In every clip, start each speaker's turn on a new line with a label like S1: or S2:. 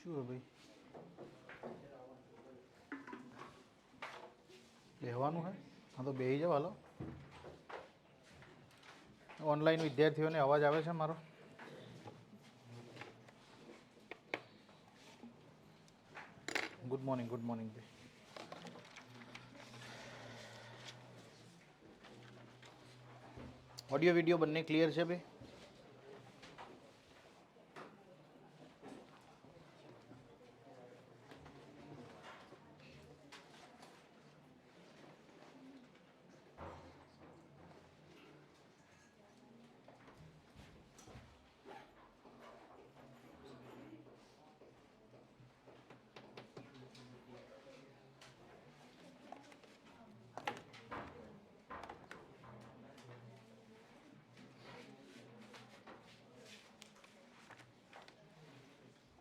S1: શું હે ભાઈ બેહવાનું હે? હા તો બેસી જાઓ. હાલો, ઓનલાઈન વિદ્યાર્થીઓને અવાજ આવે છે મારો? ગુડ મોર્નિંગ ભાઈ. ઓડિયો વિડીયો બંને ક્લિયર છે ભાઈ?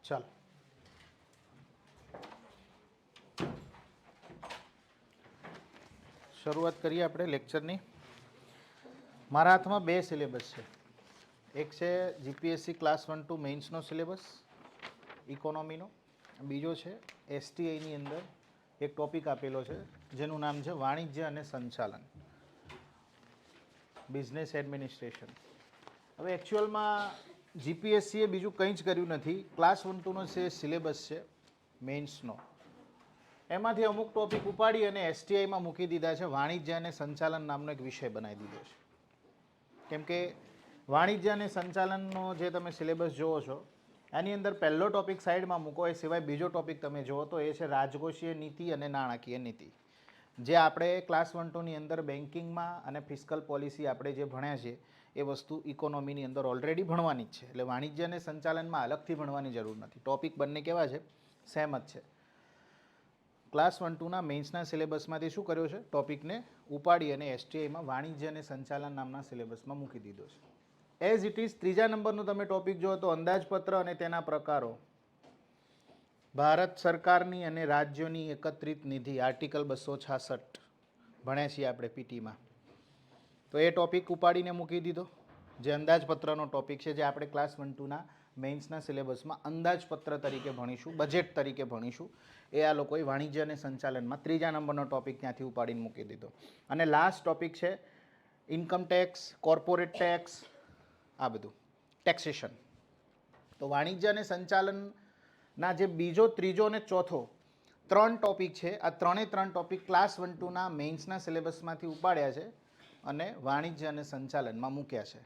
S1: ચાલો, શરૂઆત કરીએ આપણે લેક્ચરની. મારા હાથમાં બે સિલેબસ છે. એક છે જીપીએસસી ક્લાસ 1-2 મેઇન્સનો સિલેબસ ઇકોનોમીનો. બીજો છે એસટીઆઈની અંદર એક ટોપિક આપેલો છે જેનું નામ છે વાણિજ્ય અને સંચાલન, બિઝનેસ એડમિનિસ્ટ્રેશન. હવે એકચ્યુઅલમાં જીપીએસસીએ બીજું કંઈ જ કર્યું નથી. ક્લાસ 1-2નો જે સિલેબસ છે મેઇન્સનો, એમાંથી અમુક ટોપિક ઉપાડી અને એસટીઆઈમાં મૂકી દીધા છે. વાણિજ્ય અને સંચાલન નામનો એક વિષય બનાવી દીધો છે. કેમ કે વાણિજ્ય અને સંચાલનનો જે તમે સિલેબસ જુઓ છો એની અંદર પહેલો ટોપિક સાઈડમાં મૂકો, એ સિવાય બીજો ટોપિક તમે જુઓ તો એ છે રાજકોષીય નીતિ અને નાણાકીય નીતિ. જે આપણે ક્લાસ 1-2ની અંદર બેન્કિંગમાં અને ફિસ્કલ પોલિસી આપણે જે ભણ્યા છે એ વસ્તુ ઇકોનોમીની અંદર ઓલરેડી ભણવાની જ છે. એટલે વાણિજ્ય અને સંચાલનમાં અલગથી ભણવાની જરૂર નથી. ટોપિક બંને કેવા છે? સેમ જ છે. ક્લાસ 1-2ના મેઇન્સના સિલેબસમાંથી શું કર્યો છે? ટોપિકને ઉપાડી અને એસટીઆઈમાં વાણિજ્ય અને સંચાલન નામના સિલેબસમાં મૂકી દીધો છે. એઝ ઇટ ઇઝ ત્રીજા નંબરનો તમે ટોપિક જુઓ તો અંદાજપત્ર અને તેના પ્રકારો, ભારત સરકારની અને રાજ્યોની એકત્રિત નિધિ, આર્ટિકલ 266 ભણ્યા છીએ આપણે પીટીમાં. તો એ ટોપિક ઉપાડીને મૂકી દીધો, જે અંદાજપત્રનો ટોપિક છે, જે આપણે ક્લાસ 1-2ના મેઇન્સના સિલેબસમાં અંદાજપત્ર તરીકે ભણીશું, બજેટ તરીકે ભણીશું. એ આ લોકોએ વાણિજ્ય અને સંચાલનમાં ત્રીજા નંબરનો ટોપિક ત્યાંથી ઉપાડીને મૂકી દીધો. અને લાસ્ટ ટોપિક છે ઇન્કમ ટેક્સ, કોર્પોરેટ ટેક્સ, આ બધું ટેક્સેશન. તો વાણિજ્ય અને સંચાલનના જે બીજો, ત્રીજો અને ચોથો 3 ટોપિક છે, આ ત્રણ ટોપિક ક્લાસ 1-2ના મેઇન્સના સિલેબસમાંથી ઉપાડ્યા છે અને વાણિજ્ય અને સંચાલનમાં મૂક્યા છે.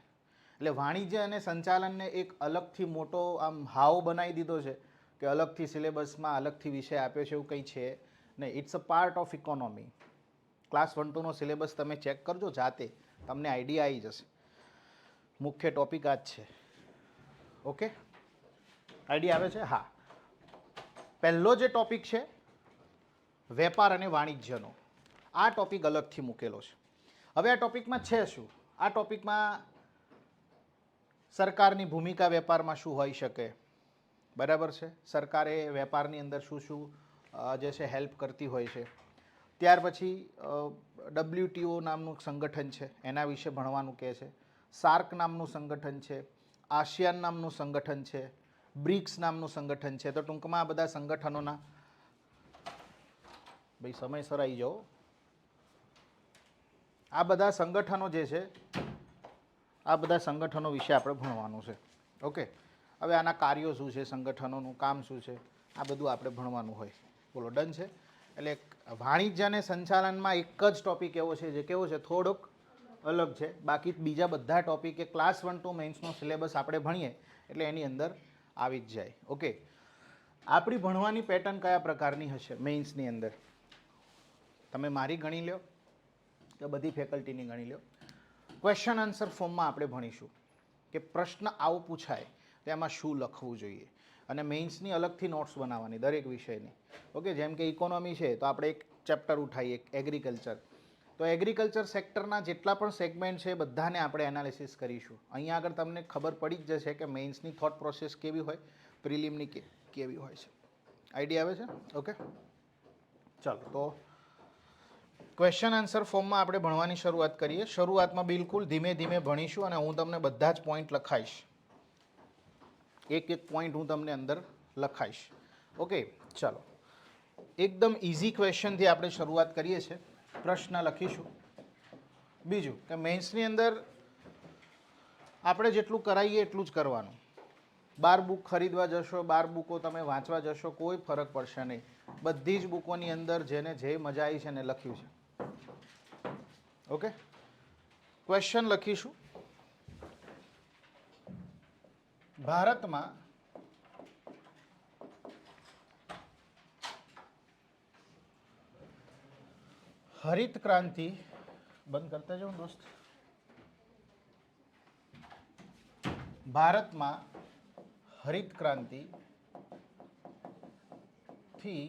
S1: એટલે વાણિજ્ય અને સંચાલનને એક અલગથી મોટો આમ હાવ બનાવી દીધો છે કે અલગથી સિલેબસમાં અલગથી વિષય આપ્યો છે, એવું કંઈ છે નહીં. It's a part of economy. Class 1-2નો સિલેબસ તમે ચેક કરજો જાતે, તમને આઈડિયા આવી જશે. મુખ્ય ટોપિક આ જ છે. ઓકે, આઈડિયા આવે છે? હા. પહેલો જે ટોપિક છે વેપાર અને વાણિજ્યનો, આ ટોપિક અલગથી મૂકેલો છે. હવે આ ટોપિકમાં છે શું? આ ટોપિકમાં સરકારની ભૂમિકા વેપારમાં શું હોઈ શકે, બરાબર છે? સરકારે વેપારની અંદર શું શું જે છે હેલ્પ કરતી હોય છે. ત્યાર પછી WTO નામનું સંગઠન છે, એના વિશે ભણવાનું કહે છે. સાર્ક નામનું સંગઠન છે, આસિયાન નામનું સંગઠન છે, બ્રિક્સ નામનું સંગઠન છે. તો ટૂંકમાં આ બધા સંગઠનોના, ભાઈ સમયસર આવી જાઓ, આ બધા સંગઠનો જે છે, આ બધા સંગઠનો વિશે આપણે ભણવાનું છે. ઓકે, હવે આના કાર્યો શું છે, સંગઠનોનું કામ શું છે, આ બધું આપણે ભણવાનું હોય. બોલો, ડન છે? એટલે વાણિજ્ય અને સંચાલનમાં એક જ ટોપિક એવો છે જે કેવો છે, થોડોક અલગ છે. બાકી બીજા બધા ટોપિક એ ક્લાસ 1-2 મેઇન્સનો સિલેબસ આપણે ભણીએ એટલે એની અંદર આવી જ જાય. ઓકે, આપણી ભણવાની પેટર્ન કયા પ્રકારની હશે મેઇન્સની અંદર? તમે મારી ગણી લો કે બધી ફેકલ્ટીની ગણી લો. ક્વેશ્ચન આન્સર ફોર્મમાં આપણે ભણીશું કે પ્રશ્ન આવો પૂછાય તો એમાં શું લખવું જોઈએ. અને મેઇન્સની અલગથી નોટ્સ બનાવવાની દરેક વિષયની. ઓકે, જેમ કે ઇકોનોમી છે તો આપણે એક ચેપ્ટર ઉઠાવીએ એગ્રીકલ્ચર, તો એગ્રીકલ્ચર સેક્ટરના જેટલા પણ સેગમેન્ટ છે બધાને આપણે એનાલિસિસ કરીશું. અહીંયા આગળ તમને ખબર પડી જ જશે કે મેઇન્સની થોટ પ્રોસેસ કેવી હોય, પ્રિલિમની કેવી હોય છે. આઈડિયા આવે છે? ઓકે, ચાલો તો ક્વેશ્ચન આન્સર ફોર્મમાં આપણે ભણવાની શરૂઆત કરીએ. શરૂઆતમાં બિલકુલ ધીમે ધીમે ભણીશું અને હું તમને બધા જ પોઈન્ટ લખાઈશ. એક એક પોઈન્ટ હું તમને અંદર લખાઈશ. ઓકે, ચાલો એકદમ ઇઝી ક્વેશ્ચનથી આપણે શરૂઆત કરીએ છીએ. પ્રશ્ન લખીશું. બીજું કે મેન્સની અંદર આપણે જેટલું કરાવીએ એટલું જ કરવાનું. 12 બુક ખરીદવા જશો, 12 બુકો તમે વાંચવા જશો, કોઈ ફરક પડશે નહીં. બધી જ બુકોની અંદર જેને જે મજા આવી છે એને લખ્યું છે. ઓકે, ક્વેશ્ચન લખીશું. ભારતમાં હરિત ક્રાંતિ બંધ કરતા જાઓ દોસ્ત. ભારતમાં હરિત ક્રાંતિ થી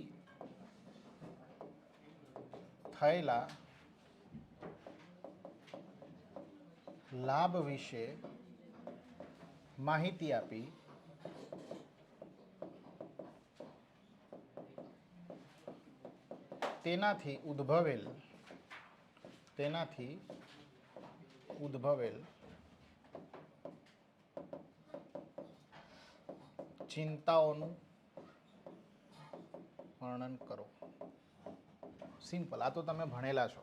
S1: થયેલા લાભ વિશે માહિતી આપી તેનાથી ઉદ્ભવેલ ચિંતાઓનું વર્ણન કરો. સિમ્પલ, આ તો તમે ભણેલા છો.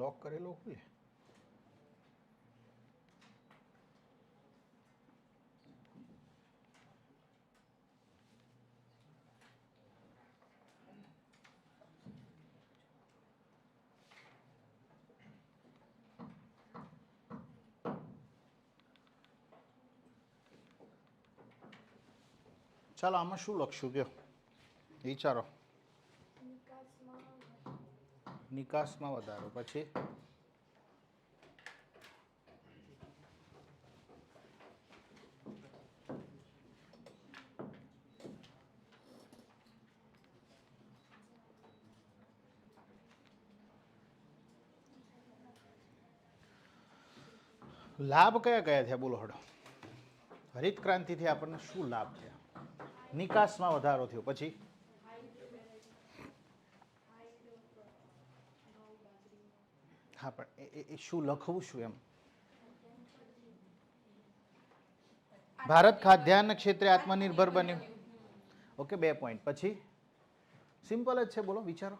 S1: લોક કરેલો હોય. ચાલો આમાં શું લખશું કયો, વિચારો. નિકાસમાં વધારો, પછી લાભ કયા કયા થયા બોલો હડો. હરિત ક્રાંતિથી આપણને શું લાભ થયા? નિકાસમાં વધારો થયો, પછી હા પણ એ શું લખવું શું એમ? ભારત ખાદ્યાન્ન ક્ષેત્રે આત્મનિર્ભર બન્યું. Okay, 2 point. પછી સિમ્પલ જ છે, બોલો વિચારો.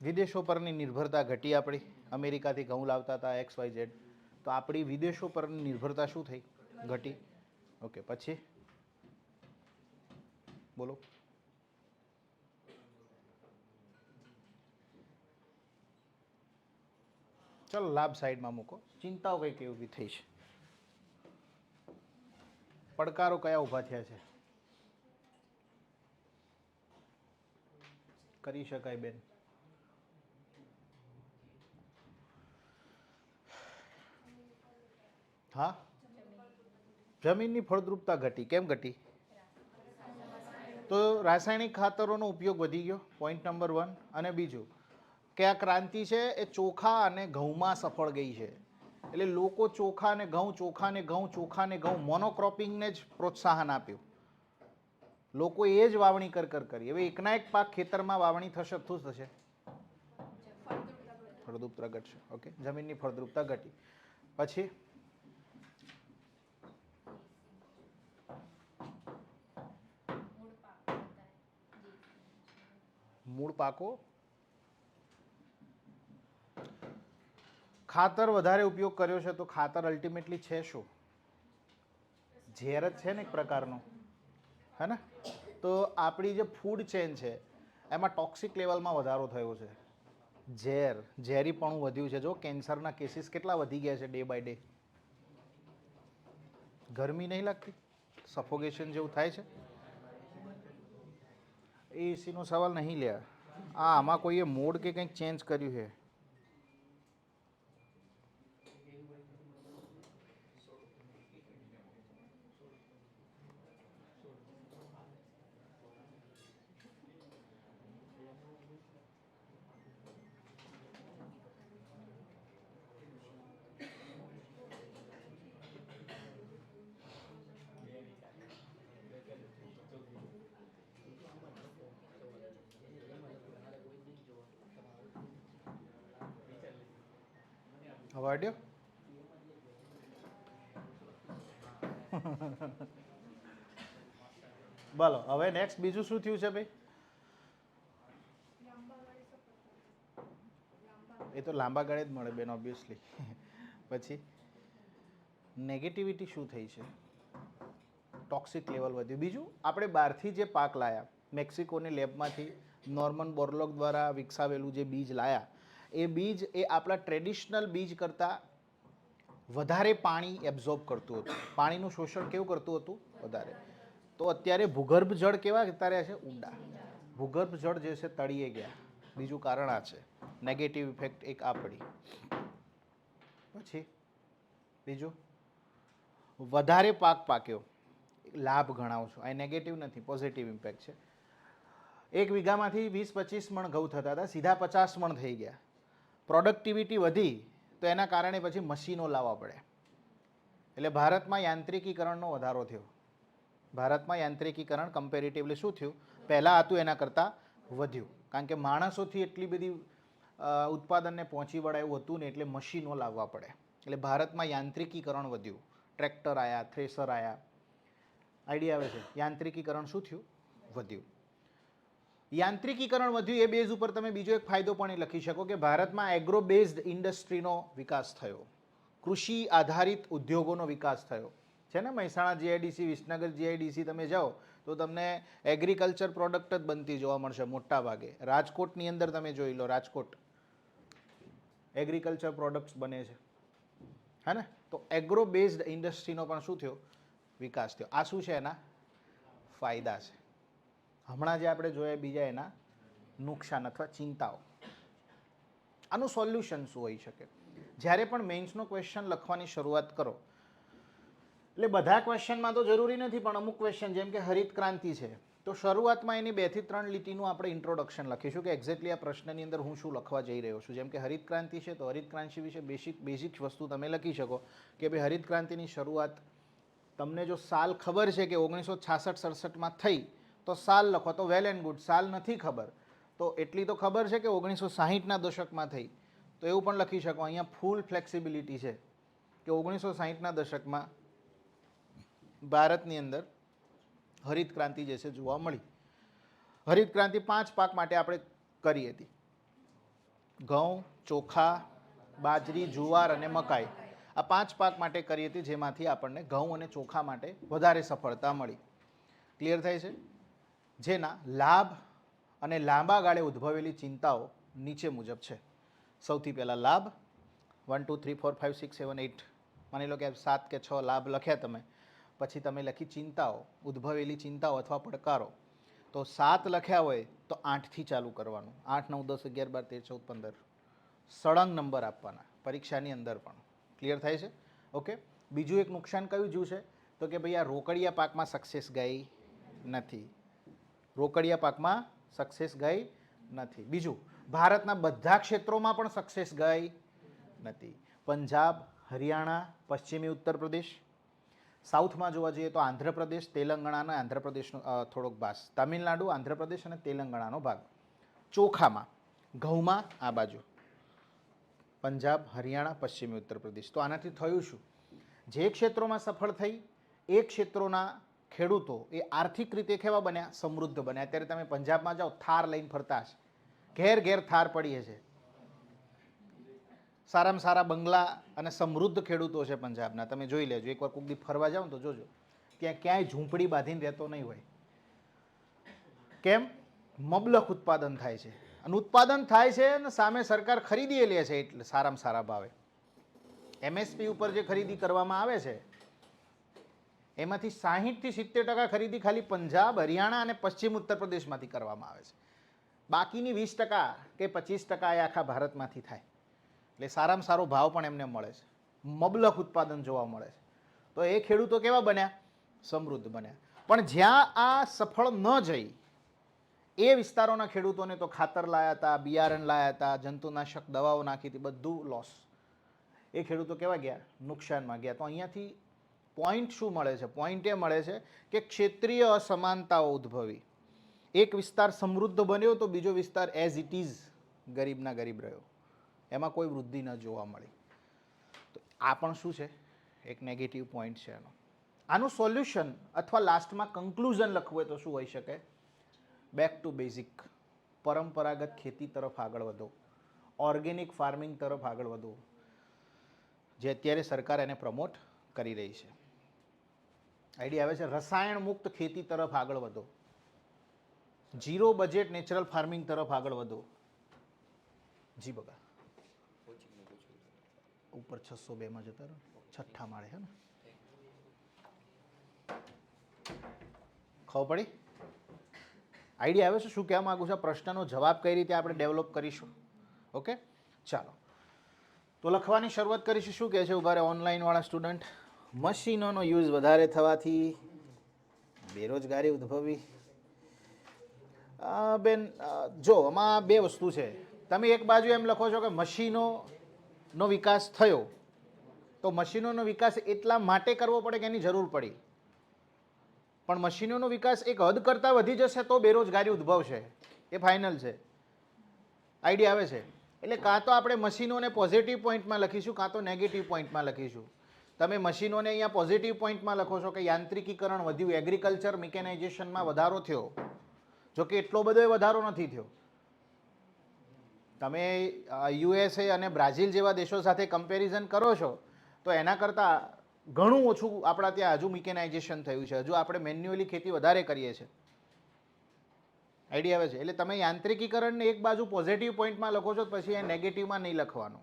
S1: વિદેશો પરની નિર્ભરતા ઘટી આપણી. અમેરિકાથી ઘઉં લાવતા હતા XYZ, તો આપણી વિદેશો પરની નિર્ભરતા શું થઈ? ઘટી. ઓકે, પછી બોલો. ચલો લાભ સાઈડમાં મૂકો. ચિંતાઓ કઈ કઈ ઊભી થઈ છે? પડકારો કયા ઊભા થયા છે? કરી શકાય બેન. હા, જમીનની ફળદ્રુપતા ઘટી. કેમ ઘટી? તો રાસાયણિક ખાતરોનો ઉપયોગ વધી ગયો, પોઈન્ટ નંબર 1. અને બીજું કે આ ક્રાંતિ છે એ ચોખા અને ઘઉંમાં સફળ ગઈ છે. એટલે લોકો ચોખા ને ઘઉં, ચોખા ને ઘઉં, ચોખા ને ઘઉં, મોનોક્રોપિંગને જ પ્રોત્સાહન આપ્યું. લોકો એ જ વાવણી કરી. હવે એકના એક પાક ખેતરમાં વાવણી થશે તો શું થશે? ફળદ્રુપતા ઘટશે. ઓકે, જમીનની ફળદ્રુપતા ઘટી. પછી મૂળ પાકો, ખાતર વધારે ઉપયોગ કર્યો છે તો ખાતર અલ્ટિમેટલી છે શું? ઝેર જ છે ને એક પ્રકારનો, હે ને? તો આપણી જે ફૂડ ચેન છે એમાં ટોક્સિક લેવલમાં વધારો થયો છે. ઝેરીપણું વધ્યું છે. જો કેન્સરના કેસીસ કેટલા વધી ગયા છે ડે બાય ડે. ગરમી નહીં લાગતી? સફોકેશન જેવું થાય છે? એ એસીનો સવાલ નહીં લ્યા. આમાં કોઈએ મોડ કે કંઈક ચેન્જ કર્યું છે? વાડ્યો બોલો હવે નેક્સ્ટ બીજું શું થયું છે ભાઈ? એ તો લાંબા ગાળે જ મળે બેન ઓબ્વિયસલી. પછી નેગેટિવિટી શું થઈ છે? ટોક્સિક લેવલ વધ્યું. બીજું આપણે બહારથી જે પાક લાયા, મેક્સિકોની લેબમાંથી નોર્મન બોરલોગ દ્વારા વિકસાવેલું જે બીજ લાયા, એ બીજ એ આપણા ટ્રેડિશનલ બીજ કરતાં વધારે પાણી એબ્ઝોર્બ કરતું હતું. પાણીનું શોષણ કેવું કરતું હતું? વધારે. તો અત્યારે ભૂગર્ભ જળ કેવા અત્યારે છે? ઊંડા. ભૂગર્ભ જળ જે છે તળિયે ગયા. બીજું કારણ આ છે. નેગેટિવ ઇફેક્ટ એક આ પડી. પછી બીજું વધારે પાક પાક્યો, લાભ ગણાવો છો. આ નેગેટિવ નથી, પોઝિટિવ ઇમ્પેક્ટ છે. 1 વીઘામાંથી 20-25 મણ ઘઉં થતા હતા, સીધા 50 મણ થઈ ગયા. પ્રોડક્ટિવિટી વધી તો એના કારણે પછી મશીનો લાવવા પડે. એટલે ભારતમાં યાંત્રિકીકરણનો વધારો થયો. ભારતમાં યાંત્રિકીકરણ કમ્પેરેટિવલી શું થયું? પહેલાં હતું એના કરતાં વધ્યું. કારણ કે માણસોથી એટલી બધી ઉત્પાદનને પહોંચી વળાય એવું હતું ને, એટલે મશીનો લાવવા પડે. એટલે ભારતમાં યાંત્રિકીકરણ વધ્યું. ટ્રેક્ટર આવ્યા, થ્રેસર આવ્યા. આઈડિયા આવે છે? યાંત્રિકીકરણ શું થયું? વધ્યું. યાંત્રિકીકરણ વધ્યું એ બેઝ ઉપર તમે બીજો એક ફાયદો પણ એ લખી શકો કે ભારતમાં એગ્રો બેઝડ ઇન્ડસ્ટ્રીનો વિકાસ થયો. કૃષિ આધારિત ઉદ્યોગોનો વિકાસ થયો છે ને. મહેસાણા જીઆઈડીસી, વિસનગર જીઆઈડીસી તમે જાઓ તો તમને એગ્રીકલ્ચર પ્રોડક્ટ જ બનતી જોવા મળશે મોટા ભાગે. રાજકોટની અંદર તમે જોઈ લો, રાજકોટ એગ્રીકલ્ચર પ્રોડક્ટ્સ બને છે, હે ને. તો એગ્રો બેઝડ ઇન્ડસ્ટ્રીનો પણ શું થયો? વિકાસ થયો. આ શું છે? એના ફાયદા છે. હમણાં જે આપણે જોયા બીજા એના નુકસાન અથવા ચિંતાઓ. આનું સોલ્યુશન શું હોઈ શકે? જ્યારે પણ મેઇન્સનો ક્વેશ્ચન લખવાની શરૂઆત કરો, એટલે બધા ક્વેશ્ચનમાં તો જરૂરી નથી, પણ અમુક ક્વેશ્ચન જેમ કે હરિત ક્રાંતિ છે, તો શરૂઆતમાં એની 2 થી 3 લીટીનું આપણે ઇન્ટ્રોડક્શન લખીશું કે એક્ઝેક્ટલી આ પ્રશ્નની અંદર હું શું લખવા જઈ રહ્યો છું. જેમ કે હરિત ક્રાંતિ છે તો હરિત ક્રાંતિ વિશે બેઝિક વસ્તુ તમે લખી શકો કે ભાઈ હરિત ક્રાંતિની શરૂઆત તમને જો સાલ ખબર છે કે 1966-67માં થઈ તો સાલ લખો તો વેલ એન્ડ ગુડ. સાલ નથી ખબર તો એટલી તો ખબર છે કે 1960ના દશકમાં થઈ, તો એવું પણ લખી શકો. અહીંયા ફૂલ ફ્લેક્સિબિલિટી છે કે 1960ના દશકમાં ભારતની અંદર હરિત ક્રાંતિ જે છે જોવા મળી. હરિત ક્રાંતિ 5 પાક માટે આપણે કરી હતી: ઘઉં, ચોખા, બાજરી, જુવાર અને મકાઈ. આ 5 પાક માટે કરી હતી, જેમાંથી આપણને ઘઉં અને ચોખા માટે વધારે સફળતા મળી. ક્લિયર થાય છે? જેના લાભ અને લાંબા ગાળે ઉદ્ભવેલી ચિંતાઓ નીચે મુજબ છે. સૌથી પહેલાં લાભ 1 2 3 4 5 6 7 8, માની લો કે 7 કે 6 લાભ લખ્યા તમે. પછી તમે લખી ચિંતાઓ, ઉદ્ભવેલી ચિંતાઓ અથવા પડકારો. તો 7 લખ્યા હોય તો 8થી ચાલુ કરવાનું. 8 9 10 11 12 13 14 15 સળંગ નંબર આપવાના પરીક્ષાની અંદર પણ. ક્લિયર થાય છે? ઓકે. બીજું એક નુકસાન કયું જ્યું છે? તો કે ભાઈ આ રોકડિયા પાકમાં સક્સેસ ગઈ નથી. રોકડિયા પાકમાં સક્સેસ ગઈ નથી. બીજું, ભારતના બધા ક્ષેત્રોમાં પણ સક્સેસ ગઈ નથી. પંજાબ, હરિયાણા, પશ્ચિમી ઉત્તર પ્રદેશ, સાઉથમાં જોવા જઈએ તો આંધ્રપ્રદેશ, તેલંગાણા અને આંધ્રપ્રદેશનો થોડોક ભાગ, તમિલનાડુ, આંધ્રપ્રદેશ અને તેલંગાણાનો ભાગ. ચોખામાં, ઘઉંમાં આ બાજુ પંજાબ, હરિયાણા, પશ્ચિમી ઉત્તર પ્રદેશ. તો આનાથી થયું શું? જે ક્ષેત્રોમાં સફળ થઈ એ ક્ષેત્રોના ખેડૂતો એ આર્થિક રીતે કેવા બન્યા? સમૃદ્ધ બન્યા. અત્યારે તમે પંજાબમાં જાઓ, થાર લઈને ફરતા હશે, ઘેર ઘેર થાર પડી છે. સારામાં સારા બંગલા અને સમૃદ્ધ ખેડૂતો છે પંજાબના. તમે જોઈ લેજો, એકવાર કોઈક દી ફરવા જાઓ ને તો જોજો, ત્યાં ક્યાંય ઝૂંપડી બાંધીને રહેતો નહીં હોય. કેમ? મબલખ ઉત્પાદન થાય છે. અને ઉત્પાદન થાય છે અને સામે સરકાર ખરીદી લે છે એટલે સારામાં સારા ભાવે. એમએસપી ઉપર જે ખરીદી કરવામાં આવે છે એમાંથી 60 થી 70% ખરીદી ખાલી પંજાબ, હરિયાણા અને પશ્ચિમ ઉત્તર પ્રદેશમાંથી કરવામાં આવે છે. બાકીની 20% કે 25% એ આખા ભારતમાંથી થાય. એટલે સારામાં સારો ભાવ પણ એમને મળે છે, મબલખ ઉત્પાદન જોવા મળે છે. તો એ ખેડૂતો કેવા બન્યા? સમૃદ્ધ બન્યા. પણ જ્યાં આ સફળ ન જઈ એ વિસ્તારોના ખેડૂતોને તો ખાતર લાયા હતા, બિયારણ લાયા હતા, જંતુનાશક દવાઓ નાખી હતી, બધું લોસ. એ ખેડૂતો કેવા ગયા? નુકસાનમાં ગયા. તો અહીંયાથી પોઈન્ટ શું મળે છે? પોઈન્ટ એ મળે છે કે ક્ષેત્રીય અસમાનતાઓ ઉદ્ભવી. એક વિસ્તાર સમૃદ્ધ બન્યો તો બીજો વિસ્તાર એઝ ઇટ ઇઝ ગરીબના ગરીબ રહ્યો, એમાં કોઈ વૃદ્ધિ ન જોવા મળી. તો આ પણ શું છે? એક નેગેટિવ પોઈન્ટ છે એનો. આનું સોલ્યુશન અથવા લાસ્ટમાં કન્ક્લુઝન લખવું હોય તો શું હોઈ શકે? બેક ટુ બેઝિક, પરંપરાગત ખેતી તરફ આગળ વધો, ઓર્ગેનિક ફાર્મિંગ તરફ આગળ વધો, જે અત્યારે સરકાર એને પ્રમોટ કરી રહી છે. આઈડિયા આવે છે? રસાયણ મુક્ત ખેતી તરફ આગળ વધો, ઝીરો બજેટ નેચરલ ફાર્મિંગ તરફ આગળ વધો. જી બગા ઉપર 602 જતા રહો, છઠ્ઠા માળે છે ને. ખબર પડી? આઈડિયા આવે છે શું કહેવા માગું છું? પ્રશ્નનો જવાબ કઈ રીતે આપણે ડેવલપ કરીશું? ઓકે, ચાલો તો લખવાની શરૂઆત કરીશું. શું કહે છે ઉભા રહે ઓનલાઈનવાળા સ્ટુડન્ટ? મશીનોનો યુઝ વધારે થવાથી બેરોજગારી ઉદ્ભવી. બેન જો આમાં બે વસ્તુ છે. તમે એક બાજુ એમ લખો છો કે મશીનોનો વિકાસ થયો, તો મશીનોનો વિકાસ એટલા માટે કરવો પડે કે એની જરૂર પડી. પણ મશીનોનો વિકાસ એક હદ કરતાં વધી જશે તો બેરોજગારી ઉદ્ભવશે, એ ફાઇનલ છે. આઈડિયા આવે છે? એટલે કાં તો આપણે મશીનોને પોઝિટિવ પોઈન્ટમાં લખીશું, કાં તો નેગેટિવ પોઈન્ટમાં લખીશું. તમે મશીનોને અહીંયા પોઝિટિવ પોઈન્ટમાં લખો છો કે યાંત્રિકીકરણ વધ્યું, એગ્રીકલ્ચર મિકેનાઇઝેશનમાં વધારો થયો. જો કે એટલો બધો વધારો નથી થયો. તમે યુએસએ અને બ્રાઝિલ જેવા દેશો સાથે કમ્પેરિઝન કરો છો તો એના કરતાં ઘણું ઓછું આપણા ત્યાં હજુ મિકેનાઇઝેશન થયું છે. હજુ આપણે મેન્યુઅલી ખેતી વધારે કરીએ છીએ. આઈડિયા આવે છે? એટલે તમે યાંત્રિકીકરણને એક બાજુ પોઝિટિવ પોઈન્ટમાં લખો છો પછી એ નેગેટિવમાં નહીં લખવાનું.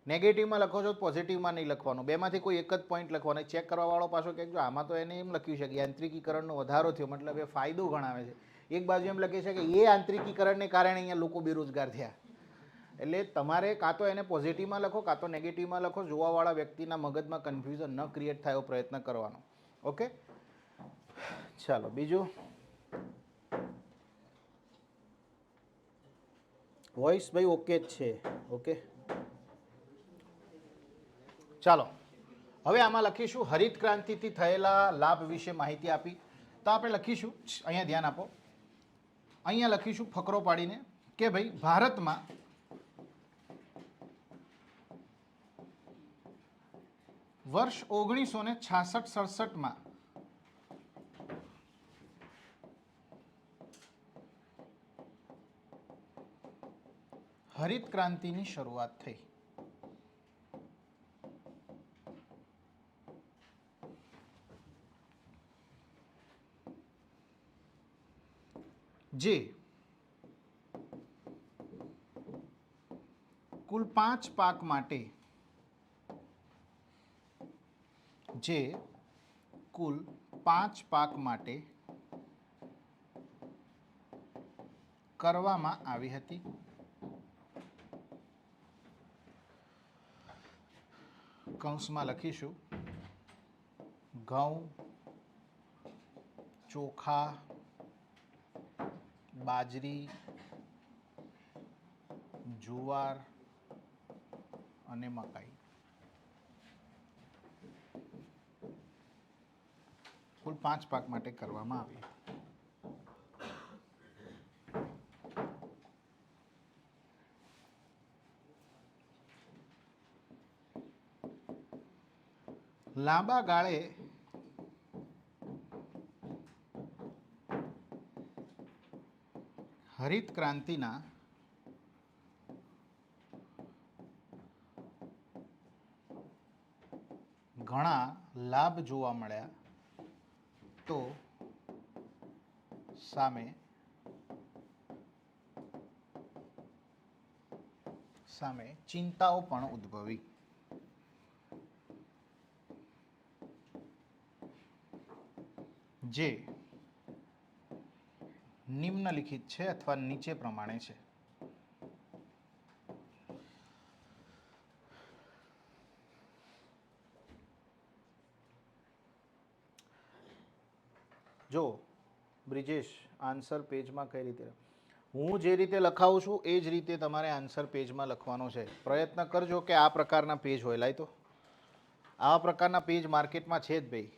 S1: નેગેટિવમાં લખો છો પોઝિટિવમાં નહીં લખવાનું. બેમાંથી કોઈ એક જ પોઈન્ટ લખવાનો. ચેક કરવાવાળો પાછો કે જો આમાં તો એને એમ લખ્યું છે કે યાંત્રિકીકરણનો વધારો થયો, મતલબ એ ફાયદો ગણાવે છે. એક બાજુ એમ લખે છે કે એ યાંત્રિકીકરણને કારણે અહીંયા લોકો બેરોજગાર થયા. એટલે તમારે કાં તો એને પોઝિટિવમાં લખો કાં તો નેગેટિવમાં લખો. જોવાવાળા વ્યક્તિના મગજમાં કન્ફ્યુઝન ન ક્રિએટ થાય એવો પ્રયત્ન કરવાનો. ઓકે, ચાલો બીજું. વોઇસ ભાઈ ઓકે જ છે. ઓકે, ચાલો હવે આમાં લખીશું હરિત ક્રાંતિથી થયેલા લાભ વિશે માહિતી આપી. તો આપણે લખીશું, અહીંયા ધ્યાન આપો, અહીંયા લખીશું ફકરો પાડીને કે ભાઈ ભારતમાં વર્ષ 1966-67 હરિત ક્રાંતિની શરૂઆત થઈ. જે કુલ 5 પાક માટે કરવામાં આવી હતી. કૌંસમાં લખીશું ઘઉં, ચોખા, બાજરી, જુવાર અને મકાઈ. કુલ 5 પાક માટે કરવામાં આવી. લાંબા ગાળે હરિત ક્રાંતિના ઘણા લાભ જોવા મળ્યા તો સામે ચિંતાઓ પણ ઉદ્ભવી. જે નિમ્નલિખિત છે અથવા નીચે પ્રમાણે છે. જો બ્રિજેશ આન્સર પેજમાં કઈ રીતે, હું જે રીતે લખાવું છું એ જ રીતે તમારે આન્સર પેજમાં લખવાનો છે. પ્રયત્ન કરજો કે આ પ્રકારના પેજ હોય. લાય તો આવા પ્રકારના પેજ માર્કેટમાં છે જ ભાઈ.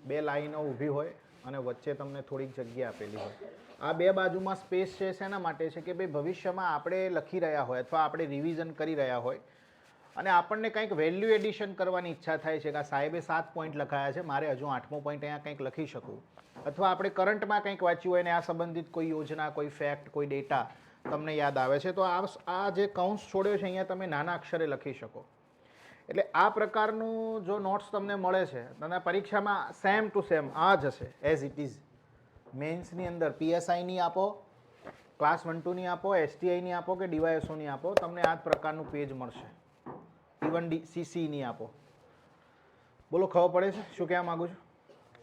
S1: બે લાઈનો ઊભી હોય અને વચ્ચે તમને થોડીક જગ્યા આપેલી હોય. આ બે બાજુમાં સ્પેસ છે શેના માટે છે કે ભાઈ ભવિષ્યમાં આપણે લખી રહ્યા હોય અથવા આપણે રિવિઝન કરી રહ્યા હોય અને આપણને કંઈક વેલ્યુ એડિશન કરવાની ઈચ્છા થાય છે કે આ સાહેબે 7 પોઈન્ટ લખાયા છે, મારે હજુ 8મો પોઈન્ટ અહીંયા કંઈક લખી શકું, અથવા આપણે કરંટમાં કંઈક વાંચ્યું હોય અને આ સંબંધિત કોઈ યોજના, કોઈ ફેક્ટ, કોઈ ડેટા તમને યાદ આવે છે, તો આ જે કૌંસ છોડ્યો છે અહીંયા તમે નાના અક્ષરે લખી શકો. એટલે આ પ્રકારનું જો નોટ્સ તમને મળે છે અને પરીક્ષામાં સેમ ટુ સેમ આ જ હશે એઝ ઇટ ઇઝ. મેન્સની અંદર પીએસઆઈની આપો, ક્લાસ 1 2ની આપો, એસટીઆઈની આપો કે ડીવાયએસઓની આપો, તમને આ જ પ્રકારનું પેજ મળશે. ઇવન સીસીની આપો. બોલો ખબર પડે છે શું કહેવા માગું છું?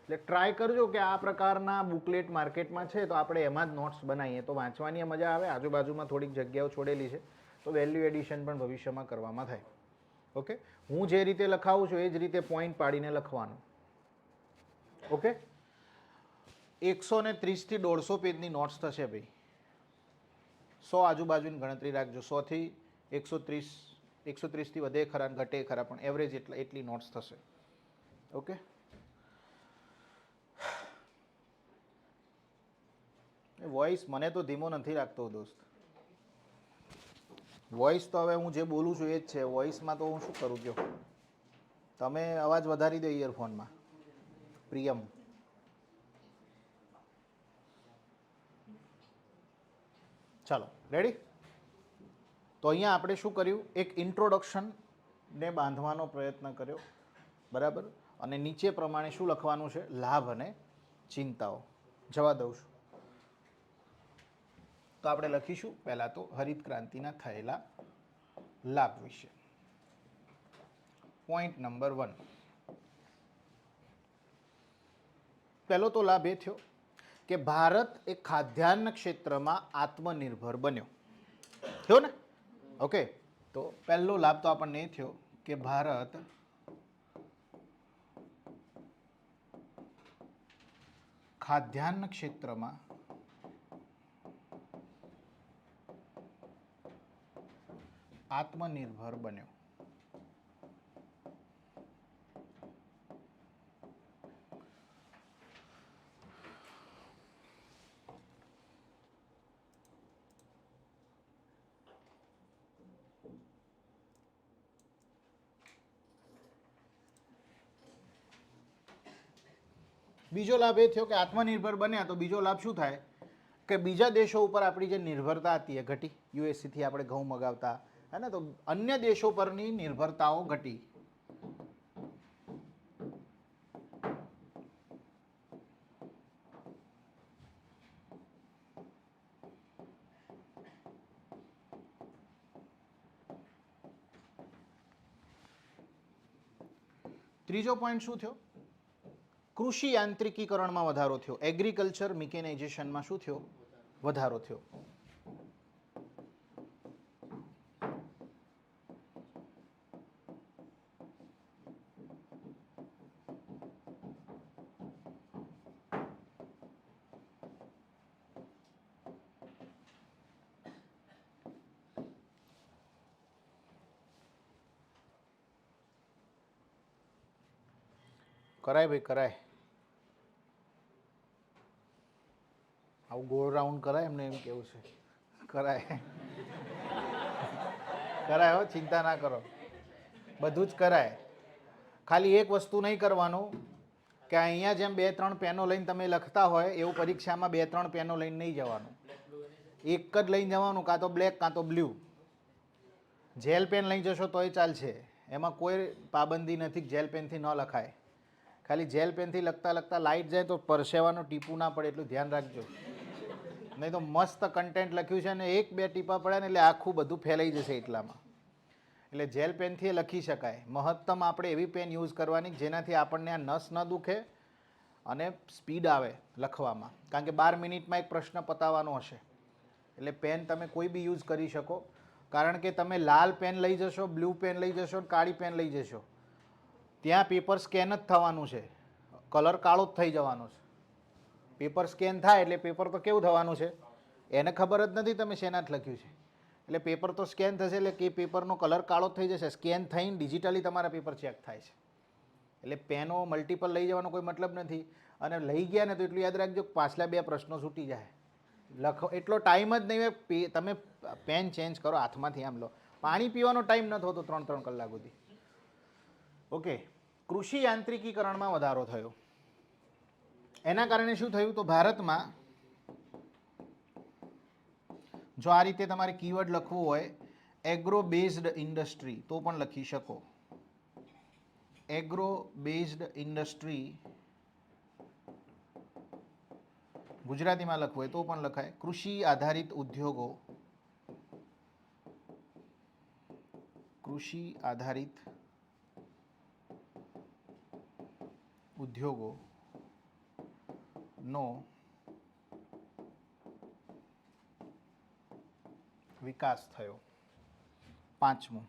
S1: એટલે ટ્રાય કરજો કે આ પ્રકારના બુકલેટ માર્કેટમાં છે તો આપણે એમાં જ નોટ્સ બનાવીએ તો વાંચવાની મજા આવે. આજુબાજુમાં થોડીક જગ્યાઓ છોડેલી છે તો વેલ્યુ એડિશન પણ ભવિષ્યમાં કરવામાં થાય. ઓકે, હું જે રીતે લખાવું છું એ જ રીતે પોઈન્ટ પાડીને લખવાનું. ઓકે, 130 થી 150 પેજની નોટ્સ થશે ભાઈ. 100 આજુબાજુની ગણતરી રાખજો. 100 થી 130, 130 થી વધે ખરા ઘટે ખરા, પણ એવરેજ એટલી નોટ્સ થશે. ઓકે, વોઇસ મને તો ધીમો નથી રાખતો દોસ્ત. વોઇસ તો હવે હું જે બોલું છું એ જ છે. વોઇસમાં તો હું શું કરું કયો? તમે અવાજ વધારી દો ઇયરફોનમાં. પ્રિયમ, ચાલો રેડી. તો અહીંયા આપણે શું કર્યું, એક ઇન્ટ્રોડક્શનને બાંધવાનો પ્રયત્ન કર્યો, બરાબર. અને નીચે પ્રમાણે શું લખવાનું છે, લાભ અને ચિંતાઓ. જવા દઉં છું. તો આપણે લખીશું પહેલાં તો હરિત ક્રાંતિના થયેલા લાભ વિશે. પોઈન્ટ નંબર 1, પહેલો તો લાભ એ થયો કે ભારત એ ખાદ્યાન્ન ક્ષેત્રમાં આત્મનિર્ભર બન્યો. થયો ને? ઓકે, તો પહેલો લાભ તો આપણને એ થયો કે ભારત ખાદ્યાન્ન ક્ષેત્રમાં આત્મનિર્ભર બન્યો. બીજો લાભ એ થયો કે આત્મનિર્ભર બન્યા તો બીજો લાભ શું થાય કે બીજા દેશો ઉપર આપણી જે નિર્ભરતા હતી એ ઘટી. યુએસથી આપણે ઘઉં મગાવતા હે ને, તો અન્ય દેશો પરની નિર્ભરતાઓ ઘટી. ત્રીજો પોઈન્ટ શું થયો, કૃષિ યાંત્રિકીકરણમાં વધારો થયો. એગ્રીકલ્ચર મિકેનાઇઝેશનમાં શું થયો, વધારો થયો. કરાય ભાઈ કરાય. આવું ગોળ રાઉન્ડ કરાય એમને એમ કેવું છે. કરાય કરાય હો, ચિંતા ના કરો, બધું જ કરાય. ખાલી એક વસ્તુ નહીં કરવાનું કે અહીંયા જેમ 2-3 પેનો લઈને તમે લખતા હોય એવું પરીક્ષામાં 2-3 પેનો લઈને નહીં જવાનું. એક જ લઈને જવાનું, કાં તો બ્લેક કાં તો બ્લુ. જેલ પેન લઈ જશો તોય ચાલશે, એમાં કોઈ પાબંદી નથી જેલ પેનથી ન લખાય. ખાલી જેલ પેનથી લખતા લખતા લાઇટ જાય તો પરસેવાનું ટીપું ના પડે એટલું ધ્યાન રાખજો. નહીં તો મસ્ત કન્ટેન્ટ લખ્યું છે ને 1-2 ટીપા પડે ને એટલે આખું બધું ફેલાઈ જશે એટલામાં. એટલે જેલ પેનથી લખી શકાય. મહત્તમ આપણે એવી પેન યુઝ કરવાની જેનાથી આપણને આ નસ ન દુખે અને સ્પીડ આવે લખવામાં, કારણ કે 12 મિનિટમાં એક પ્રશ્ન પતાવવાનો હશે. એટલે પેન તમે કોઈ બી યુઝ કરી શકો, કારણ કે તમે લાલ પેન લઈ જશો, બ્લુ પેન લઈ જશો, કાળી પેન લઈ જશો, ત્યાં પેપર સ્કેન જ થવાનું છે, કલર કાળો જ થઈ જવાનો છે. પેપર સ્કેન થાય એટલે પેપર તો કેવું થવાનું છે, એને ખબર જ નથી તમે શેનાથ લખ્યું છે. એટલે પેપર તો સ્કેન થશે એટલે કે પેપરનો કલર કાળો થઈ જશે, સ્કેન થઈને ડિજિટલી તમારા પેપર ચેક થાય છે. એટલે પેનો મલ્ટિપલ લઈ જવાનો કોઈ મતલબ નથી. અને લઈ ગયા ને તો એટલું યાદ રાખજો, પાછલા 2 પ્રશ્નો છૂટી જાય. લખો એટલો ટાઈમ જ નહીં હોય, તમે પેન ચેન્જ કરો હાથમાંથી, આમ લો. પાણી પીવાનો ટાઈમ ન થતો 3-3 કલાક સુધી. ઓકે, કૃષિ યાંત્રિકીકરણમાં વધારો થયો. એના કારણે શું થયું, તો ભારતમાં જો આ રીતે તમારે કીવર્ડ લખવું હોય, એગ્રો બેઝડ ઇન્ડસ્ટ્રી, તો પણ લખી શકો. એગ્રો બેઝડ ઇન્ડસ્ટ્રી ગુજરાતીમાં લખવું હોય તો પણ લખાય. કૃષિ આધારિત ઉદ્યોગો, કૃષિ આધારિત ઉદ્યોગો નો વિકાસ થયો. 5મું,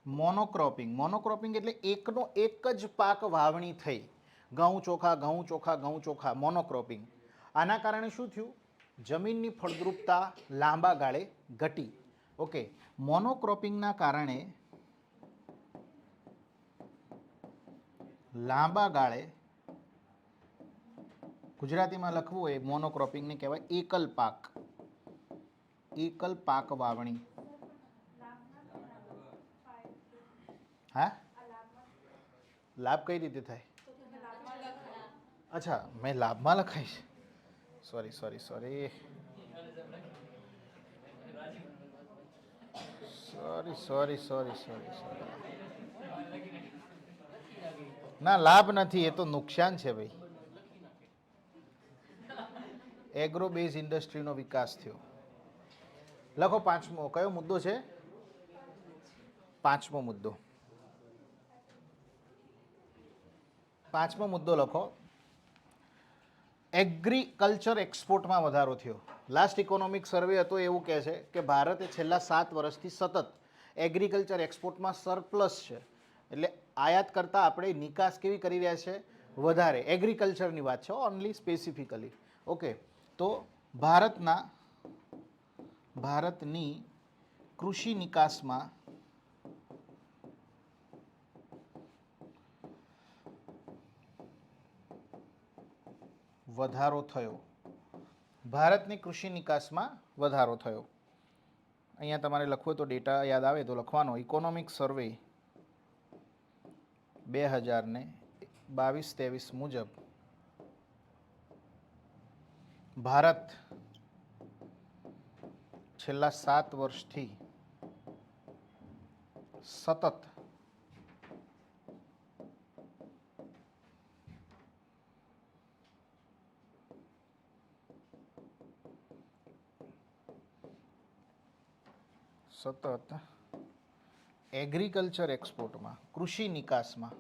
S1: મોનોક્રોપિંગ. મોનોક્રોપિંગ એટલે એકનો એક જ પાક વાવણી થઈ, ઘઉં ચોખા, ઘઉં ચોખા, ઘઉં ચોખા, મોનોક્રોપિંગ. આના કારણે શું થયું, જમીનની ફળદ્રુપતા લાંબા ગાળે ઘટી. ઓકે, મોનોક્રોપિંગના કારણે લાંબા ગાળે, ગુજરાતીમાં લખવું હોય મોનોક્રોપિંગને કહેવાય એકલ પાક, એકલ પાક વાવણી. હા, લાભ કઈ રીતે થાય? અચ્છા, મેં લાભમાં લખાઈશ. Sorry sorry sorry sorry sorry sorry sorry sorry ના, લાભ નથી, એ તો નુકસાન છે ભાઈ. એગ્રો બેઝ ઇન્ડસ્ટ્રીનો વિકાસ થયો. લખો 5મો. કયો મુદ્દો છે? 5મો મુદ્દો. 5મો મુદ્દો લખો, એગ્રીકલ્ચર એક્સપોર્ટમાં વધારો થયો. લાસ્ટ ઇકોનોમિક સર્વે હતો એવું કહે છે કે ભારતે છેલ્લા 7 વર્ષથી સતત એગ્રીકલ્ચર એક્સપોર્ટમાં સરપ્લસ છે. એટલે આયાત કરતાં આપણે નિકાસ કેવી કરી રહ્યા છે, વધારે. એગ્રીકલ્ચરની વાત છે ઓનલી, સ્પેસિફિકલી. ઓકે, તો ભારતની કૃષિ નિકાસમાં વધારો થયો. ભારતની કૃષિ નિકાસમાં વધારો થયો. અહીંયા તમારે લખવું હોય તો ડેટા યાદ આવે તો લખવાનો. ઇકોનોમિક સર્વે 2022-23 મુજબ ભારત છેલ્લા 7 વર્ષથી સતત એગ્રીકલ્ચર એક્સપોર્ટમાં, કૃષિ નિકાસમાં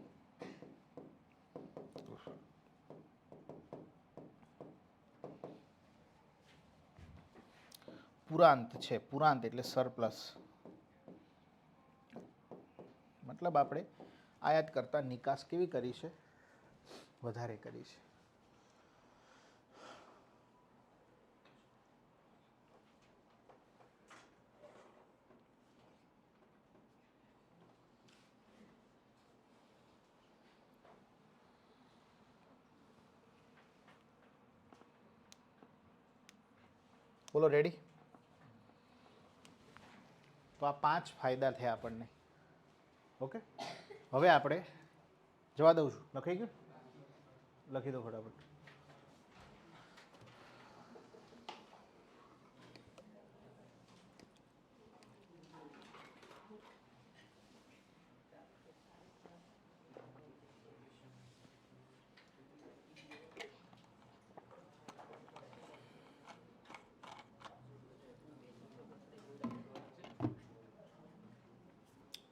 S1: પુરાંત છે. પુરાંત એટલે સરપ્લસ, મતલબ આપણે આયાત કરતાં નિકાસ કેવી કરી છે, વધારે કરી છે. બોલો, રેડી? તો આ 5 ફાયદા થયા આપણને. ઓકે, હવે આપણે જવા દઉં છું. લખાઈ ગયું? લખી દો ફટાફટ.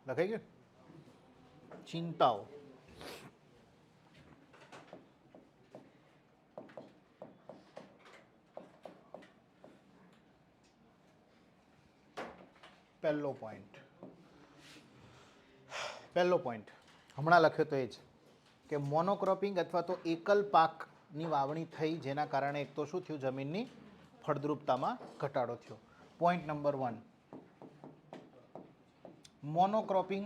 S1: લખાઈ ગયું? ચિંતાઓ. પહેલો પોઈન્ટ હમણાં લખ્યો તો એ જ કે મોનોક્રોપિંગ અથવા તો એકલ પાકની વાવણી થઈ, જેના કારણે એક તો શું થયું, જમીનની ફળદ્રુપતામાં ઘટાડો થયો. પોઈન્ટ નંબર 1, મોનોક્રોપિંગ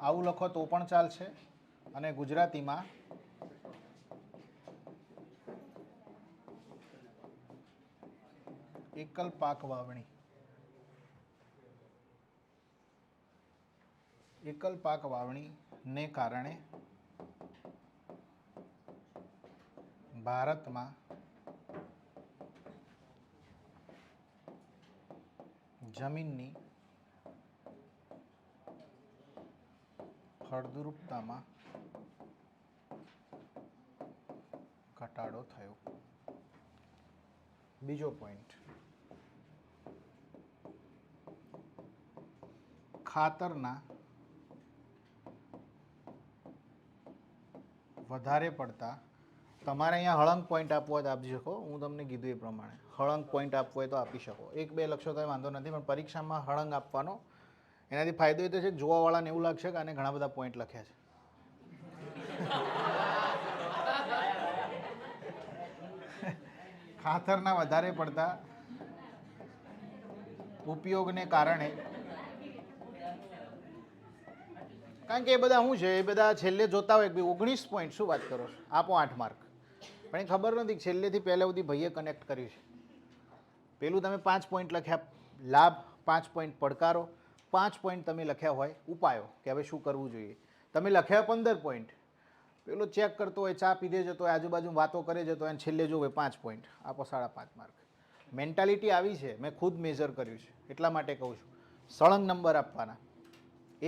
S1: આવું લખો તો પણ ચાલશે, અને ગુજરાતીમાં એકલ પાક વાવણી. એકલ પાક વાવણીને કારણે ભારતમાં જમીનની ફળદ્રુપતામાં ઘટાડો થયો. બીજો પોઈન્ટ, ખાતરના વધારે પડતા, તમારે અહીંયા હળંગ પોઈન્ટ આપવો હોય તો આપી શકો, હું તમને કીધું એ પ્રમાણે હળંગ પોઈન્ટ આપવો હોય તો આપી શકો. 1-2 લખશો તો વાંધો નથી, પણ પરીક્ષામાં હળંગ આપવાનો. એનાથી ફાયદો એ તો છે કે જોવાવાળાને એવું લાગશે કે આને ઘણા બધા પોઈન્ટ લખ્યા છે. ખાતરના વધારે પડતા ઉપયોગને કારણે, કારણ કે એ બધા શું છે, એ બધા છેલ્લે જોતા હોય કે 19 પોઈન્ટ શું વાત કરો છો, આપો 8 માર્ક. પણ એ ખબર નથી કે છેલ્લેથી પહેલા સુધી ભાઈએ કનેક્ટ કર્યું છે. પેલું તમે 5 પોઈન્ટ લખ્યા લાભ, 5 પોઈન્ટ પડકારો, 5 પોઈન્ટ તમે લખ્યા હોય ઉપાયો કે હવે શું કરવું જોઈએ. તમે લખ્યા 15 પોઈન્ટ, પેલો ચેક કરતો હોય, ચા પીધે જતો હોય, આજુબાજુ વાતો કરે જતો હોય, અને છેલ્લે જોવે 5 પોઈન્ટ, આપો 5.5 માર્ક. મેન્ટાલિટી આવી છે, મેં ખુદ મેઝર કર્યું છે, એટલા માટે કહું છું. સળંગ નંબર આપવાના,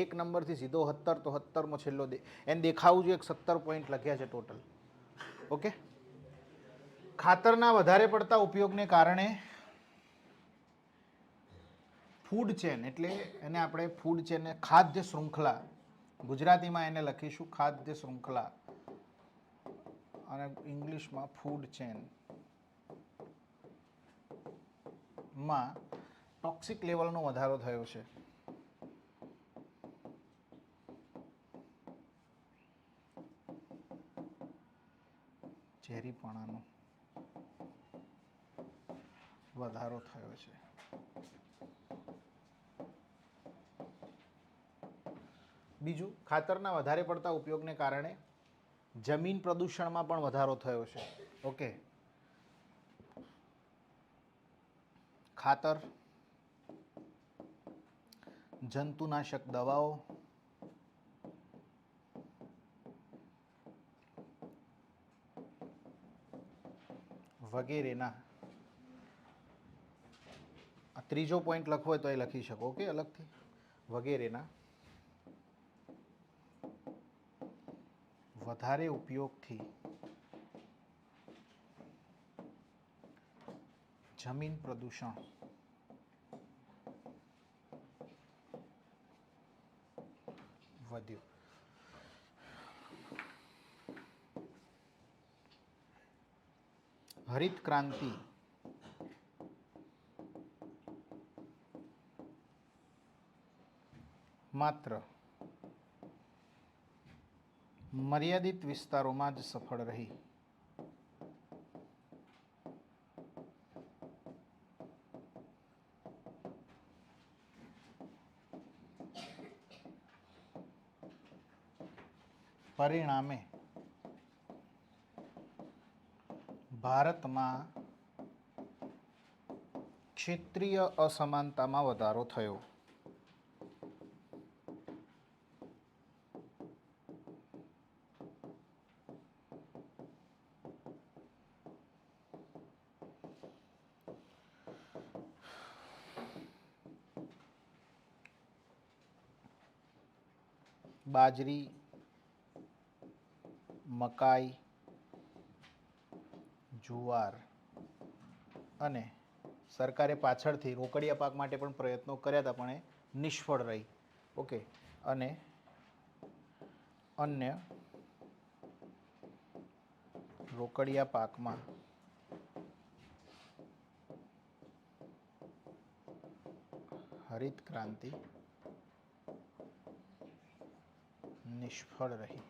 S1: 1 નંબરથી સીધો 17, તો 17મો છેલ્લો એને દેખાવું જોઈએ 17 પોઈન્ટ લખ્યા છે ટોટલ. ઓકે. ખાતરના વધારે પડતા ઉપયોગને કારણે ફૂડ ચેન, એટલે એને આપણે ફૂડ ચેન, ખાદ્ય શૃંખલા, ગુજરાતીમાં એને લખીશું ખાદ્ય શૃંખલા, અને ઇંગ્લિશમાં ફૂડ ચેન માં ટોક્સિક લેવલનો વધારો થયો છે. ઝેરીપણાનો વધારો થયો છે. બીજું, ખાતરના વધારે પડતા ઉપયોગને કારણે જમીન પ્રદૂષણમાં પણ વધારો થયો છે. ઓકે. ખાતર, જંતુનાશક દવાઓ, વગેરેના, આ ત્રીજો પોઈન્ટ લખવો હોય તો એ લખી શકો, ઓકે, અલગથી, વગેરેના વધારે ઉપયોગથી જમીન પ્રદૂષણ વધ્યું. હરિત ક્રાંતિ માત્ર મર્યાદિત વિસ્તારોમાં જ સફળ રહી. પરિણામે ભારતમાં ક્ષેત્રીય અસમાનતામાં વધારો થયો. બાજરી, મકાઈ, જુવાર અને સરકારે પાછળથી રોકડિયા પાક માટે પણ પ્રયત્નો કર્યા હતા, પણ એ નિષ્ફળ રહી. ઓકે, અને અન્ય રોકડિયા પાકમાં હરિત ક્રાંતિ નિષ્ફળ રહી.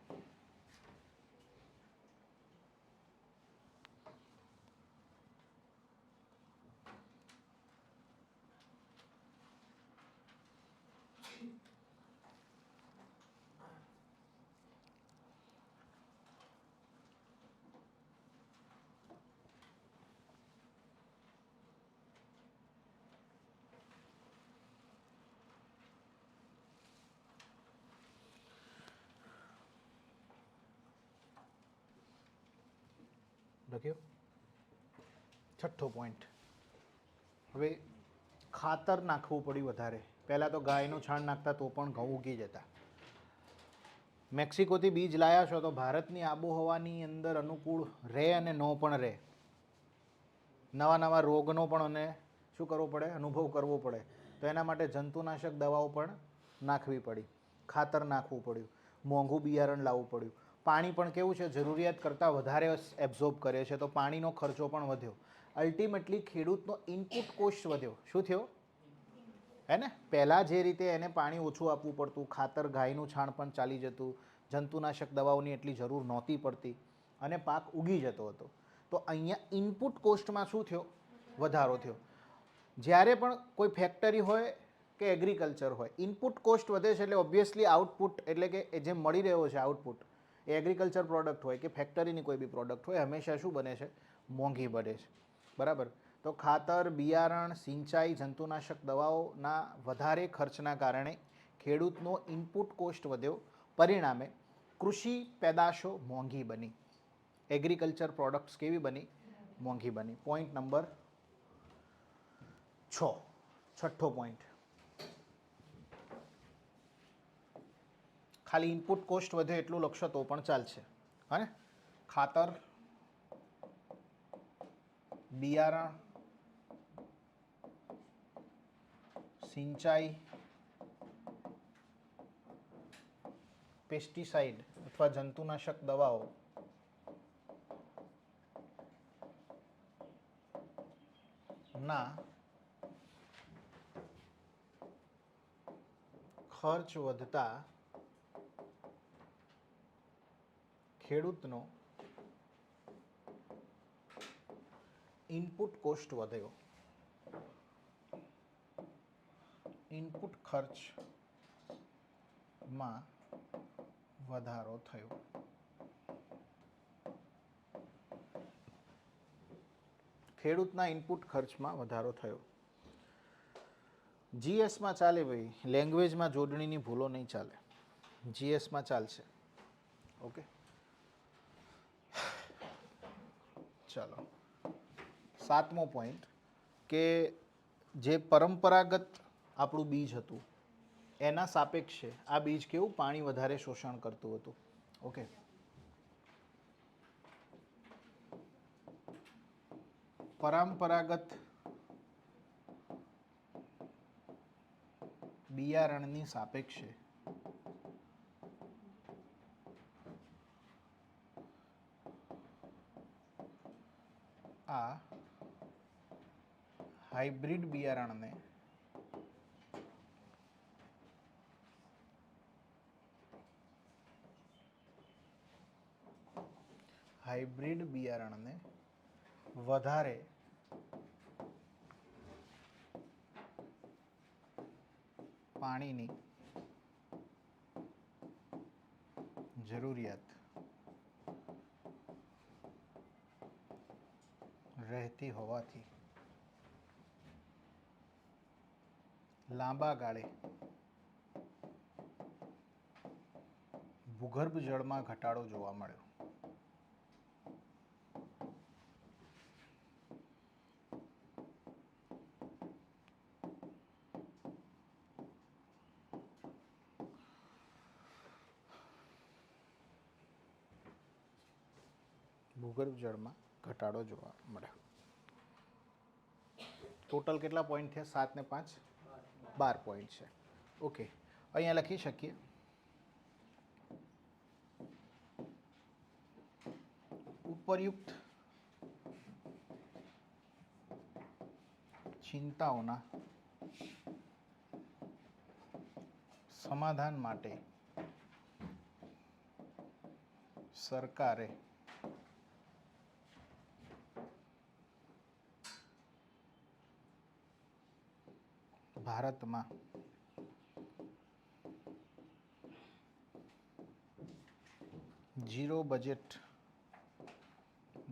S1: લખ્યું? છઠ્ઠો પોઈન્ટ. હવે ખાતર નાખવું પડ્યું વધારે. પહેલાં તો ગાયનું છાણ નાખતા તો પણ ઘઉં ઉગી જતા. મેક્સિકોથી બીજ લાયા છો તો ભારતની આબોહવાની અંદર અનુકૂળ રહે અને ન પણ રહે. નવા નવા રોગનો પણ અને શું કરવો પડે? અનુભવ કરવો પડે. તો એના માટે જંતુનાશક દવાઓ પણ નાખવી પડી, ખાતર નાખવું પડ્યું, મોંઘું બિયારણ લાવવું પડ્યું. પાણી પણ કેવું છે, જરૂરિયાત કરતાં વધારે એબ્ઝોર્બ કરે છે, તો પાણીનો ખર્ચો પણ વધ્યો. અલ્ટિમેટલી ખેડૂતનો ઇનપુટ કોસ્ટ વધ્યો. શું થયો? હે ને? પહેલાં જે રીતે એને પાણી ઓછું આપવું પડતું, ખાતર ગાયનું છાણ પણ ચાલી જતું, જંતુનાશક દવાઓની એટલી જરૂર નહોતી પડતી અને પાક ઉગી જતો હતો. તો અહીંયા ઇનપુટ કોસ્ટમાં શું થયો? વધારો થયો. જ્યારે પણ કોઈ ફેક્ટરી હોય કે એગ્રીકલ્ચર હોય, ઇનપુટ કોસ્ટ વધે છે એટલે ઓબ્વિયસલી આઉટપુટ એટલે કે જે મળી રહ્યો છે આઉટપુટ, એ એગ્રીકલ્ચર પ્રોડક્ટ હોય કે ફેક્ટરીની કોઈ બી પ્રોડક્ટ હોય, હંમેશા શું બને છે? મોંઘી બને છે. બરાબર? તો ખાતર, બિયારણ, સિંચાઈ, જંતુનાશક દવાઓના વધારે ખર્ચના કારણે ખેડૂતનો ઇનપુટ કોસ્ટ વધ્યો. પરિણામે કૃષિ પેદાશો મોંઘી બની. એગ્રીકલ્ચર પ્રોડક્ટ્સ કેવી બની? મોંઘી બની. પોઈન્ટ નંબર 6, છઠ્ઠો પોઈન્ટ. ખાલી ઇનપુટ કોસ્ટ વધે એટલું લખશો તો પણ ચાલશે. હા, ખાતર, બિયારણ, સિંચાઈ, પેસ્ટિસાઇડ અથવા જંતુનાશક દવાઓ ના ખર્ચ વધતા ખેડૂતનો ઇનપુટ કોસ્ટ વધ્યો. ઇનપુટ ખર્ચમાં વધારો થયો. ખેડૂતના ઇનપુટ ખર્ચમાં વધારો થયો. જીએસમાં ચાલે ભાઈ, લેંગ્વેજમાં જોડણીની ભૂલો નહીં ચાલે. જીએસમાં ચાલશે. ઓકે, ચાલો. 7મો પોઈન્ટ કે જે પરંપરાગત આપણું બીજ હતું એના સાપેક્ષે આ બીજ કેવું પાણી વધારે શોષણ કરતું હતું. ઓકે, પરંપરાગત બિયારણની સાપેક્ષે આ હાઇબ્રિડ બિયારણને વધારે પાણીની જરૂરિયાત રહેતી હોવાથી લાંબા ગાળે ભૂગર્ભ જળમાં ઘટાડો જોવા મળ્યો. ભૂગર્ભ જળમાં ઘટાડો જોવા મળ્યો. ટોટલ કેટલા પોઈન્ટ થયા? 7 ને 5 12 પોઈન્ટ છે. ઓકે, અહીંયા લખી શકીએ ઉપરયુક્ત ચિંતાઓના સમાધાન માટે સરકારે ભારતમાં zero budget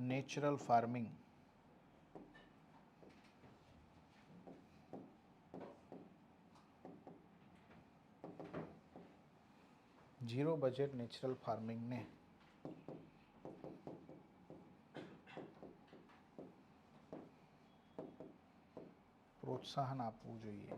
S1: natural farming zero budget natural ફાર્મિંગને પ્રોત્સાહન આપવું જોઈએ.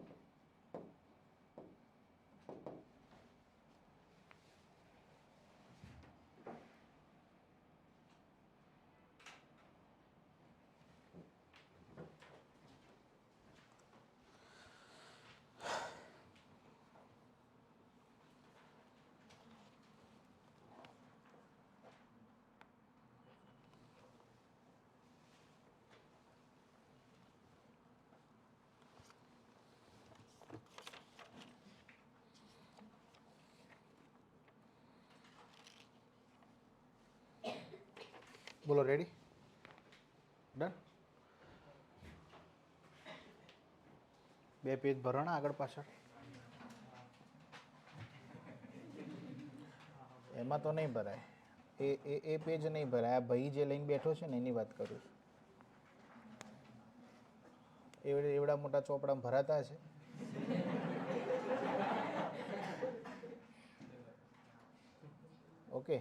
S1: બોલો, રેડી? ડન? બે પેજ ભરવાના આગળ પાછળ? એમાં તો નહીં ભરાય. એ પેજ નહીં ભરાય. આ ભાઈ જે લઈને બેઠો છે ને એની વાત કરું છું. એવડા મોટા ચોપડા ભરાતા છે. ઓકે,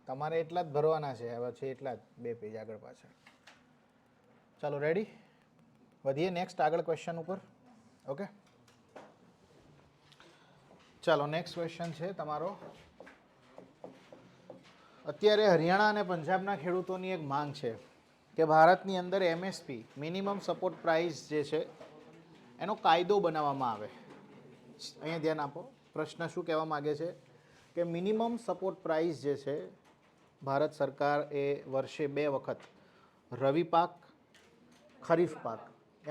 S1: તમારે એટલા જ ભરવાના છે. હવે છે એટલા જ, બે પેજ આગળ પાછળ. ચાલો, રેડી? વધીએ નેક્સ્ટ આગળ ક્વેશ્ચન ઉપર. ઓકે, ચાલો નેક્સ્ટ ક્વેશ્ચન છે તમારો. અત્યારે હરિયાણા અને પંજાબના ખેડૂતોની એક માંગ છે કે ભારતની અંદર MSP મિનિમમ સપોર્ટ પ્રાઇસ જે છે એનો કાયદો બનાવવામાં આવે. અહીંયા ધ્યાન આપો, પ્રશ્ન શું કહેવા માગે છે કે મિનિમમ સપોર્ટ પ્રાઇસ જે છે ભારત સરકાર એ વર્ષે 2 વખત રવિ પાક, ખરીફ પાક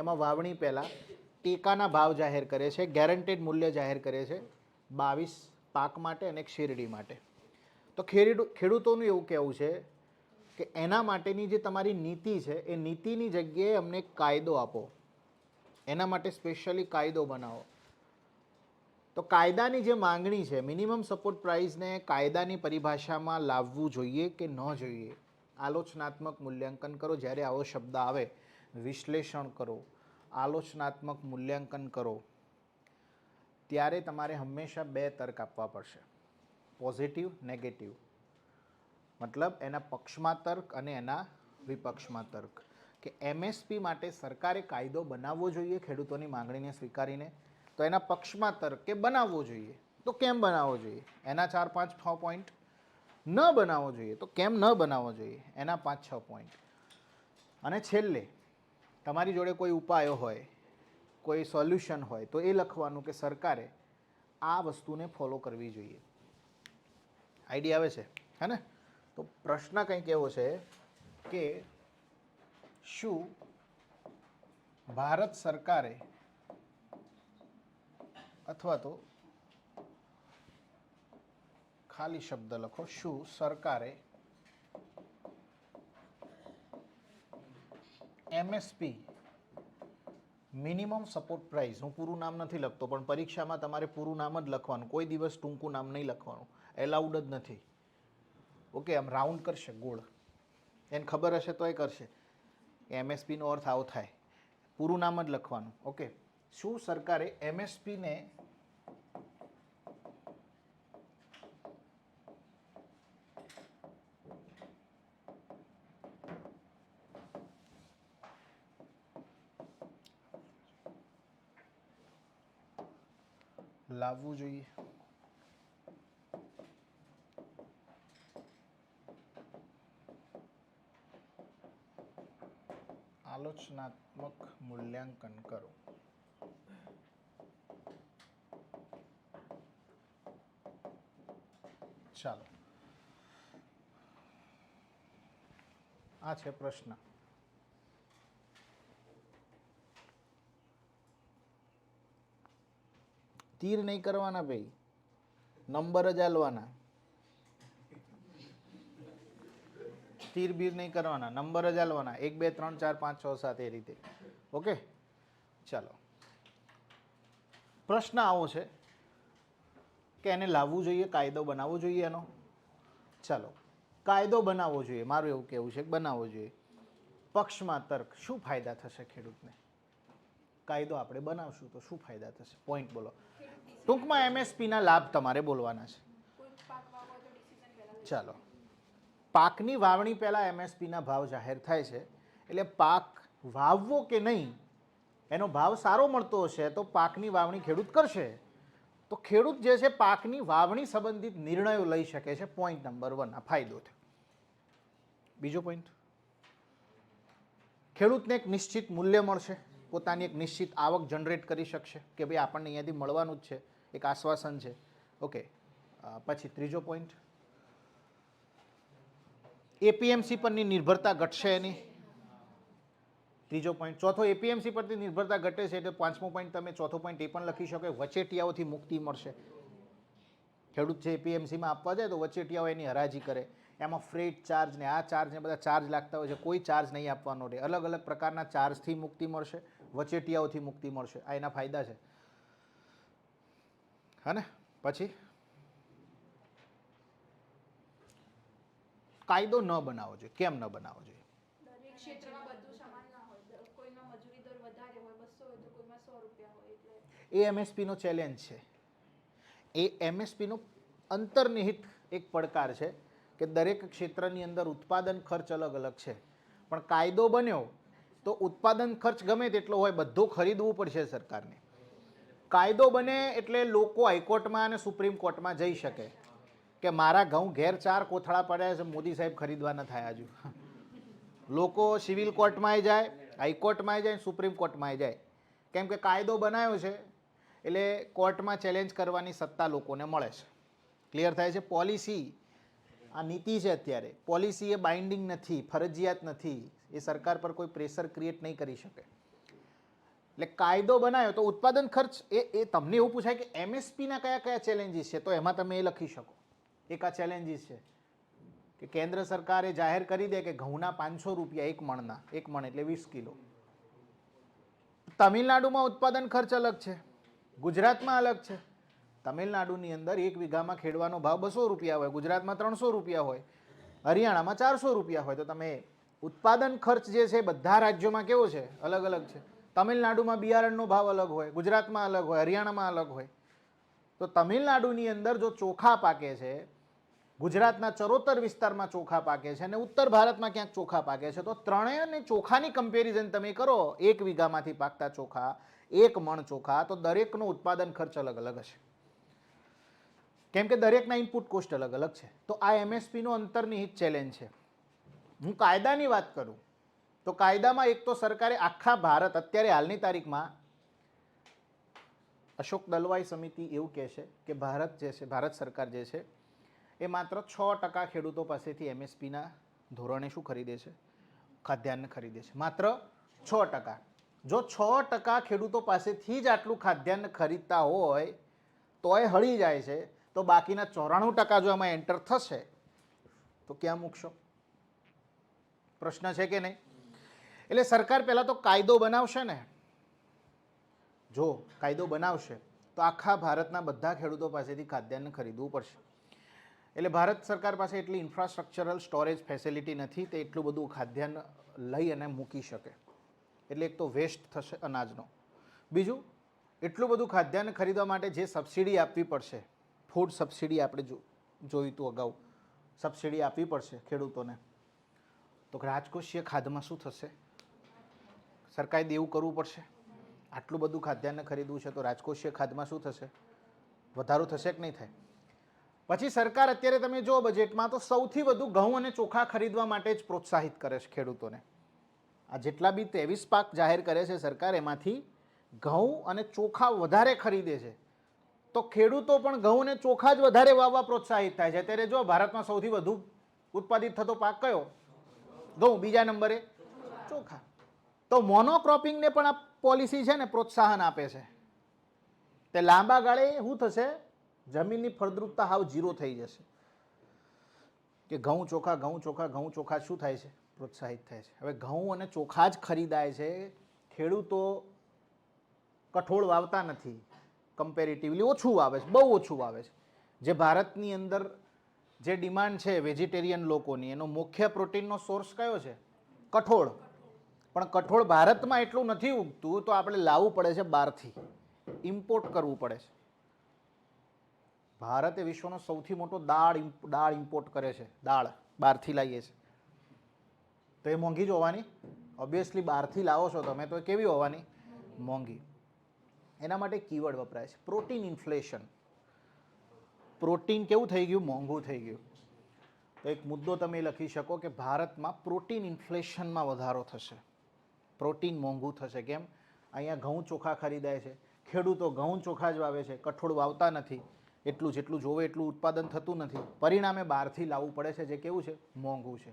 S1: એમાં વાવણી પહેલાં ટેકાના ભાવ જાહેર કરે છે, ગેરંટેડ મૂલ્ય જાહેર કરે છે 22 પાક માટે અને એક શેરડી માટે. તો ખેડૂતોનું એવું કહેવું છે કે એના માટેની જે તમારી નીતિ છે એ નીતિની જગ્યાએ અમને કાયદો આપો, એના માટે સ્પેશિયલી કાયદો બનાવો. તો કાયદાની જે માંગણી છે, મિનિમમ સપોર્ટ પ્રાઇસને કાયદાની પરિભાષામાં લાવવું જોઈએ કે ન જોઈએ, આલોચનાત્મક મૂલ્યાંકન કરો. જ્યારે આવો શબ્દ આવે, વિશ્લેષણ કરો, આલોચનાત્મક મૂલ્યાંકન કરો, ત્યારે તમારે હંમેશા 2 તર્ક આપવા પડશે, પોઝિટિવ, નેગેટિવ. મતલબ એના પક્ષમાં તર્ક અને એના વિપક્ષમાં તર્ક. કે MSP માટે સરકારે કાયદો બનાવવો જોઈએ ખેડૂતોની માંગણીને સ્વીકારીને, તો એના પક્ષમાં તર્ક કે બનાવવો જોઈએ. તો કેમ બનાવવો જોઈએ? એના 4-5-6 પોઈન્ટ. ન બનાવવો જોઈએ તો કેમ ન બનાવવો જોઈએ? એના 5-6 પોઈન્ટ. અને છેલ્લે તમારી જોડે કોઈ ઉપાયો હોય, કોઈ સોલ્યુશન હોય, તો એ લખવાનું કે સરકારે આ વસ્તુને ફોલો કરવી જોઈએ. આઈડિયા આવે છે, હે ને? તો પ્રશ્ન કંઈક એવો છે કે શું ભારત સરકારે અથવા તો ખાલી શબ્દ લખો, શું સરકારે MSP મિનિમમ સપોર્ટ પ્રાઇસ, હું પૂરું નામ નથી લખતો પણ પરીક્ષામાં તમારે પૂરું નામ જ લખવાનું, કોઈ દિવસ ટૂંકું નામ નહીં લખવાનું, એલાઉડ જ નથી. ઓકે, આમ રાઉન્ડ કરશે ગોળ, એને ખબર હશે તો એ કરશે. MSPનો અર્થ આવો થાય, પૂરું નામ જ લખવાનું. ઓકે, શું સરકારે MSPને લાવવું જોઈએ? આલોચનાત્મક મૂલ્યાંકન કરો. ચાલો, આ છે પ્રશ્ન. તીર નહીં કરવાના ભાઈ, નંબર જ આલવાના. તીર બીર નહીં કરવાના, નંબર જ આલવાના. 1 2 3 4 5 6 7 એ રીતે. ઓકે, ચાલો. પ્રશ્ન આવો છે કે એને લાવવું જોઈએ, કાયદો બનાવવો જોઈએ એનો. ચાલો, કાયદો બનાવવો જોઈએ. મારું એવું કહેવું છે કે બનાવવો જોઈએ. પક્ષમાં તર્ક, શું ફાયદા થશે ખેડૂતને? કાયદો આપણે બનાવશું તો શું ફાયદા થશે? પોઈન્ટ બોલો. ટૂંકમાં એમએસપીના લાભ તમારે બોલવાના છે. ચાલો, પાકની વાવણી પહેલાં એમએસપીના ભાવ જાહેર થાય છે. એટલે પાક વાવવો કે નહીં, એનો ભાવ સારો મળતો હશે તો પાકની વાવણી ખેડૂત કરશે. તો ખેડૂત જે છે પાકની વાવણી સંબંધિત નિર્ણયો લઈ શકે છે. પોઈન્ટ નંબર 1 આ ફાયદો થયો. બીજો પોઈન્ટ, ખેડૂતને એક નિશ્ચિત મૂલ્ય મળશે, પોતાની એક નિશ્ચિત આવક જનરેટ કરી શકશે કે ભાઈ આપણને અહીંયાથી મળવાનું જ છે, એક આશ્વાસન છે. ઓકે, પછી ત્રીજો પોઈન્ટ, એપીએમસી પરની નિર્ભરતા ઘટશે એની. ત્રીજો પોઈન્ટ. ચોથો, એપીએમસી પરથી નિર્ભરતા ઘટે છે એટલે પાંચમો પોઈન્ટ તમે ચોથો પોઈન્ટ એ પણ લખી શકો, વચેટિયાઓથી મુક્તિ મળશે. ખેડૂત જે એપીએમસીમાં આપવા જાય તો વચેટિયાઓ એની હરાજી કરે, એમાં ફ્રેટ ચાર્જ ને આ ચાર્જ ને બધા ચાર્જ લાગતા હોય છે, કોઈ ચાર્જ નહીં આપવાનો રહે. અલગ અલગ પ્રકારના ચાર્જથી મુક્તિ મળશે, વચેટિયાઓથી મુક્તિ મળશે. આ એના ફાયદા છે. હા ને? પછી કાયદો ન બનાવવો જોઈએ. કેમ ન બનાવવો જોઈએ? એ એમએસપીનો ચેલેન્જ છે. એ એમએસપીનો અંતર્નિહિત એક પડકાર છે કે દરેક ક્ષેત્રની અંદર ઉત્પાદન ખર્ચ અલગ અલગ છે. પણ કાયદો બન્યો તો ઉત્પાદન ખર્ચ ગમે તેટલો હોય બધું ખરીદવું પડશે સરકારને. કાયદો બને એટલે લોકો હાઈકોર્ટમાં અને સુપ્રીમ કોર્ટમાં જઈ શકે કે મારા ઘઉં ઘેર 4 કોથળા પડ્યા છે, મોદી સાહેબ ખરીદવા ન થયા હજુ. લોકો સિવિલ કોર્ટમાં જાય, હાઈકોર્ટમાં જાય, સુપ્રીમ કોર્ટમાં જાય. કેમ કે કાયદો બનાવ્યો છે એટલે કોર્ટમાં ચેલેન્જ કરવાની સત્તા લોકોને મળે છે. ક્લિયર થાય છે? પોલિસી, આ નીતિ છે અત્યારે, પોલિસી એ બાઇન્ડિંગ નથી, ફરજિયાત નથી. એ સરકાર પર કોઈ પ્રેશર ક્રિએટ નહીં કરી શકે. એટલે કાયદો બનાવ્યો તો ઉત્પાદન ખર્ચ એ તમને એવું પૂછાય કે એમએસપીના કયા કયા ચેલેન્જીસ છે, તો એમાં તમે એ લખી શકો. એક આ ચેલેન્જીસ છે કે કેન્દ્ર સરકારે જાહેર કરી દે કે ઘઉંના 500 રૂપિયા એક મણના, એક મણ એટલે 20 કિલો. તમિલનાડુમાં ઉત્પાદન ખર્ચ અલગ છે, ગુજરાતમાં અલગ છે. તમિલનાડુની અંદર 1 વીઘામાં ખેડવાનો ભાવ 200 રૂપિયા હોય, ગુજરાતમાં 300 રૂપિયા હોય, હરિયાણામાં 400 રૂપિયા હોય. તો તમે ઉત્પાદન ખર્ચ જે છે બધા રાજ્યોમાં કેવો છે? અલગ અલગ છે. તમિલનાડુમાં બિયારણનો ભાવ અલગ હોય, ગુજરાતમાં અલગ હોય, હરિયાણામાં અલગ હોય. તો તમિલનાડુની અંદર જો ચોખા પાકે છે, ગુજરાતના ચરોતર વિસ્તારમાં ચોખા પાકે છે અને ઉત્તર ભારતમાં ક્યાંક ચોખા પાકે છે, તો ત્રણેયની ચોખાની કમ્પેરિઝન તમે કરો, 1 વીઘામાંથી પાકતા ચોખા, 1 મણ ચોખા, તો દરેકનો ઉત્પાદન ખર્ચ અલગ અલગ હશે. કેમ કે દરેકના ઇનપુટ કોસ્ટ અલગ અલગ છે. તો આ એમએસપીનો અંતર્નિહિત ચેલેન્જ છે. હું કાયદાની વાત કરું તો કાયદામાં એક તો સરકારે આખા ભારત, અત્યારે હાલની તારીખમાં અશોક દલવાઈ સમિતિ એવું કહે છે કે ભારત જે છે, ભારત સરકાર જે છે એ માત્ર 6% ખેડૂતો પાસેથી એમએસપીના ધોરણે શું ખરીદે છે? ખાદ્યાન્ન ખરીદે છે. માત્ર 6%. જો 6% ખેડૂતો પાસેથી જ આટલું ખાદ્યાન્ન ખરીદતા હોય તોય હળી જાય છે, તો બાકીના 94% જો આમાં એન્ટર થશે તો ક્યાં મૂકશો? પ્રશ્ન છે કે નહીં? એટલે સરકાર પહેલાં તો કાયદો બનાવશે ને. જો કાયદો બનાવશે તો આખા ભારતના બધા ખેડૂતો પાસેથી ખાદ્યાન્ન ખરીદવું પડશે. એટલે ભારત સરકાર પાસે એટલી ઇન્ફ્રાસ્ટ્રક્ચરલ સ્ટોરેજ ફેસિલિટી નથી તે એટલું બધું ખાદ્યાન્ન લઈ અને મૂકી શકે. એટલે એક તો વેસ્ટ થશે અનાજનો. બીજું, એટલું બધું ખાદ્યાન્ન ખરીદવા માટે જે સબસિડી આપવી પડશે, ફૂડ સબસિડી આપણે જોયું હતું અગાઉ, સબસિડી આપવી પડશે ખેડૂતોને, તો રાજકોષીય ખાધમાં શું થશે? સરકારે દેવું કરવું પડશે. આટલું બધું ખાદ્યાન્ન ખરીદવું છે તો રાજકોષીય ખાધમાં શું થશે? વધારો થશે કે નહીં થાય? પછી સરકાર અત્યારે તમે જો બજેટમાં તો સૌથી વધુ ઘઉં અને ચોખા ખરીદવા માટે જ પ્રોત્સાહિત કરે છે ખેડૂતોને. આ જેટલા બી 23 પાક જાહેર કરે છે સરકાર, એમાંથી ઘઉં અને ચોખા વધારે ખરીદે છે. તો ખેડૂતો પણ ઘઉં ને ચોખા જ વધારે વાવવા પ્રોત્સાહિત થાય છે. ત્યારે જો ભારતમાં સૌથી વધુ ઉત્પાદિત થતો પાક કયો? ઘઉં. બીજા નંબરે ચોખા. તો મોનોક્રોપિંગને પણ આ પોલિસી છે ને પ્રોત્સાહન આપે છે. તે લાંબા ગાળે શું થશે? જમીનની ફળદ્રુપતા હાવ ઝીરો થઈ જશે. કે ઘઉં ચોખા ઘઉં ચોખા ઘઉં ચોખા શું થાય છે? પ્રોત્સાહિત થાય છે. હવે ઘઉં અને ચોખા જ ખરીદાય છે. ખેડૂતો કઠોળ વાવતા નથી. કમ્પેરેટિવલી ઓછું વાવે છે, બહુ ઓછું વાવે છે. જે ભારતની અંદર જે ડિમાન્ડ છે વેજીટેરિયન લોકોની, એનો મુખ્ય પ્રોટીનનો સોર્સ કયો છે? કઠોળ. પણ કઠોળ ભારતમાં એટલું નથી ઉગતું, તો આપણે લાવવું પડે છે બહારથી, ઇમ્પોર્ટ કરવું પડે છે. ભારત એ વિશ્વનો સૌથી મોટો દાળ ઇમ્પોર્ટ કરે છે. દાળ બહારથી લાવીએ છીએ. તો એ મોંઘી જ હોવાની. ઓબ્વિયસલી બહારથી લાવો છો તમે તો એ કેવી હોવાની? મોંઘી. એના માટે કીવર્ડ વપરાય છે પ્રોટીન ઇન્ફ્લેશન. પ્રોટીન કેવું થઈ ગયું? મોંઘું થઈ ગયું. તો એક મુદ્દો તમે લખી શકો કે ભારતમાં પ્રોટીન ઇન્ફ્લેશનમાં વધારો થશે. પ્રોટીન મોંઘું થશે. કેમ? અહીંયા ઘઉં ચોખા ખરીદાય છે, ખેડૂતો ઘઉં ચોખા જ વાવે છે, કઠોળ વાવતા નથી. એટલું જેટલું જોવે એટલું ઉત્પાદન થતું નથી. પરિણામે બહારથી લાવવું પડે છે, જે કેવું છે? મોંઘું છે.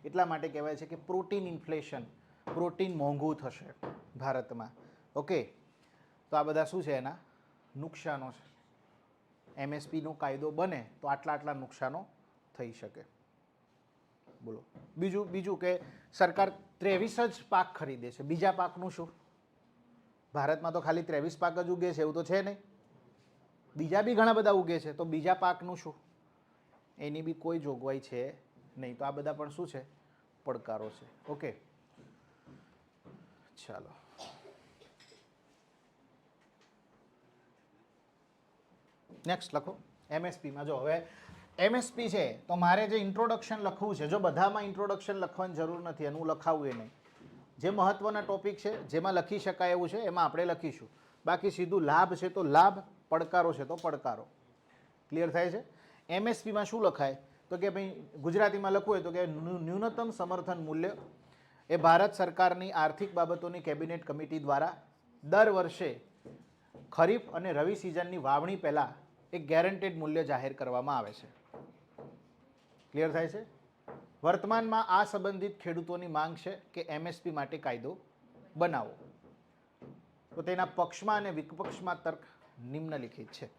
S1: એટલા માટે કહેવાય છે કે પ્રોટીન ઇન્ફ્લેશન. પ્રોટીન મોંઘું થશે ભારતમાં. ઓકે, તો આ બધા શું છે? એના નુકસાનો છે. એમએસપીનો કાયદો બને તો આટલા આટલા નુકસાનો થઈ શકે. બોલો. બીજું કે સરકાર 23 જ પાક ખરીદે છે. બીજા પાકનું શું? ભારતમાં તો ખાલી 23 પાક જ ઉગે છે એવું તો છે નહીં. બીજા બી ઘણા બધા ઉગે છે. તો બીજા પાકનું શું? એની બી કોઈ જોગવાઈ છે નહીં. તો આ બધા પણ શું છે? પડકારો છે. ઓકે, ચાલો. નેક્સ્ટ લખો. એમએસપીમાં જો હવે એમએસપી છે તો મારે જે ઇન્ટ્રોડક્શન લખવું છે, જો બધામાં ઇન્ટ્રોડક્શન લખવાની જરૂર નથી, એનું લખાવું એ નહીં. જે મહત્વના ટોપિક છે, જેમાં લખી શકાય એવું છે, એમાં આપણે લખીશું. બાકી સીધું લાભ છે તો લાભ, પડકારો છે તો પડકારો. ક્લિયર થાય છે? એમએસપીમાં શું લખાય? તો કે ભાઈ ગુજરાતીમાં લખવું હોય તો કે ન્યૂનતમ સમર્થન મૂલ્ય એ ભારત સરકારની આર્થિક બાબતોની કેબિનેટ કમિટી દ્વારા દર વર્ષે ખરીફ અને રવિ સિઝનની વાવણી પહેલાં એક ગેરંટેડ મૂલ્ય જાહેર કરવામાં આવે છે. ક્લિયર થાય છે? વર્તમાનમાં આ સંબંધિત ખેડૂતોની માંગ છે કે એમએસપી માટે કાયદો બનાવો. તો તેના પક્ષમાં અને વિપક્ષમાં તર્ક નિમ્નલિખિત છે.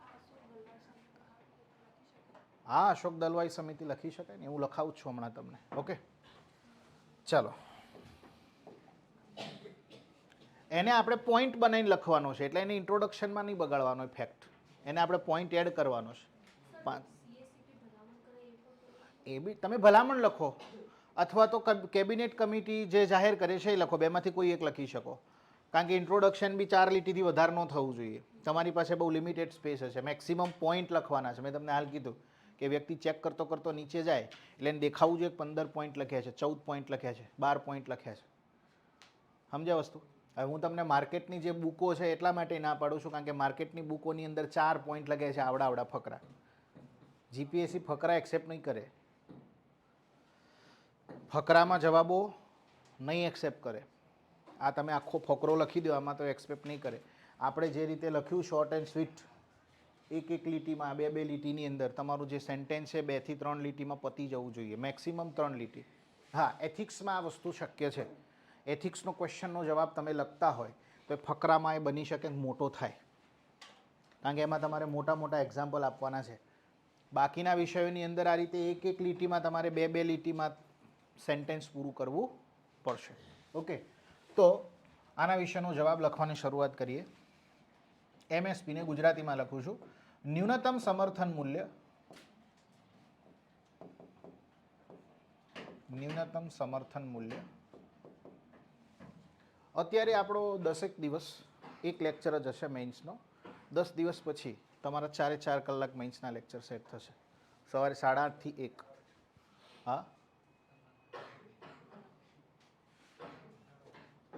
S1: હા, અશોક દલવાઈ સમિતિ લખી શકાય ને, હું લખાવું છું હમણાં તમને. ઓકે, ચાલો. એને આપણે પોઈન્ટ બનાવીને લખવાનો છે, એટલે એને ઇન્ટ્રોડક્શનમાં નહીં બગાડવાનો ફેક્ટ. એને આપણે પોઈન્ટ એડ કરવાનો છે. એ બી તમે ભલામણ લખો, અથવા તો કેબિનેટ કમિટી જે જાહેર કરે છે એ લખો. બેમાંથી કોઈ એક લખી શકો. કારણ કે ઇન્ટ્રોડક્શન બી 4 લીટીથી વધારે ન થવું જોઈએ. તમારી પાસે બહુ લિમિટેડ સ્પેસ હશે. મેક્સિમમ પોઈન્ટ લખવાના છે. મેં તમને હાલ કીધું કે વ્યક્તિ ચેક કરતો કરતો નીચે જાય એટલે એને દેખાવું જોઈએ 15 પોઈન્ટ લખ્યા છે, 14 પોઈન્ટ લખ્યા છે, 12 પોઈન્ટ લખ્યા છે. સમજ્યા વસ્તુ? હવે હું તમને માર્કેટની જે બુકો છે એટલા માટે ના પાડું છું, કારણ કે માર્કેટની બુકોની અંદર 4 પોઈન્ટ લખ્યા છે, આવડા ફકરા. જીપીએસસી ફકરા એક્સેપ્ટ નહીં કરે. ફકરામાં જવાબો નહીં એક્સેપ્ટ કરે. આ તમે આખો ફકરો લખી દો, આમાં તો એક્સેપ્ટ નહીં કરે. આપણે જે રીતે લખ્યું શોર્ટ એન્ડ સ્વીટ, એક લીટીમાં, બે લીટીની અંદર તમારું જે સેન્ટેન્સ છે 2 થી 3 લીટીમાં પતી જવું જોઈએ. મેક્સિમમ 3 લીટી. હા, એથિક્સમાં આ વસ્તુ શક્ય છે. એથિક્સનો ક્વેશ્ચનનો જવાબ તમે લખતા હોય તો એ ફકરામાં એ બની શકે મોટો થાય, કારણ કે એમાં તમારે મોટા મોટા એક્ઝામ્પલ આપવાના છે. બાકીના વિષયોની અંદર આ રીતે એક લીટીમાં તમારે બે લીટીમાં સેન્ટેન્સ પૂરું કરવું પડશે. ઓકે, તો આના વિશેનો જવાબ લખવાની શરૂઆત કરીએ. એમએસપીને ગુજરાતીમાં લખું છું. ન્યૂનતમ સમર્થન મૂલ્ય. ન્યૂનતમ સમર્થન મૂલ્ય. અત્યારે આપણો 10 દિવસ એક લેક્ચર જ હશે મેઇન્સનો. 10 દિવસ પછી તમારા 4 કલાક મેઇન્સના લેક્ચર સેટ થશે. સવારે 8:30 થી 1. હા,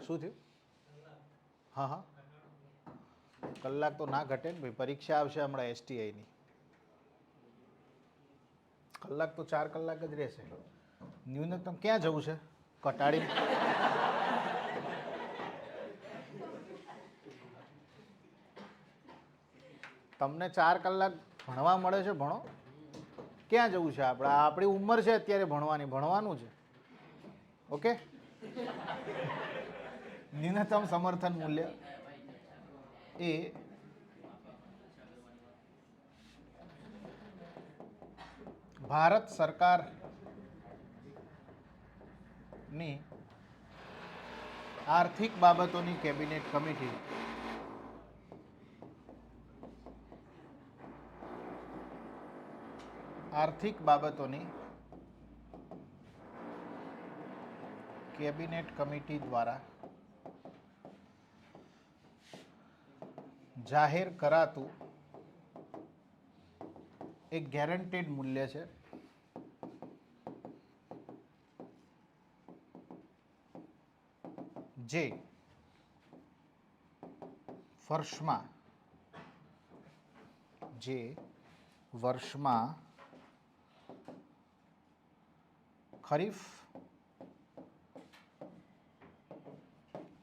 S1: શું થયું? હા, કલાક તો ના ઘટે ને ભાઈ. પરીક્ષા આવશે હમણાં એસટીઆઈની. કલાક તો 4 કલાક જ રહેશે. ન્યૂનતમ ક્યાં જવું છે? કટાડી તમને 4 કલાક ભણવા મળે છે, ભણો. ક્યાં જવું છે આપણે? આપણી ઉંમર છે અત્યારે ભણવાની, ભણવાનું છે. ઓકે. ન્યૂનતમ સમર્થન મૂલ્ય એ ભારત સરકારની આર્થિક બાબતોની કેબિનેટ કમિટી આર્થિક બાબતોની કેબિનેટ કમિટી દ્વારા જાહેર કરાતું એક ગેરંટેડ મૂલ્ય છે, જે વર્ષમાં ખરીફ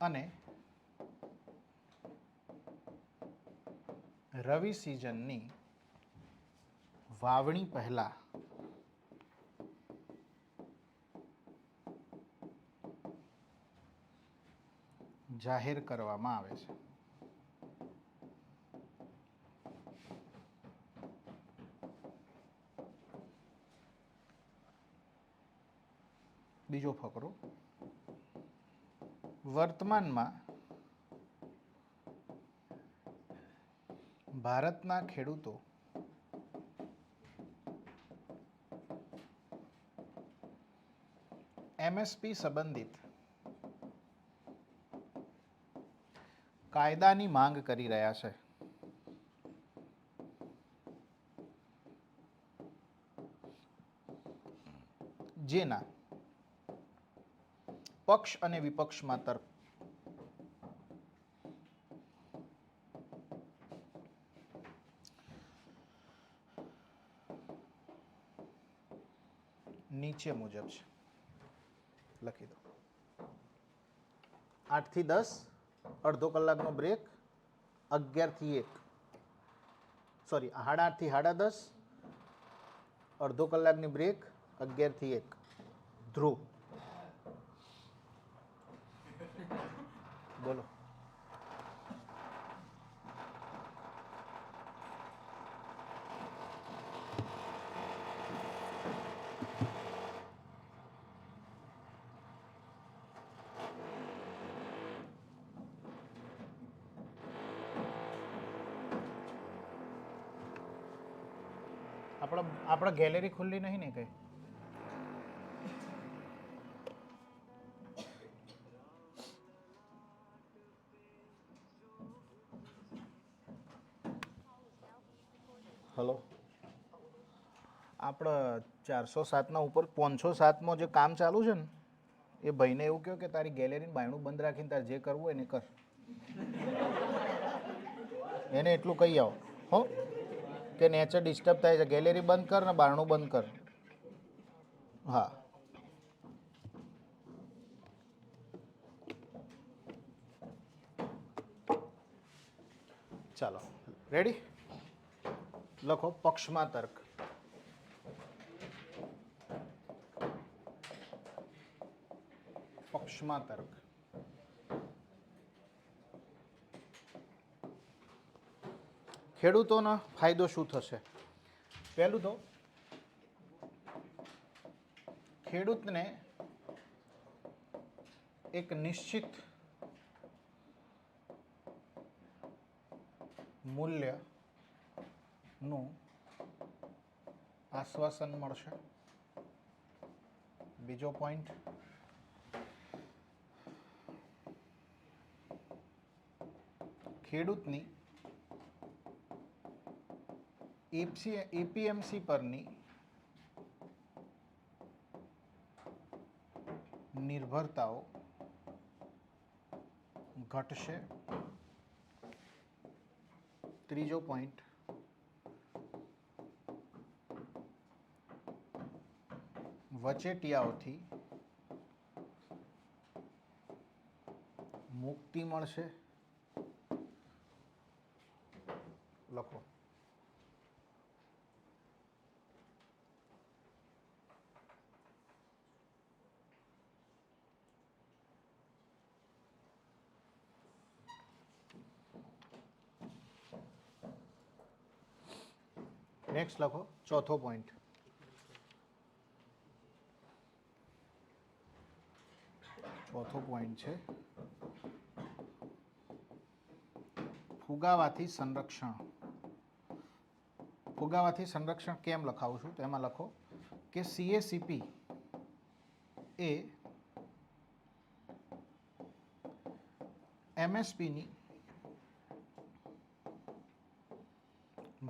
S1: અને રવિ સિઝનની વાવણી પહેલા જાહેર કરવામાં આવે છે. બીજો ફકરો, વર્તમાનમાં ભારતના ખેડૂતો એમએસપી સંબંધિત કાયદાની માંગ કરી રહ્યા છે. જેના પક્ષ અને વિપક્ષમાં તર્ક નીચે મુજબ છે. લખી દો. 8 થી 10 અડધો કલાકનો બ્રેક, 11 થી 1 સોરી 8:30 થી 10:30 અડધો કલાકની બ્રેક, 11 થી 1. ધ્રુવ બોલો. આપણા ગેલેરી ખુલ્લી નહીં ને કઈ? હલો, આપણે 407ના ઉપર 507માં જે કામ ચાલુ છે ને, એ ભાઈને એવું કહો કે તારી ગેલેરીનું બાયણું બંધ રાખીને તારે જે કરવું હોય ને કર. એને એટલું કહી આવો હો કે નેચર ડિસ્ટર્બ થાય છે. ગેલેરી બંધ કર ને બારણું બંધ કર. હા, ચાલો રેડી. લખો પક્ષમાં તર્ક. પક્ષમાં તર્ક. ખેડૂતોનો ફાયદો શું થશે? પહેલું તો ખેડૂતને એક નિશ્ચિત મૂલ્યનું આશ્વાસન મળશે. બીજો પોઈન્ટ, ખેડૂતની એપીએમસી પરની નિર્ભરતાઓ ઘટશે. ત્રીજો પોઈન્ટ, વચેટિયાઓથી મુક્તિ મળશે. લખો. નેક્સ્ટ લખો ચોથો પોઈન્ટ. ચોથો પોઈન્ટ છે ફુગાવાથી સંરક્ષણ. ફુગાવાથી સંરક્ષણ કેમ લખાવું છું તો એમાં લખો કે CACP એ MSPની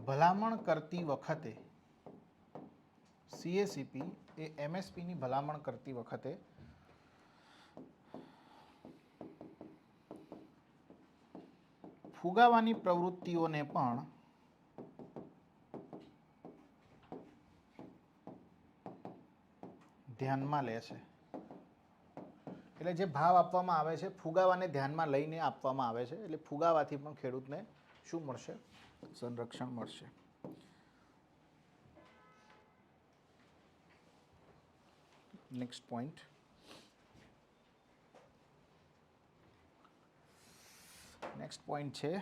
S1: ભલામણ કરતી વખતે CACP એ MSPની ભલામણ કરતી વખતે ફુગાવાની પ્રવૃત્તિઓને પણ ધ્યાનમાં લે છે. એટલે જે ભાવ આપવામાં આવે છે ફુગાવાને ધ્યાનમાં લઈને આપવામાં આવે છે. એટલે ફુગાવાથી પણ ખેડૂતને શું મળશે? સંરક્ષણ મળશે. Next point. નેક્સ્ટ પોઈન્ટ છે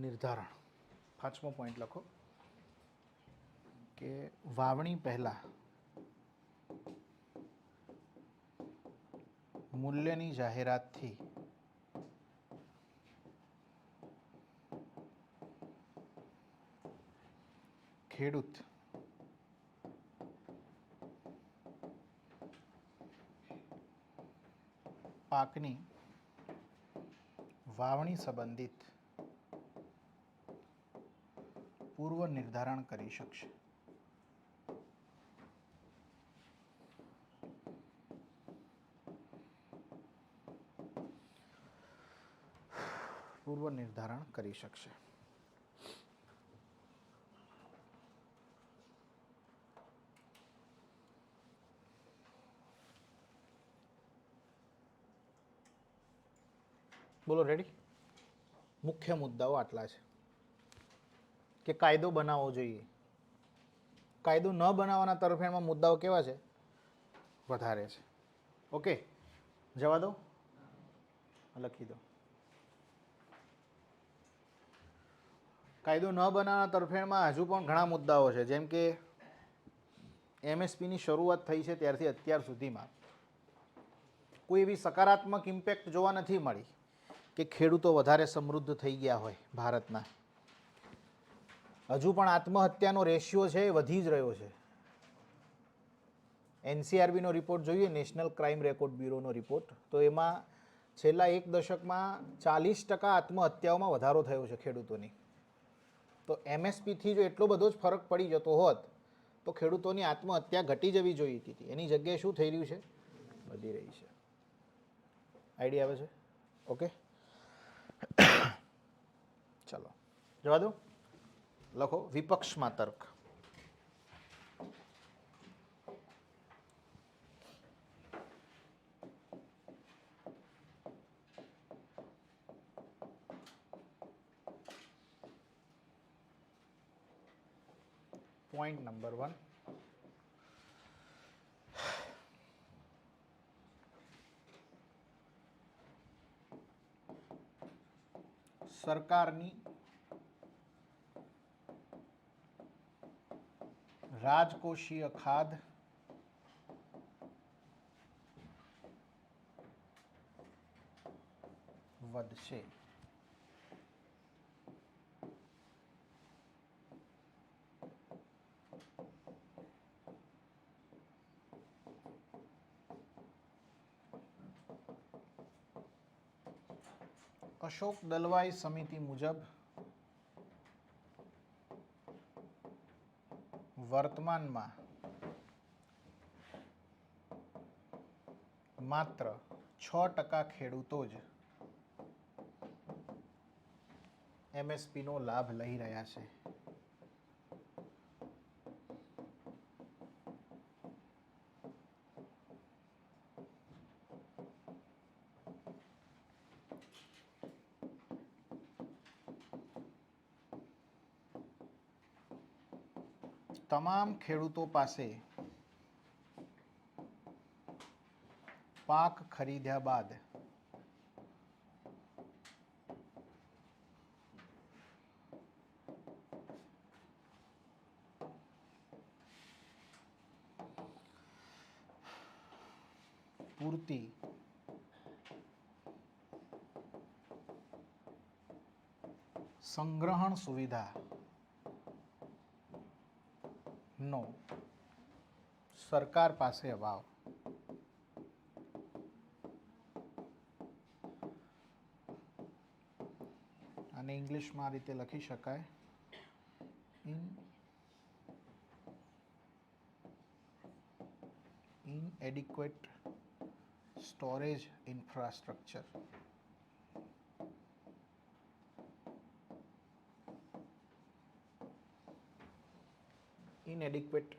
S1: નિર્ધારણ. પાંચમો પોઈન્ટ લખો કે વાવણી પહેલા મૂલ્યની જાહેરાતથી ખેડૂત પાકની વાવણી સંબંધિત પૂર્વ નિર્ધારણ કરી શકશે. પૂર્વ નિર્ધારણ કરી શકશે. બોલો રેડી. મુખ્ય મુદ્દાઓ આટલા છે કે કાયદો બનાવવો જોઈએ. કાયદો ન બનાવવાના તરફેણમાં મુદ્દાઓ કેવા છે? વધારે છે. ઓકે, જવા દો, લખી દો. કાયદો ન બનાવવાના તરફેણમાં હજુ પણ ઘણા મુદ્દાઓ છે. જેમ કે MSPની શરૂઆત થઈ છે ત્યારથી અત્યાર સુધીમાં કોઈ એવી સકારાત્મક ઇમ્પેક્ટ જોવા નથી મળી કે ખેડૂતો વધારે સમૃદ્ધ થઈ ગયા હોય ભારતના. હજુ પણ આત્મહત્યાનો રેશિયો છે એ વધી જ રહ્યો છે. NCRBનો રિપોર્ટ જોઈએ, નેશનલ ક્રાઇમ રેકોર્ડ બ્યુરોનો રિપોર્ટ, તો એમાં છેલ્લા એક દશકમાં 40% આત્મહત્યાઓમાં વધારો થયો છે ખેડૂતોની. તો MSPથી જો એટલો બધો જ ફરક પડી જતો હોત તો ખેડૂતોની આત્મહત્યા ઘટી જવી જોઈએ હતી. એની જગ્યાએ શું થઈ રહ્યું છે? વધી રહી છે. આઈડિયા આવે છે? ઓકે, ચલો જવા દો. લખો વિપક્ષમાં તર્ક. પોઈન્ટ નંબર 1, સરકારની રાજકોષીય ખાધ વધશે. અશોક દલવાઈ સમિતિ મુજબ વર્તમાનમાં માત્ર 6% ખેડૂતો જ MSPનો લાભ લઈ રહ્યા છે. તમામ ખેડૂતો પાસે પાક ખરીદ્યા બાદ પૂરતી સંગ્રહણ સુવિધા નો સરકાર પાસે અભાવ. અને ઇંગ્લિશમાં આ રીતે લખી શકાય, inadequate storage infrastructure. Inadequate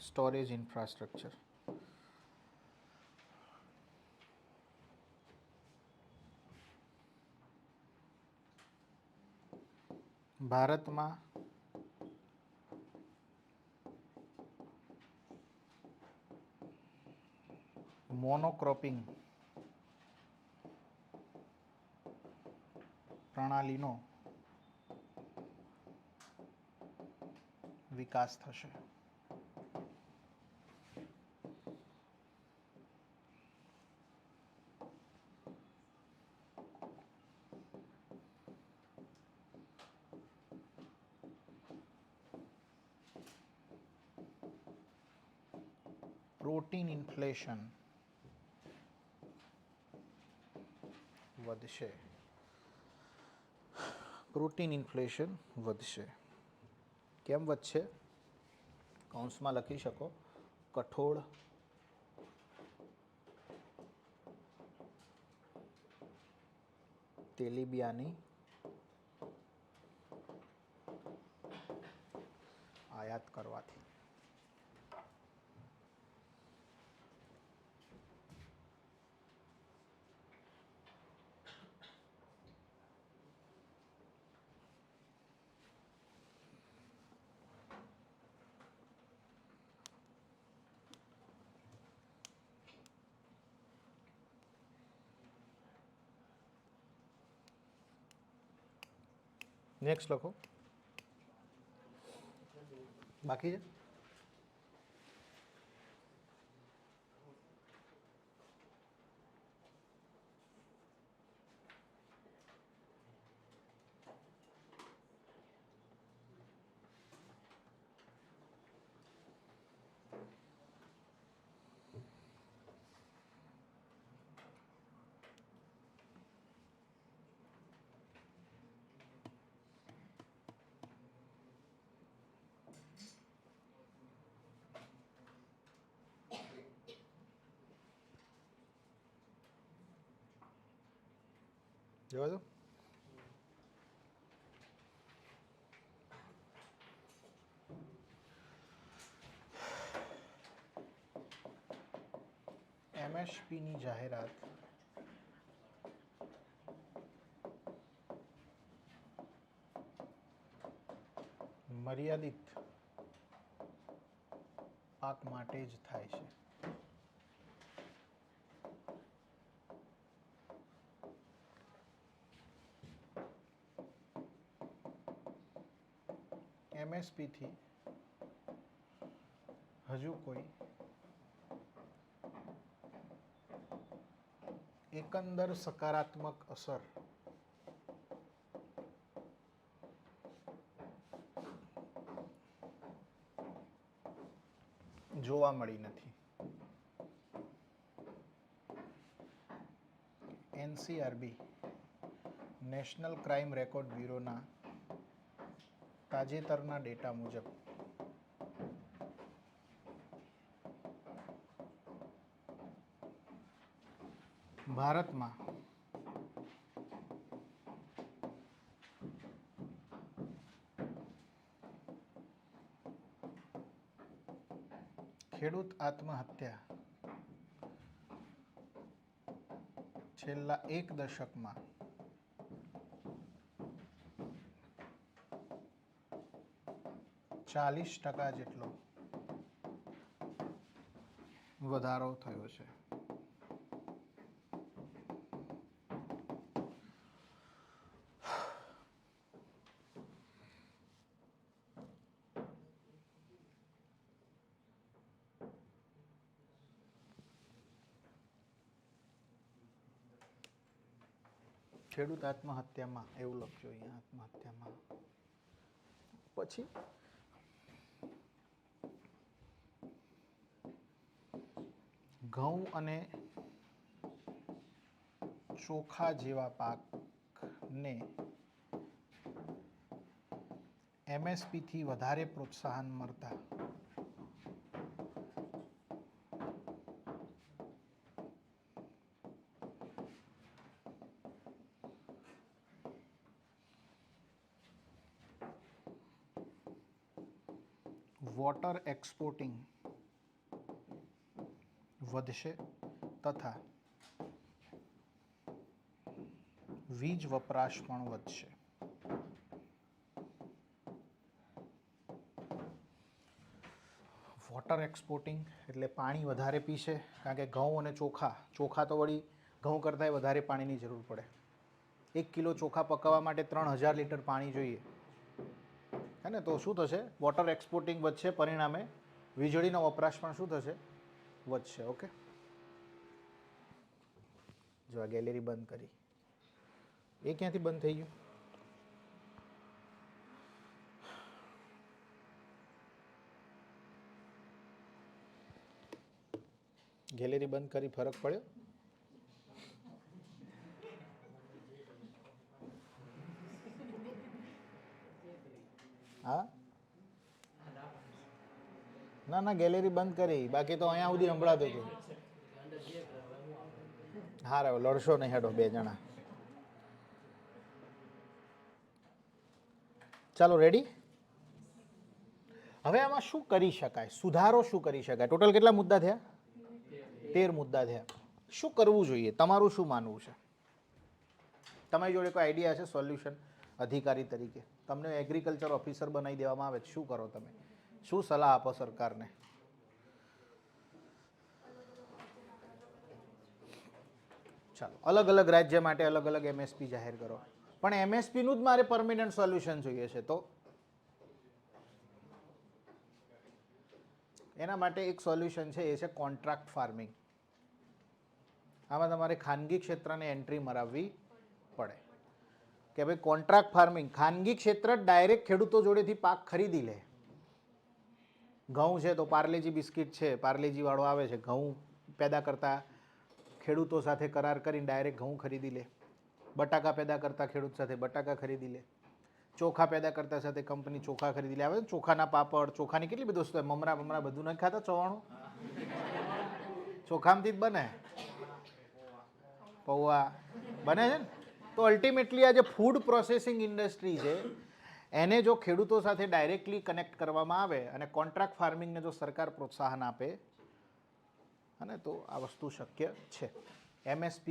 S1: storage infrastructure. ભારતમાં મોનોક્રોપિંગ પ્રણાલીનો વિકાસ થશે. પ્રોટીન ઇન્ફ્લેશન વધશે. પ્રોટીન ઇન્ફ્લેશન વધશે. કેમ વધશે? કૌંસમાં લખી શકો, કઠોળ તેલીબિયાંની આયાત કરવાથી. નેક્સ્ટ લખો. બાકી છે? જવા દો. એમએસપીની જાહેરાત મર્યાદિત પાક માટે જ થાય છે. એમએસપીથી હજુ કોઈ એકંદર સકારાત્મક અસર જોવા મળી નથી. એનસીઆરબી નેશનલ ક્રાઇમ રેકોર્ડ બ્યુરોના તાજેતરના ડેટા મુજબ ભારતમાં ખેડૂત આત્મહત્યા છેલ્લા એક દશકમાં 40% જેટલો વધારો થયો છે. ખેડૂત આત્મહત્યામાં એવું લખજો અહીંયા, આત્મહત્યામાં. પછી ઘઉં અને ચોખા જેવા પાકને MSP થી વધારે પ્રોત્સાહન મળતા વોટર એક્સપોર્ટિંગ વધશે તથા વીજ વપરાશ પણ વધશે. વોટર એક્સપોર્ટિંગ એટલે પાણી વધારે પીશે, કારણ કે ઘઉં અને ચોખા તો વળી ઘઉં કરતાંય વધારે પાણીની જરૂર પડે. 1 કિલો ચોખા પકાવવા માટે 3000 લીટર પાણી જોઈએ, હે ને? તો શું થશે? વોટર એક્સપોર્ટિંગ વધશે, પરિણામે વીજળીનો વપરાશ પણ શું થશે? વધશે. ઓકે, જો આ ગેલેરી બંધ કરી, એ ક્યાંથી બંધ થઈ ગયું? ગેલેરી બંધ કરી ફરક પડ્યો? હા, ના ના, ગેલેરી બંધ કરી, બાકી તો અહીંયા સુધી સંભળાતું હતું. હા રે, લડશો નહીં, હેડો 2 જણા. ચાલો, રેડી? હવે આમાં શું કરી શકાય? સુધારો શું કરી શકાય? ટોટલ કેટલા મુદ્દા થયા? 13 મુદ્દા થયા. શું કરવું જોઈએ? તમારું શું માનવું છે? તમારી જોડે કોઈ આઈડિયા છે? સોલ્યુશન અધિકારી તરીકે તમને એગ્રીકલ્ચર ઓફિસર બનાવી દેવામાં આવે, શું કરો તમે? શું સલાહ આપો સરકારને? ચાલો, અલગ અલગ રાજ્ય માટે અલગ અલગ MSP જાહેર કરો, પણ MSP નું જ મારે પરમિનન્ટ સોલ્યુશન જોઈએ છે. તો એના માટે એક સોલ્યુશન છે, એ છે કોન્ટ્રાક્ટ ફાર્મિંગ. આમાં તમારે ખાનગી ક્ષેત્રને એન્ટ્રી મરાવવી પડે કે ભાઈ કોન્ટ્રાક્ટ ફાર્મિંગ, ખાનગી ક્ષેત્ર ડાયરેક્ટ ખેડૂતો જોડેથી પાક ખરીદી લે. ઘઉં છે તો પાર્લેજી બિસ્કિટ છે, પાર્લેજી વાળો આવે છે, ઘઉં પેદા કરતા ખેડૂતો સાથે કરાર કરીને ડાયરેક્ટ ઘઉં ખરીદી લે. બટાકા પેદા કરતા ખેડૂત સાથે બટાકા ખરીદી લે. ચોખા પેદા કરતા સાથે કંપની ચોખા ખરીદી લે. આવે ચોખાના પાપડ, ચોખાની કેટલી બધી વસ્તુ, મમરા બધું નથી ખાતા, ચવાણું ચોખામાંથી જ બને, પૌવા બને છે ને. તો અલ્ટિમેટલી આ જે ફૂડ પ્રોસેસિંગ ઇન્ડસ્ટ્રી છે, એને જો ખેડૂતો સાથે ડાયરેક્ટલી કનેક્ટ કરવામાં આવે અને કોન્ટ્રાક્ટ ફાર્મિંગને જો સરકાર પ્રોત્સાહન આપે, અને તો આ વસ્તુ શક્ય છે. MSP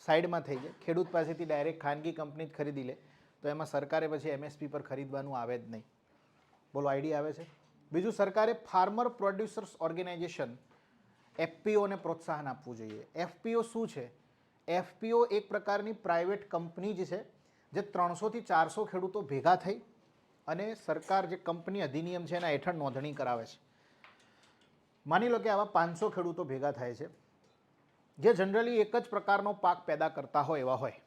S1: સાઈડમાં થઈ જાય, ખેડૂત પાસેથી ડાયરેક્ટ ખાનગી કંપની જ ખરીદી લે, તો એમાં સરકારે પછી MSP પર ખરીદવાનું આવે જ નહીં. બોલો, આઈડિયા આવે છે? બીજું, સરકારે ફાર્મર પ્રોડ્યુસર્સ ઓર્ગેનાઇઝેશન FPOને પ્રોત્સાહન આપવું જોઈએ. FPO શું છે? FPO એક પ્રકારની પ્રાઇવેટ કંપની જ છે, જે 300 થી 400 ખેડૂતો ભેગા થઈ અને સરકાર જે કંપની અધિનિયમ છે એના હેઠળ નોંધણી કરાવે છે. માની લો કે આવા 500 ખેડૂતો ભેગા થાય છે, જે જનરલી એક જ પ્રકારનો પાક પેદા કરતા હોય એવા હોય,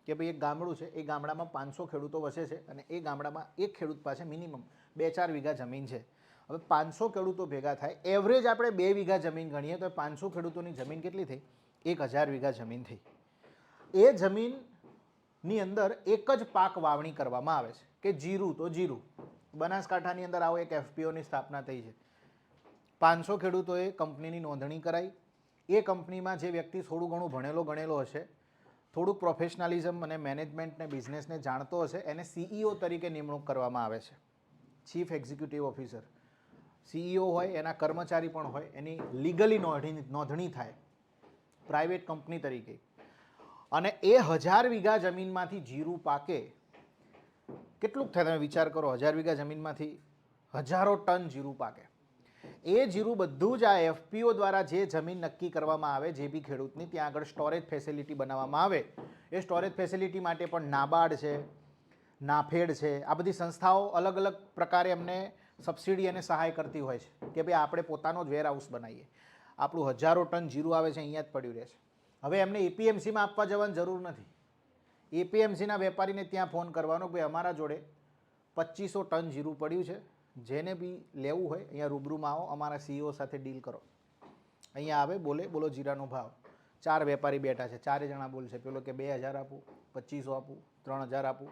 S1: કે ભાઈ એક ગામડું છે, એ ગામડામાં 500 ખેડૂતો વસે છે અને એ ગામડામાં એક ખેડૂત પાસે મિનિમમ 2-4 વીઘા જમીન છે. હવે 500 ખેડૂતો ભેગા થાય, એવરેજ આપણે 2 વીઘા જમીન ગણીએ તો 500 ખેડૂતોની જમીન કેટલી થઈ? 1000 વીઘા જમીન થઈ. એ જમીનની અંદર એક જ પાક વાવણી કરવામાં આવે છે, કે જીરું તો જીરું. બનાસકાંઠાની અંદર આવો એક FPOની સ્થાપના થઈ છે. 500 ખેડૂતોએ કંપનીની નોંધણી કરાવી. એ કંપનીમાં જે વ્યક્તિ થોડું ઘણું ભણેલો ગણેલો હશે, થોડુંક પ્રોફેશનલિઝમ અને મેનેજમેન્ટને બિઝનેસને જાણતો હશે, એને CEO તરીકે નિમણૂક કરવામાં આવે છે, ચીફ એક્ઝિક્યુટિવ ઓફિસર. CEO હોય, એના કર્મચારી પણ હોય, એની લીગલી નોંધણી થાય પ્રાઇવેટ કંપની તરીકે. અને એ 1000 વીઘા જમીનમાંથી જીરું પાકે, કેટલુંક થાય તમે વિચાર કરો? 1000 વીઘા જમીનમાંથી હજારો ટન જીરું પાકે. એ જીરું બધું જ આ એફપીઓ દ્વારા જે જમીન નક્કી કરવામાં આવે જે બી ખેડૂતની ત્યાં આગળ સ્ટોરેજ ફેસિલિટી બનાવવામાં આવે. એ સ્ટોરેજ ફેસિલિટી માટે પણ નાબાર્ડ છે, નાફેડ છે, આ બધી સંસ્થાઓ અલગ અલગ પ્રકારે એમને સબસિડી અને સહાય કરતી હોય છે કે ભાઈ આપણે પોતાનો જ વેરહાઉસ બનાવીએ. આપણું હજારો ટન જીરું આવે છે અહીંયા જ પડ્યું રહે છે. હવે એમને એપીએમસીમાં આપવા જવાની જરૂર નથી. એપીએમસીના વેપારીને ત્યાં ફોન કરવાનો કે ભાઈ અમારા જોડે 2500 ટન જીરું પડ્યું છે, જેને બી લેવું હોય અહીંયા રૂબરૂમાં આવો, અમારા સીઈઓ સાથે ડીલ કરો. અહીંયા આવે, બોલો જીરાનો ભાવ. 4 વેપારી બેઠા છે, 4 જણા બોલશે. પેલો કે 2000 આપું, 2500 આપું, 3000 આપું.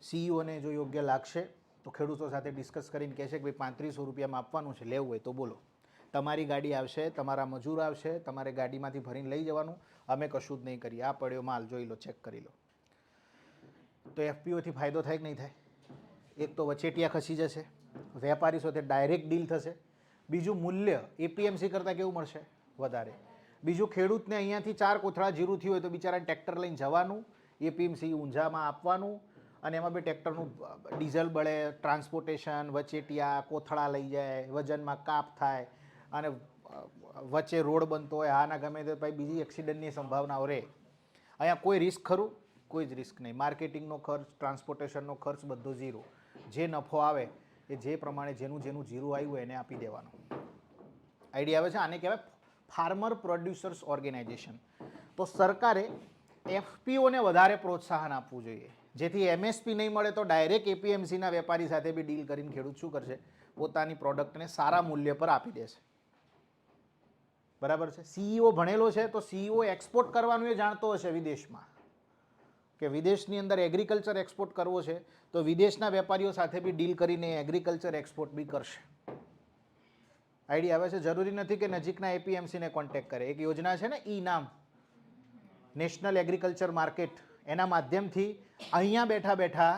S1: સીઈઓને જો યોગ્ય લાગશે તો ખેડૂતો સાથે ડિસ્કસ કરીને કહેશે કે ભાઈ 3500 રૂપિયામાં આપવાનું છે, લેવું હોય તો બોલો. તમારી ગાડી આવશે, તમારા મજૂર આવશે, તમારે ગાડીમાંથી ભરીને લઈ જવાનું, અમે કશું જ નહીં કરીએ. આ પડ્યો માલ જોઈ લો, ચેક કરી લો. તો એફપીઓથી ફાયદો થાય કે નહીં થાય? એક તો વચેટિયા ખસી જશે, વેપારી સાથે ડાયરેક્ટ ડીલ થશે. બીજું મૂલ્ય એપીએમસી કરતાં કેવું મળશે? વધારે. બીજું ખેડૂતને અહીંયાથી 4 કોથળા જીરું થયું હોય તો બિચારાને ટ્રેક્ટર લઈને જવાનું, એપીએમસી ઊંઝામાં આપવાનું, અને એમાં બી ટ્રેક્ટરનું ડીઝલ બળે, ટ્રાન્સપોર્ટેશન, વચેટિયા કોથળા લઈ જાય, વજનમાં કાપ થાય, અને વચ્ચે રોડ બનતો હોય, હાના ગમે તે ભાઈ બીજી એક્સિડન્ટની સંભાવનાઓ રહે. અહીંયા કોઈ રિસ્ક ખરું? કોઈ જ રિસ્ક નહીં. માર્કેટિંગનો ખર્ચ, ટ્રાન્સપોર્ટેશનનો ખર્ચ બધો ઝીરો. જે નફો આવે એ જે પ્રમાણે જેનું જીરું આવ્યું હોય એને આપી દેવાનું. આઈડિયા આવે છે? આને કહેવાય ફાર્મર પ્રોડ્યુસર્સ ઓર્ગેનાઇઝેશન. તો સરકારે એફપીઓને વધારે પ્રોત્સાહન આપવું જોઈએ, જેથી એમએસપી નહીં મળે તો ડાયરેક્ટ એપીએમસીના વેપારી સાથે બી ડીલ કરીને ખેડૂત શું કરશે? પોતાની પ્રોડક્ટને સારા મૂલ્ય પર આપી દેશે. બરાબર છે? સીઈઓ ભણેલો છે તો સીઈઓ એક્સપોર્ટ કરવાનું એ જાણતો હશે વિદેશમાં, કે વિદેશની અંદર એગ્રીકલ્ચર એક્સપોર્ટ કરવો છે તો વિદેશના વેપારીઓ સાથે બી ડીલ કરીને એગ્રીકલ્ચર એક્સપોર્ટ બી કરશે. આઈડિયા આવે છે? જરૂરી નથી કે નજીકના એપીએમસીને કોન્ટેક્ટ કરે. એક યોજના છે ને નામ, નેશનલ એગ્રીકલ્ચર માર્કેટ, એના માધ્યમથી અહીંયા બેઠા બેઠા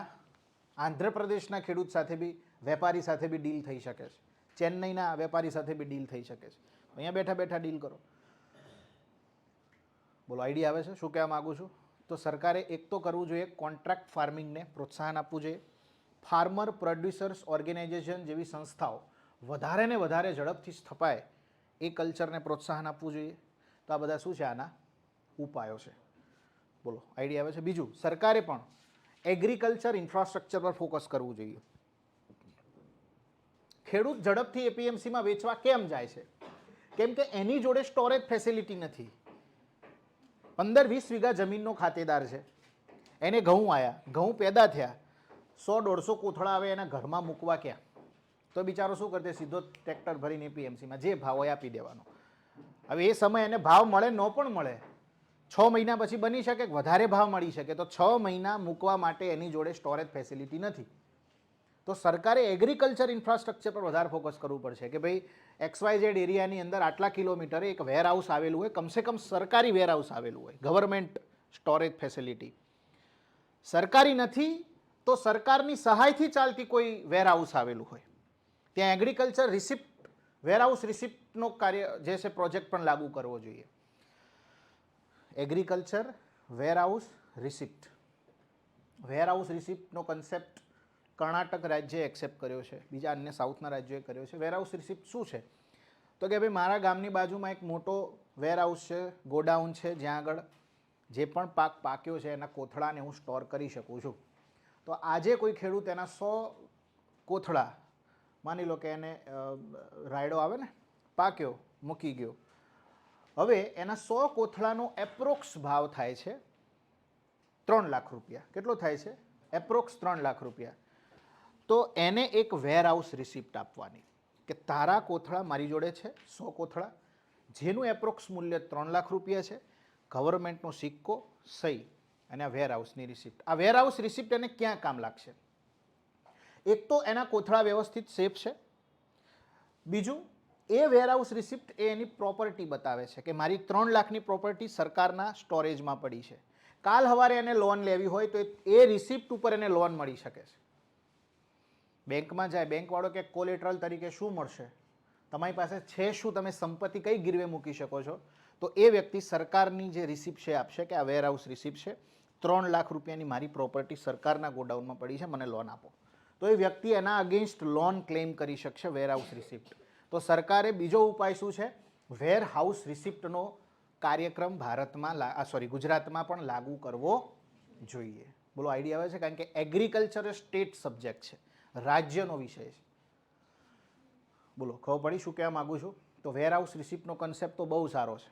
S1: આંધ્રપ્રદેશના ખેડૂત સાથે બી વેપારી સાથે બી ડીલ થઈ શકે છે. ચેન્નઈના વેપારી સાથે બી ડીલ થઈ શકે છે. અહીંયા બેઠા બેઠા ડીલ કરો. બોલો, આઈડિયા આવે છે શું કહેવા માગું છું? તો સરકારે એક તો કરવું જોઈએ, કોન્ટ્રાક્ટ ફાર્મિંગને પ્રોત્સાહન આપવું જોઈએ. ફાર્મર પ્રોડ્યુસર્સ ઓર્ગેનાઇઝેશન જેવી સંસ્થાઓ વધારે ને વધારે ઝડપથી સ્થપાય એ કલ્ચરને પ્રોત્સાહન આપવું જોઈએ. તો આ બધા શું છે? આના ઉપાયો છે. બોલો, આઈડિયા આવે છે? બીજું, સરકારે પણ એગ્રીકલ્ચર ઇન્ફ્રાસ્ટ્રક્ચર પર ફોકસ કરવું જોઈએ. ખેડૂત ઝડપથી એપીએમસીમાં વેચવા કેમ જાય છે? કેમ કે એની જોડે સ્ટોરેજ ફેસિલિટી નથી. 15-20 વીઘા જમીનનો ખાતેદાર છે, એને ઘઉં આવ્યા, ઘઉં પેદા થયા, 100-150 કોથળા આવે એના ઘરમાં મૂકવા ક્યાં? તો બિચારો શું કરશે? સીધો ટ્રેક્ટર ભરીને એપીએમસીમાં જે ભાવ હોય આપી દેવાનો. હવે એ સમય એને ભાવ મળે ન પણ મળે, 6 મહિના પછી બની શકે કે વધારે ભાવ મળી શકે, તો 6 મહિના મૂકવા માટે એની જોડે સ્ટોરેજ ફેસિલિટી નથી. તો સરકારે એગ્રીકલ્ચર ઇન્ફ્રાસ્ટ્રક્ચર પર વધારે ફોકસ કરવું પડશે કે ભાઈ XYZ એરિયાની અંદર આટલા કિલોમીટરે એક વેરહાઉસ આવેલું હોય, કમસે કમ સરકારી વેરહાઉસ આવેલું હોય, ગવર્મેન્ટ સ્ટોરેજ ફેસિલિટી. સરકારી નથી તો સરકારની સહાયથી ચાલતી કોઈ વેરહાઉસ આવેલું હોય, ત્યાં એગ્રીકલ્ચર રિસિપ્ટ, વેરહાઉસ રિસિપ્ટનો કાર્ય જે છે પ્રોજેક્ટ પણ લાગુ કરવો જોઈએ. Agriculture warehouse receipt. વેરહાઉસ રિસિપ્ટનો કન્સેપ્ટ કર્ણાટક રાજ્યએ એક્સેપ્ટ કર્યો છે, બીજા અન્ય સાઉથના રાજ્યોએ કર્યો છે. વેરહાઉસ રિસિપ્ટ શું છે? તો કે ભાઈ મારા ગામની બાજુમાં એક મોટો વેરહાઉસ છે, ગોડાઉન છે, જ્યાં આગળ જે પણ પાક પાક્યો છે એના કોથળાને હું સ્ટોર કરી શકું છું. તો આજે કોઈ ખેડૂત એના 100 કોથળા, માની લો કે એને રાયડો આવે ને, પાક્યો, મૂકી ગયો, હવે એના 100 કોથળાનો એપ્રોક્સ ભાવ થાય છે 3 લાખ રૂપિયા. કેટલો થાય છે? એપ્રોક્સ 3 લાખ રૂપિયા. તો એને એક વેરહાઉસ રિસિપ્ટ આપવાની કે તારા કોથળા મારી જોડે છે 100 કોથળા, જેનું એપ્રોક્સ મૂલ્ય 3 લાખ રૂપિયા છે, ગવર્મેન્ટનો સિક્કો, સહી અને આ વેરહાઉસની રિસિપ્ટ. આ વેરહાઉસ રિસિપ્ટ એને ક્યાં કામ લાગશે? એક તો એના કોથળા વ્યવસ્થિત સેફ છે. બીજું, એ વેરહાઉસ રિસિપ્ટ એ એની પ્રોપર્ટી બતાવે છે કે મારી 3 લાખની પ્રોપર્ટી સરકારના સ્ટોરેજમાં પડી છે. કાલ સવારે એને લોન લેવી હોય તો એ રિસિપ્ટ ઉપર એને લોન મળી શકે છે. બેંકમાં જાય, બેંકવાળો કે કોલેટરલ તરીકે શું મળશે? તમારી પાસે છે શું? તમે સંપત્તિ કઈ ગીરવે મૂકી શકો છો? તો એ વ્યક્તિ સરકારની જે રિસિપ્ટ છે આપશે કે આ વેરહાઉસ રિસિપ્ટ છે, 3 લાખ રૂપિયાની મારી પ્રોપર્ટી સરકારના ગોડાઉનમાં પડી છે, મને લોન આપો. તો એ વ્યક્તિ એના અગેન્સ્ટ લોન ક્લેમ કરી શકશે વેરહાઉસ રિસિપ્ટ. તો સરકારે બીજો ઉપાય શું છે, વેરહાઉસ રિસિપ્ટનો કાર્યક્રમ ગુજરાતમાં પણ લાગુ કરવો જોઈએ. બોલો આઈડિયા આવે છે? કારણ કે એગ્રીકલ્ચર એ સ્ટેટ સબ્જેક્ટ છે, રાજ્યનો વિષય છે. બોલો ખબર પડી શું કહેવા માગું છું? તો વેરહાઉસ રિસિપ્ટનો કન્સેપ્ટ તો બહુ સારો છે.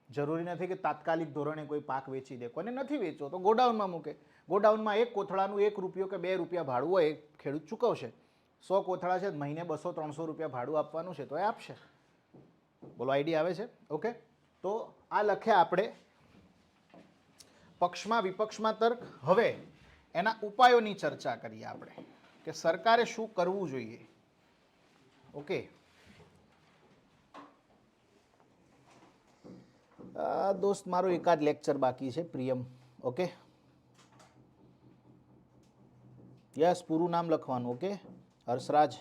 S1: જરૂરી નથી કે તાત્કાલિક ધોરણે કોઈ પાક વેચી દે, કોઈને નથી વેચવો તો ગોડાઉનમાં મૂકે. ગોડાઉનમાં એક કોથળાનું ₹1 કે ₹2 ભાડું હોય એ ખેડૂત ચૂકવશે. 100 કોથળા છે, મહિને 200-300 રૂપિયા ભાડું આપવાનું છે તો એ આપશે. બોલો આઈડિયા આવે છે? ઓકે, તો આ લખ્યા આપણે પક્ષમાં વિપક્ષમાં તર્ક. હવે એના ઉપાયોની ચર્ચા કરીએ આપણે કે સરકારે શું કરવું જોઈએ. ઓકે, દોસ્ત મારો એકાદ લેક્ચર બાકી છે, પ્રિયમ. ઓકે, યસ, પૂરું નામ લખવાનું. ઓકે, હર્ષરાજ.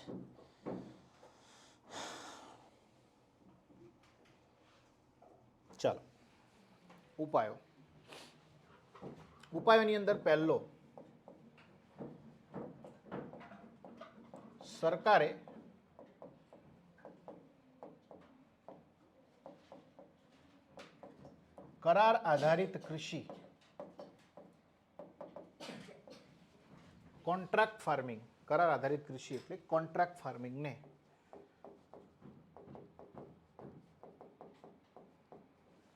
S1: ચાલો, ઉપાયો. ઉપાયોની અંદર પહેલો, સરકારે કરાર આધારિત કૃષિ, કોન્ટ્રાક્ટ ફાર્મિંગ, કરાર આધારિત કૃષિ એટલે કોન્ટ્રાક્ટ ફાર્મિંગને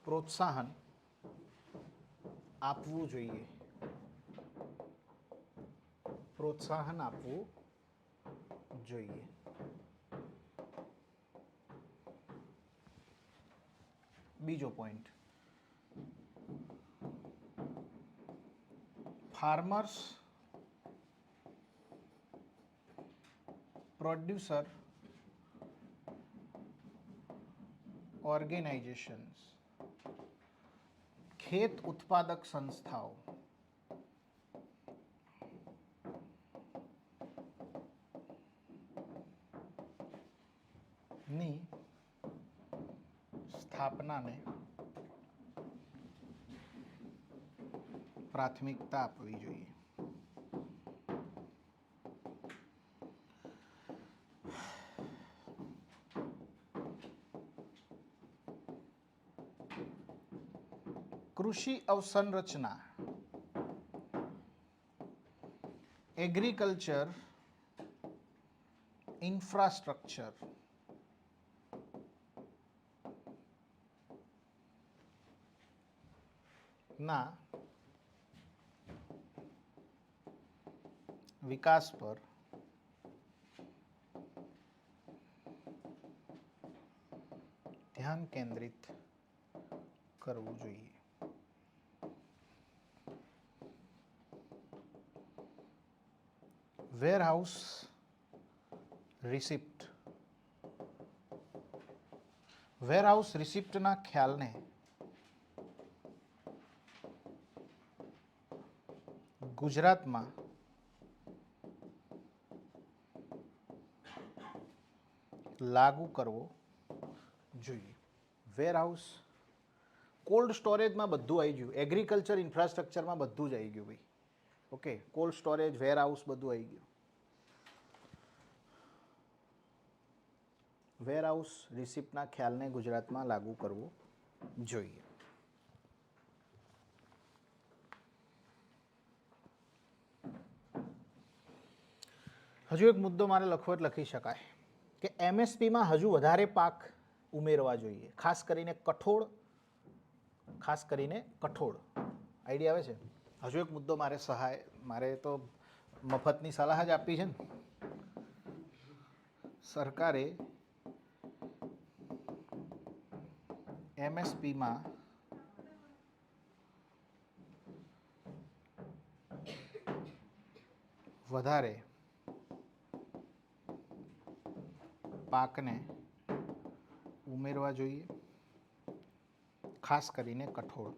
S1: પ્રોત્સાહન આપવું જોઈએ. પ્રોત્સાહન આપવું જોઈએ. બીજો પોઈન્ટ, ફાર્મર્સ પ્રોડ્યુસર ઓર્ગેનાઇઝેશન્સ, ખેત ઉત્પાદક સંસ્થાઓ ની સ્થાપનાને પ્રાથમિકતા આપવી જોઈએ. કૃષિ અવસંરચના, એગ્રીકલ્ચર ઇન્ફ્રાસ્ટ્રક્ચર ના વિકાસ પર ધ્યાન કેન્દ્રિત કરવું જોઈએ. વેરહાઉસ રિસિપ્ટ, વેરહાઉસ રિસિપ્ટના ખ્યાલને ગુજરાતમાં લાગુ કરવો જોઈએ. વેરહાઉસ, કોલ્ડ સ્ટોરેજમાં બધું આવી ગયું, એગ્રીકલ્ચર ઇન્ફ્રાસ્ટ્રક્ચરમાં બધું જ આવી ગયું ભાઈ. ઓકે, કોલ્ડ સ્ટોરેજ, વેરહાઉસ બધું આવી ગયું. વેરહાઉસ રિસિપ્ટના ખ્યાલને ગુજરાતમાં લાગુ કરવો જોઈએ. હજુ એક મુદ્દો મારે લખવો એટલે લખી શકાય કે એમએસપીમાં હજુ વધારે પાક ઉમેરવા જોઈએ, ખાસ કરીને કઠોળ. આઈડિયા આવે છે? હજુ એક મુદ્દો મારે તો મફતની સલાહ જ આપી છે ને. સરકારે એમએસપીમાં વધારે પાકને ઉમેરવા જોઈએ, ખાસ કરીને કઠોળ.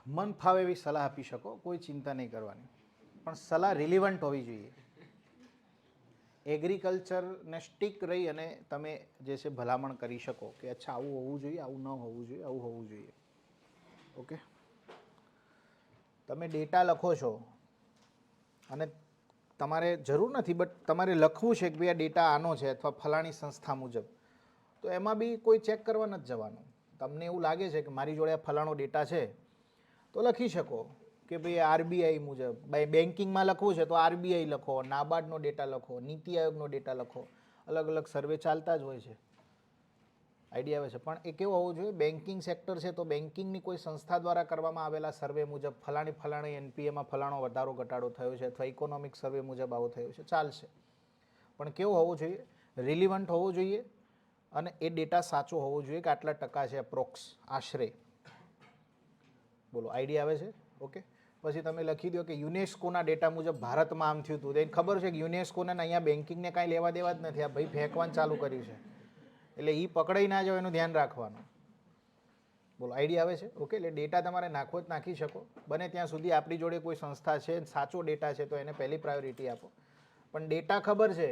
S1: મન ફાવે એવી સલાહ આપી શકો, કોઈ ચિંતા નહીં કરવાની, પણ સલાહ રિલિવન્ટ હોવી જોઈએ. એગ્રીકલ્ચરને સ્ટીક રહી અને તમે જે છે ભલામણ કરી શકો કે અચ્છા આવું હોવું જોઈએ, આવું ન હોવું જોઈએ, આવું હોવું જોઈએ. ઓકે, તમે ડેટા લખો છો અને તમારે જરૂર નથી બટ તમારે લખવું છે કે ભાઈ આ ડેટા આનો છે અથવા ફલાણી સંસ્થા મુજબ, તો એમાં બી કોઈ ચેક કરવા નથી જવાનું. તમને એવું લાગે છે કે મારી જોડે ફલાણો ડેટા છે તો લખી શકો કે ભાઈ આરબીઆઈ મુજબ, ભાઈ બેન્કિંગમાં લખવું છે તો આરબીઆઈ લખો, નાબાર્ડનો ડેટા લખો, નીતિ આયોગનો ડેટા લખો, અલગ અલગ સર્વે ચાલતા જ હોય છે. આઈડિયા આવે છે. પણ એ કેવું હોવું જોઈએ, બેન્કિંગ સેક્ટર છે તો બેન્કિંગની કોઈ સંસ્થા દ્વારા કરવામાં આવેલા સર્વે મુજબ ફલાણી એનપીએમાં ફલાણો વધારો ઘટાડો થયો છે અથવા ઇકોનોમિક સર્વે મુજબ આવો થયો છે, ચાલશે. પણ કેવું હોવું જોઈએ, રિલિવન્ટ હોવું જોઈએ અને એ ડેટા સાચો હોવો જોઈએ કે આટલા ટકા છે અપ્રોક્સ, આશરે. બોલો, આઈડિયા આવે છે? ઓકે, પછી તમે લખી દો કે યુનેસ્કોના ડેટા મુજબ ભારતમાં આમ થયું હતું. એને ખબર છે કે યુનેસ્કોને અહીંયા બેન્કિંગને કાંઈ લેવા દેવા જ નથી, આ ભાઈ ફેંકવાનું ચાલુ કર્યું છે, એટલે એ પકડાઈ ના જાવ એનું ધ્યાન રાખવાનું. બોલો, આઈડિયા આવે છે? ઓકે, એટલે ડેટા તમારે નાખવો જ નાખી શકો. બને ત્યાં સુધી આપણી જોડે કોઈ સંસ્થા છે, સાચો ડેટા છે તો એને પહેલી પ્રાયોરિટી આપો. પણ ડેટા ખબર છે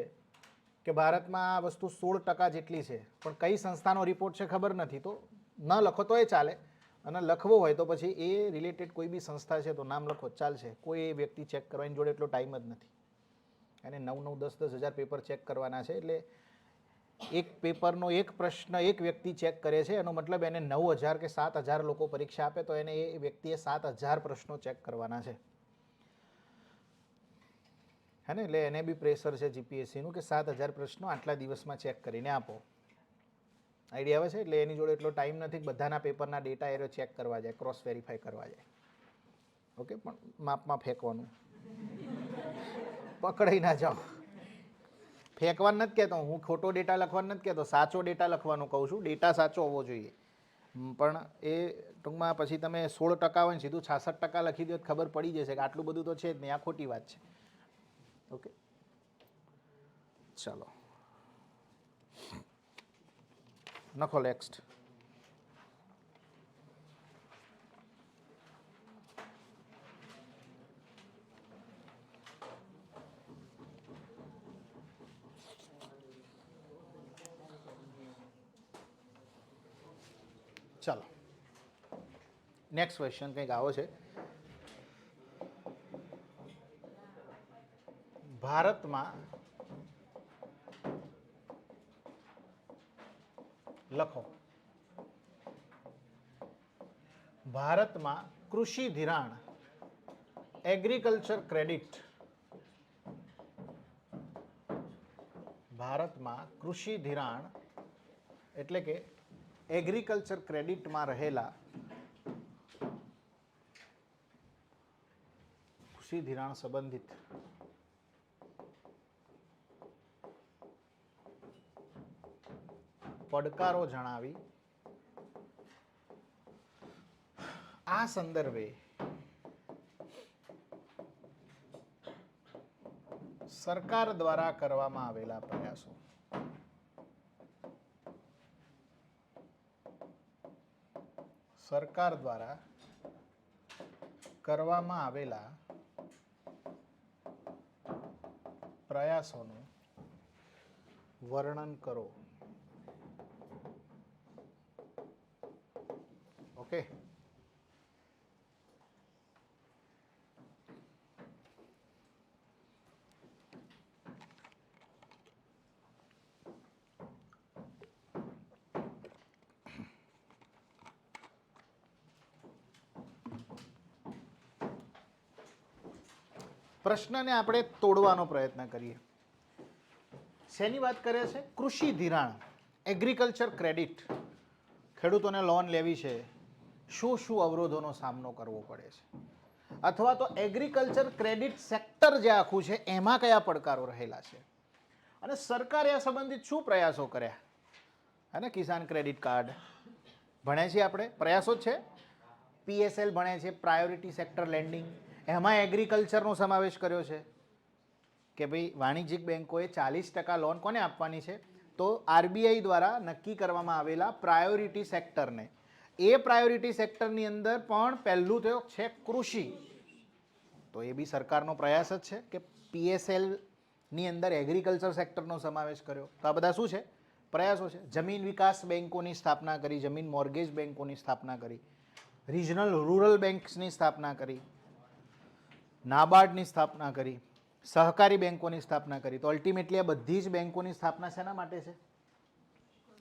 S1: કે ભારતમાં આ વસ્તુ 16% જેટલી છે, પણ કઈ સંસ્થાનો રિપોર્ટ છે ખબર નથી, તો ન લખો તોય ચાલે. અને લખવો હોય તો પછી એ રિલેટેડ કોઈ બી સંસ્થા છે તો નામ લખો, ચાલશે. કોઈ એ વ્યક્તિ ચેક કરવાની જોડે એટલો ટાઈમ જ નથી. અને 9-9, 10-10 હજાર પેપર ચેક કરવાના છે, એટલે એક પેપરનો એક પ્રશ્ન એક વ્યક્તિ ચેક કરે છે, એનો મતલબ એને 9,000 કે 7,000 લોકો પરીક્ષા આપે તો એને એ વ્યક્તિએ 7,000 પ્રશ્નો ચેક કરવાના છે. હે ને? એટલે એને બી પ્રેશર છે જીપીએસસીનું કે 7,000 પ્રશ્નો આટલા દિવસમાં ચેક કરીને આપો. આઈડિયા આવે છે? એટલે એની જોડે એટલો ટાઈમ નથી કે બધાના પેપરના ડેટા એરો ચેક કરવા જાય, ક્રોસ વેરીફાઈ કરવા જાય. ઓકે, પણ માપમાં ફેંકવાનું, પકડાઈ ના જાઓ. ફેંકવાનું નથી કહેતો હું, ખોટો ડેટા લખવાનું નથી કહેતો, સાચો ડેટા લખવાનું કહું છું. ડેટા સાચો હોવો જોઈએ, પણ એ ટૂંકમાં પછી તમે 16% હોય ને સીધું 66% લખી દો, ખબર પડી જશે કે આટલું બધું તો છે જ નહીં, આ ખોટી વાત છે. ઓકે, ચાલો નખો નેક્સ્ટ. ચાલો નેક્સ્ટ ક્વેશ્ચન કંઈક આવો છે. ભારતમાં લખો, ભારતમાં કૃષિ ધિરાણ એગ્રીકલ્ચર ક્રેડિટ, ભારતમાં કૃષિ ધિરાણ એટલે કે એગ્રીકલ્ચર ક્રેડિટમાં રહેલા કૃષિ ધિરાણ સંબંધિત પડકારો જણાવી આ સંદર્ભે સરકાર દ્વારા કરવામાં આવેલા પ્રયાસો. સરકાર દ્વારા કરવામાં આવેલા પ્રયાસોનું વર્ણન કરો. ઓકે, પ્રશ્નને આપણે તોડવાનો પ્રયત્ન કરીએ. શેની વાત કરે છે? કૃષિ ધિરાણ, એગ્રીકલ્ચર ક્રેડિટ. ખેડૂતોને લોન લેવી છે, શું શું અવરોધોનો સામનો કરવો પડે છે, અથવા તો એગ્રીકલ્ચર ક્રેડિટ સેક્ટર જે આખું છે એમાં કયા પડકારો રહેલા છે, અને સરકારે આ સંબંધિત શું પ્રયાસો કર્યા. અને કિસાન ક્રેડિટ કાર્ડ ભણે છીએ આપણે, પ્રયાસો જ છે. પીએસએલ ભણે છે, પ્રાયોરિટી સેક્ટર લેન્ડિંગ, એમાં એગ્રીકલ્ચરનો સમાવેશ કર્યો છે કે ભાઈ વાણિજ્યિક બેન્કોએ 40% લોન કોને આપવાની છે, તો આરબીઆઈ દ્વારા નક્કી કરવામાં આવેલા પ્રાયોરિટી સેક્ટરને. એ પ્રાયોરિટી સેક્ટરની અંદર પણ પહેલું તો છે કૃષિ, તો એ બી સરકારનો પ્રયાસ જ છે કે પીએસએલ ની અંદર એગ્રીકલ્ચર સેક્ટરનો સમાવેશ કર્યો. તો આ બધા શું છે? પ્રયાસો છે. જમીન વિકાસ બેન્કોની સ્થાપના કરી, જમીન મોર્ગેજ બેન્કોની સ્થાપના કરી, રિજનલ રૂરલ બેન્ક્સની સ્થાપના કરી, નાબાર્ડની સ્થાપના કરી, સહકારી બેન્કોની સ્થાપના કરી. તો અલ્ટિમેટલી આ બધી જ બેન્કોની સ્થાપના શેના માટે છે?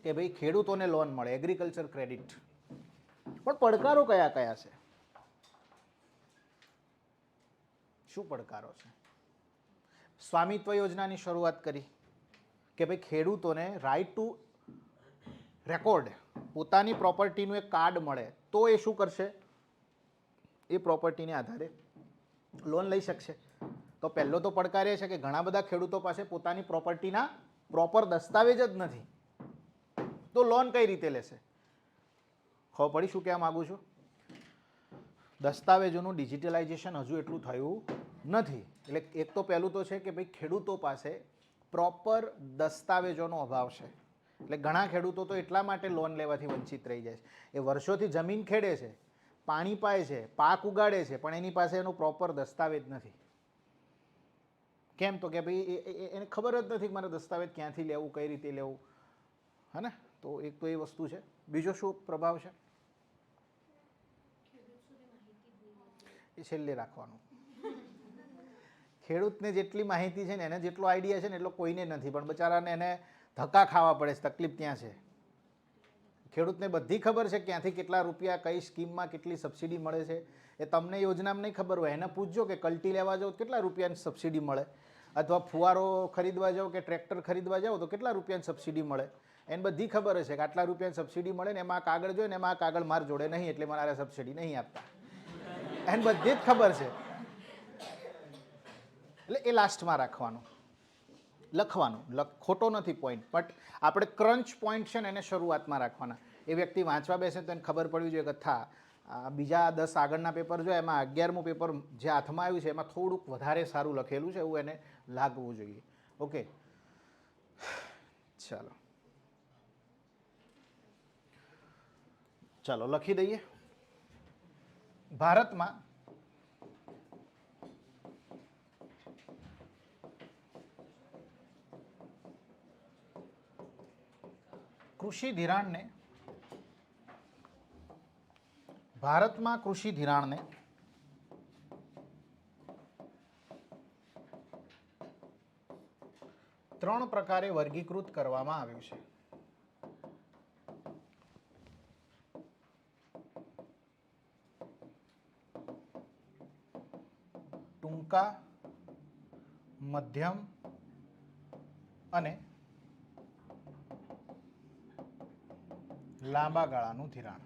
S1: કે ભાઈ ખેડૂતોને લોન મળે, એગ્રીકલ્ચર ક્રેડિટ. પણ પડકારો કયા કયા છે? શું પડકારો છે? સ્વામિત્વ યોજનાની શરૂઆત કરી કે ભાઈ ખેડૂતોને રાઇટ ટુ રેકોર્ડ, પોતાની પ્રોપર્ટીનું એક કાર્ડ મળે તો એ શું કરશે? એ પ્રોપર્ટીને આધારે લોન લઈ શકશે. તો પહેલો તો પડકાર એ છે કે ઘણા બધા ખેડૂતો પાસે પોતાની પ્રોપર્ટીના પ્રોપર દસ્તાવેજ જ નથી, તો લોન કઈ રીતે લેશે? ખબર પડી શું કહેવા માગું છું? દસ્તાવેજોનું ડિજિટલાઇઝેશન હજુ એટલું થયું નથી. એટલે એક તો પહેલું તો છે કે ભાઈ ખેડૂતો પાસે પ્રોપર દસ્તાવેજોનો અભાવ છે. એટલે ઘણા ખેડૂતો તો એટલા માટે લોન લેવાથી વંચિત રહી જાય છે. એ વર્ષોથી જમીન ખેડે છે, પાણી પાય છે, પાક ઉગાડે છે, પણ એની પાસે એનો પ્રોપર દસ્તાવેજ નથી. કેમ? તો કે ભાઈ એને ખબર જ નથી કે મારે દસ્તાવેજ ક્યાંથી લેવું, કઈ રીતે લેવું, હે ને? તો એક તો એ વસ્તુ છે. બીજો શું પ્રભાવ છે? એ છેલ્લે રાખવાનું. ખેડૂતને જેટલી માહિતી છે ને એને જેટલો આઈડિયા છે ને એટલો કોઈને નથી, પણ બચારાને એને ધક્કા ખાવા પડે છે. તકલીફ ત્યાં છે. ખેડૂતને બધી ખબર છે ક્યાંથી કેટલા રૂપિયા, કઈ સ્કીમમાં કેટલી સબસિડી મળે છે. એ તમને યોજનામાં નહીં ખબર હોય, એને પૂછજો કે કલ્ટી લેવા જાઓ કેટલા રૂપિયાની સબસિડી મળે, અથવા ફુવારો ખરીદવા જાઓ કે ટ્રેક્ટર ખરીદવા જાઓ તો કેટલા રૂપિયાની સબસિડી મળે. એને બધી ખબર હશે કે આટલા રૂપિયાની સબસિડી મળે ને એમાં કાગળ જોઈએ ને એમાં આ કાગળ માર જોડે નહીં એટલે મારે સબસિડી નહીં આપતા. એને બધી જ ખબર છે. એટલે એ લાસ્ટમાં રાખવાનું, લખવાનું. ખોટો નથી પોઈન્ટ, બટ આપણે ક્રંચ પોઈન્ટ છે ને એને શરૂઆતમાં રાખવાના. એ વ્યક્તિ વાંચવા બેસે તો એને ખબર પડવી જોઈએ કે બીજા 10 આગળના પેપર જો એમાં 11મું પેપર જે હાથમાં આવ્યું છે એમાં થોડુંક વધારે સારું લખેલું છે એવું એને લાગવું જોઈએ. ઓકે, ચાલો લખી દઈએ. ભારતમાં કૃષિ ધિરાણને 3 પ્રકારે વર્ગીકૃત કરવામાં આવ્યું છે. ટૂંકા, મધ્યમ અને લાંબા ગાળાનું ધિરાણ.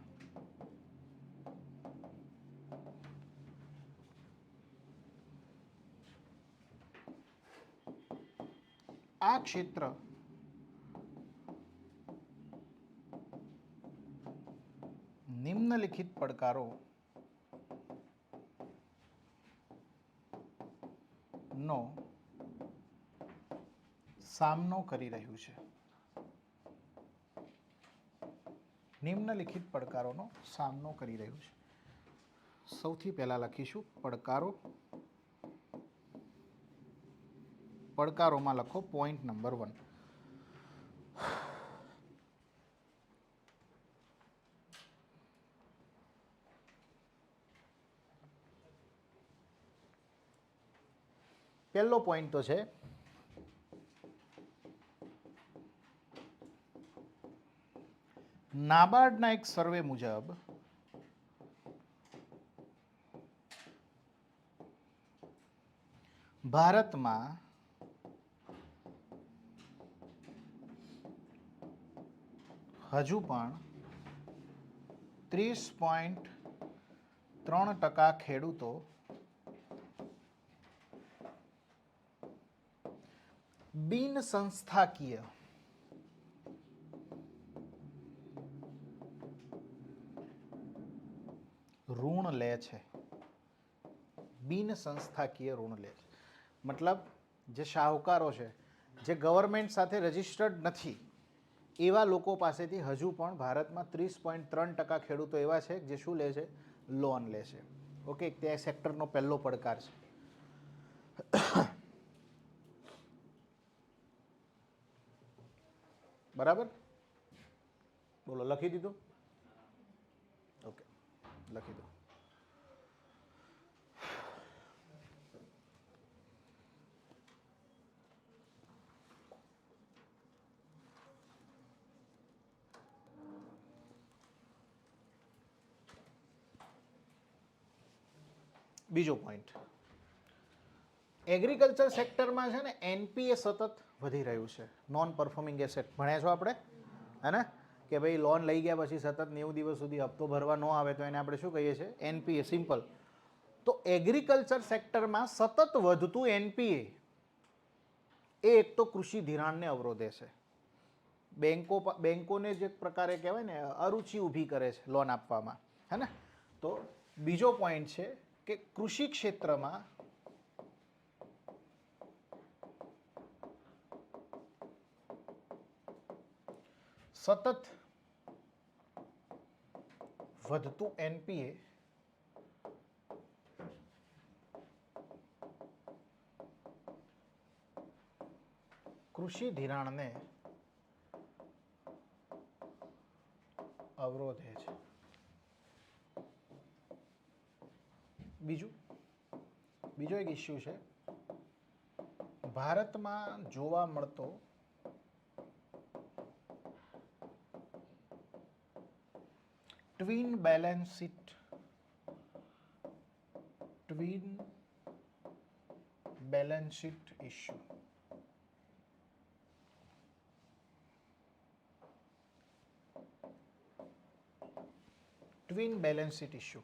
S1: આ ક્ષેત્ર નિમ્નલિખિત પડકારો નો સામનો કરી રહ્યું છે. નિમ્નલિખિત પડકારોનો સામનો કરી રહ્યું છે. સૌથી પહેલા લખીશું પડકારો. પડકારોમાં લખો પોઈન્ટ નંબર 1. પહેલો પોઈન્ટ તો છે નાબાર્ડના એક સર્વે મુજબ ભારતમાં હજુ પણ 30.3% ખેડૂતો બિન સંસ્થાકીય ઋણ લે છે. બિન સંસ્થાકીય ઋણ લે છે મતલબ જે શાહુકારો છે, જે ગવર્મેન્ટ સાથે રજિસ્ટર્ડ નથી, એવા લોકો પાસેથી હજુ પણ ભારતમાં 30.3% ખેડૂતો એવા છે જે શું લે છે? લોન લે છે. ઓકે, તે સેક્ટરનો પહેલો પડકાર છે. બરાબર? બોલો, લખી દીધું? ઓકે, લખી દો. બીજો પોઈન્ટ, એગ્રીકલ્ચર સેક્ટરમાં છે ને એનપીએ સતત વધી રહ્યું છે, નોન પરફોર્મિંગ એસેટ. ભણ્યા છો આપણે, હે ને, કે ભાઈ લોન લઈ ગયા પછી સતત 90 દિવસ સુધી હપ્તો ભરવા ન આવે તો એને આપણે શું કહીએ છીએ? NPA, simple. તો એગ્રીકલ્ચર સેક્ટરમાં સતત વધતું એનપીએ એ એક તો કૃષિ ધિરાણને અવરોધે છે. બેંકોને જે પ્રકારે કહેવાય ને અરુચિ ઊભી કરે છે લોન આપવામાં, હે ને. તો બીજો પોઈન્ટ છે કે કૃષિ ક્ષેત્રમાં સતત વધતું એનપીએ કૃષિ ધિરાણને અવરોધે છે. બીજો એક ઇસ્યુ છે, ભારતમાં જોવા મળતો twin balance sheet issue. Twin balance sheet issue,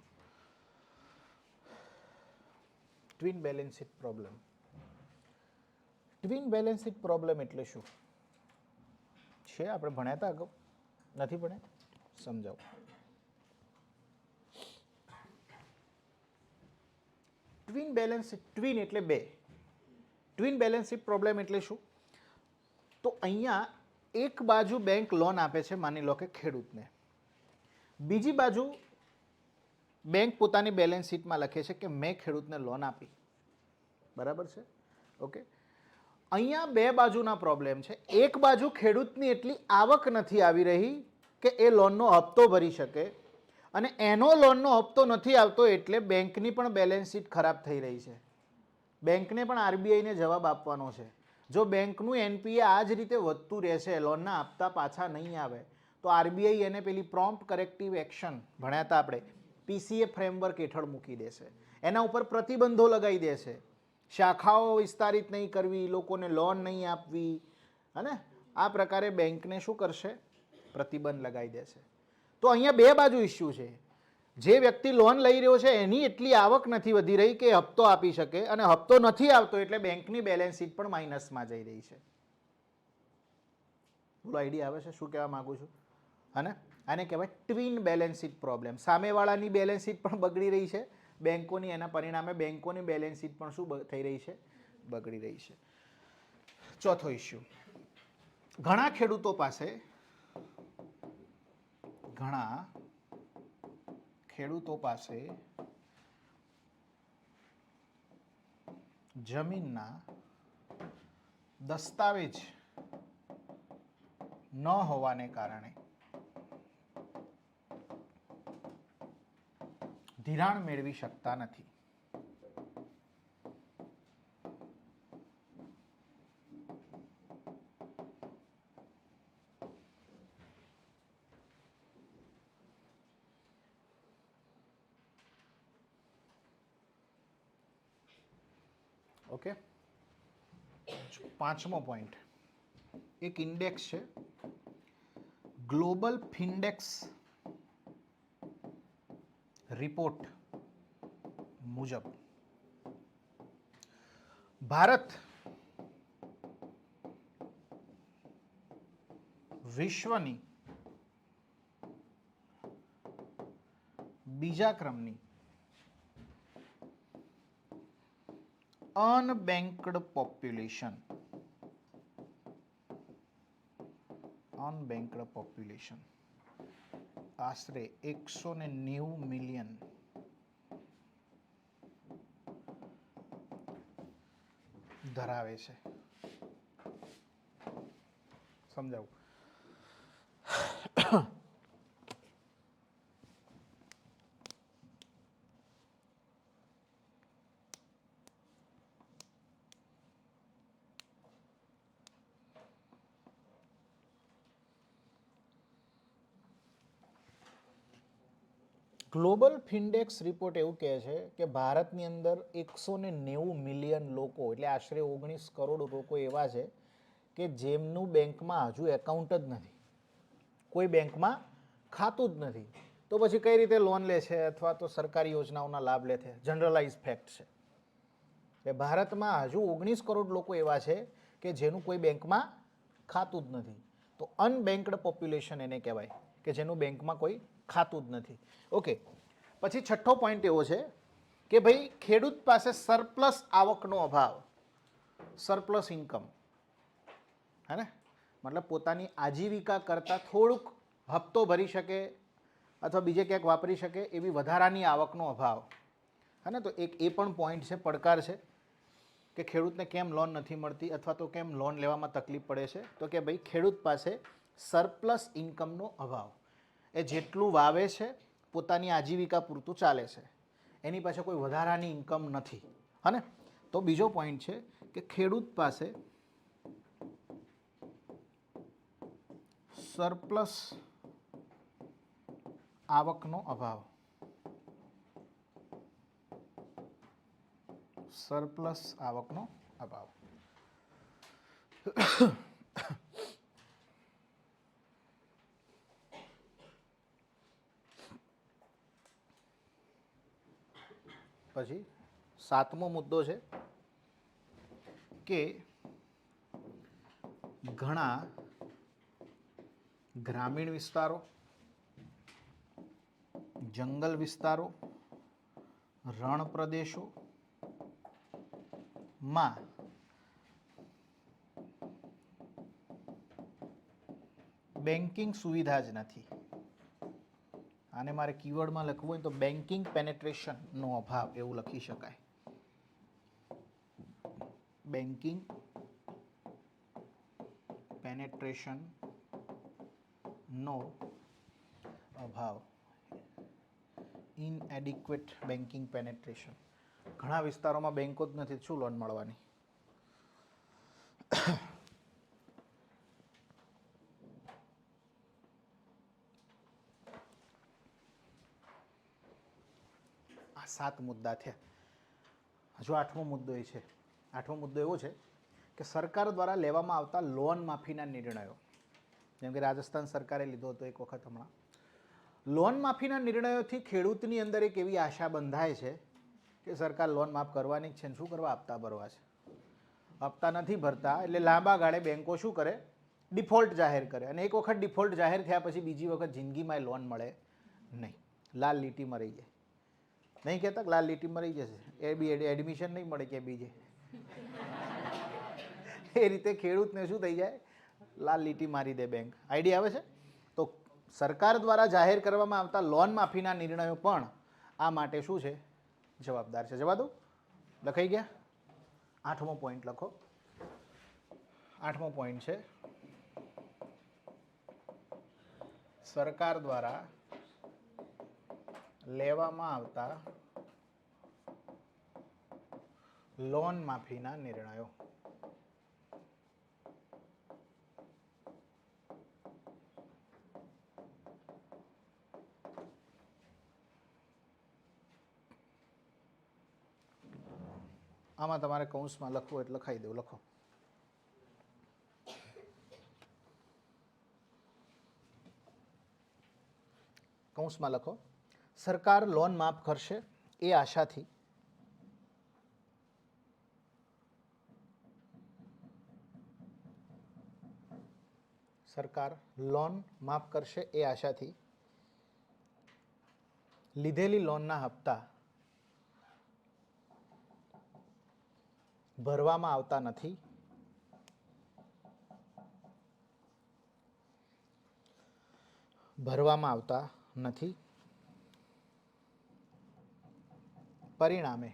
S1: twin balance sheet problem. Twin balance sheet problem એટલે શું છે? આપણે ભણ્યા હતા અગાઉ? નથી ભણ્યા? સમજાવો. ટ્વિન બેલેન્સ શીટ, ટ્વિન એટલે બે. ટ્વિન બેલેન્સ શીટ પ્રોબ્લેમ એટલે શું? તો અહીંયા એક બાજુ બેંક લોન આપે છે, માની લો કે ખેડૂતને. બીજી બાજુ બેંક પોતાની બેલેન્સ શીટમાં લખે છે કે મેં ખેડૂતને લોન આપી. બરાબર છે? ઓકે. અહીંયા બે બાજુના પ્રોબ્લેમ છે. એક બાજુ ખેડૂતની એટલી આવક નથી આવી રહી કે એ લોનનો હપ્તો ભરી શકે, અને એનો લોનનો હપ્તો નથી આવતો એટલે બેંકની પણ બેલેન્સ શીટ ખરાબ થઈ રહી છે. બેંકને પણ આરબીઆઈને જવાબ આપવાનો છે. જો બેંકનું એનપીએ આ જ રીતે વધતું રહેશે, લોનના હપ્તા પાછા નહીં આવે, તો આરબીઆઈ એને પેલી પ્રોમ્પ્ટ કરેક્ટિવ એક્શન ભણ્યા હતા આપણે, પીસીએ ફ્રેમવર્ક હેઠળ મૂકી દેશે. એના ઉપર પ્રતિબંધો લગાવી દેશે. શાખાઓ વિસ્તારિત નહીં કરવી, લોકોને લોન નહીં આપવી, અને આ પ્રકારે બેંકને શું કરશે? પ્રતિબંધ લગાવી દેશે. તો અહીંયા બે બાજુ ઇસ્યુ છે. જે વ્યક્તિ લોન લઈ રહ્યો છે એની એટલી આવક નથી વધી રહી કે હપ્તો આપી શકે, અને હપ્તો નથી આવતો એટલે બેંકની બેલેન્સ શીટ પણ માઇનસમાં જઈ રહી છે. બોલો, આઈડિયા આવે છે શું કહેવા માંગુ છું? અને આને કહેવાય ટ્વિન બેલેન્સ શીટ પ્રોબ્લેમ. સામેવાળાની બેલેન્સ શીટ પણ બગડી રહી છે બેંકોની, એના પરિણામે બેંકોની બેલેન્સ શીટ પણ શું થઈ રહી છે? બગડી રહી છે. ચોથો ઇસ્યુ, ઘણા ખેડૂતો પાસે જમીનના દસ્તાવેજ ન હોવાને કારણે ધિરાણ મેળવી શકતા નથી. ઓકે. પાંચમો પોઈન્ટ, એક ઇન્ડેક્સ છે, ગ્લોબલ ફિન્ડેક્સ રિપોર્ટ મુજબ ભારત વિશ્વની બીજા ક્રમની અનબેન્કડ પોપ્યુલેશન આશરે 190 મિલિયન ધરાવે છે. સમજાવું. ગ્લોબલ ફિન્ડેક્સ રિપોર્ટ એવું કહે છે કે ભારતની અંદર 190 મિલિયન લોકો એટલે આશરે 19 કરોડ લોકો એવા છે કે જેમનું બેંકમાં હજુ એકાઉન્ટ જ નથી, કોઈ બેંકમાં ખાતું જ નથી. તો પછી કઈ રીતે લોન લે છે અથવા તો સરકારી યોજનાઓના લાભ લે છે? જનરલાઇઝ ફેક્ટ છે કે ભારતમાં હજુ 19 કરોડ લોકો એવા છે કે જેનું કોઈ બેંકમાં ખાતું જ નથી. તો અનબેન્કડ પોપ્યુલેશન એને કહેવાય કે જેનું બેંકમાં કોઈ ખાતું જ નથી. ઓકે, પછી છઠ્ઠો પોઈન્ટ એવો છે કે ભાઈ ખેડૂત પાસે સરપ્લસ આવકનો અભાવ, સરપ્લસ ઇન્કમ, હે ને, મતલબ પોતાની આજીવિકા કરતાં થોડુંક હપ્તો ભરી શકે અથવા બીજે ક્યાંક વાપરી શકે એવી વધારાની આવકનો અભાવ, હે ને. તો એક એ પણ પોઈન્ટ છે, પડકાર છે કે ખેડૂતને કેમ લોન નથી મળતી અથવા તો કેમ લોન લેવામાં તકલીફ પડે છે. તો કે ભાઈ ખેડૂત પાસે સરપ્લસ ઇન્કમનો અભાવ, એ જેટલું વાવે છે પોતાની આજીવિકા પૂરતું ચાલે છે, એની પાસે કોઈ વધારાની ઇન્કમ નથી, હે ને. તો બીજો પોઈન્ટ છે કે ખેડૂત પાસે સરપ્લસ આવકનો અભાવ, સરપ્લસ આવકનો અભાવ. પછી સાતમો મુદ્દો છે કે ઘણા ગ્રામીણ વિસ્તારો, જંગલ વિસ્તારો, રણ પ્રદેશોમાં બેન્કિંગ સુવિધા જ નથી. આને મારે કીવર્ડમાં લખવું હોય તો બેન્કિંગ પેનેટ્રેશનનો અભાવ એવું લખી શકાય. બેન્કિંગ પેનેટ્રેશનનો અભાવ, ઇનએડિક્વેટ બેન્કિંગ પેનેટ્રેશન. ઘણા વિસ્તારોમાં બેંકો જ નથી, શું લોન મળવાની? આ 7 મુદ્દા થયા. હજુ 8મો મુદ્દો એ છે. 8મો મુદ્દો એવો છે કે સરકાર દ્વારા લેવામાં આવતા લોન માફીના નિર્ણયો, જેમ કે રાજસ્થાન સરકારે લીધો હતો એક વખત હમણાં. લોન માફીના નિર્ણયોથી ખેડૂતની અંદર એક એવી આશા બંધાય છે કે સરકાર લોન માફ કરવાની જ છે ને શું કરવા, હપ્તા ભરવા છે. હપ્તા નથી ભરતા એટલે લાંબા ગાળે બેંકો શું કરે, ડિફોલ્ટ જાહેર કરે. અને એક વખત ડિફોલ્ટ જાહેર થયા પછી બીજી વખત જિંદગીમાં લોન મળે નહીં, લાલ લીટીમાં રહી જાય. નહીં કહેતા લાલ લીટીમાં રહી જશે, એ બી એડમિશન નહીં મળે કે બીજે. એ રીતે ખેડૂતને શું થઈ જાય, લાલ લીટી મારી દે બેંક. આઈડિયા આવે છે? તો સરકાર દ્વારા જાહેર કરવામાં આવતા લોન માફીના નિર્ણયો પણ આ માટે શું છે, જવાબદાર છે. જવા દો, લખાઈ ગયા. 8મો પોઈન્ટ લખો. 8મો પોઈન્ટ છે સરકાર દ્વારા લેવામાં આવતા લોન માફીના નિર્ણયો. આમાં તમારે કૌંસમાં લખવું એટલે લખાઈ દઉં, લખો. કૌંસમાં લખો, સરકાર લોન માફ કરશે એ આશાથી સરકાર લોન માફ કરશે એ આશાથી લીધેલી લોનના હપ્તા ભરવામાં આવતા નથી. પરિણામે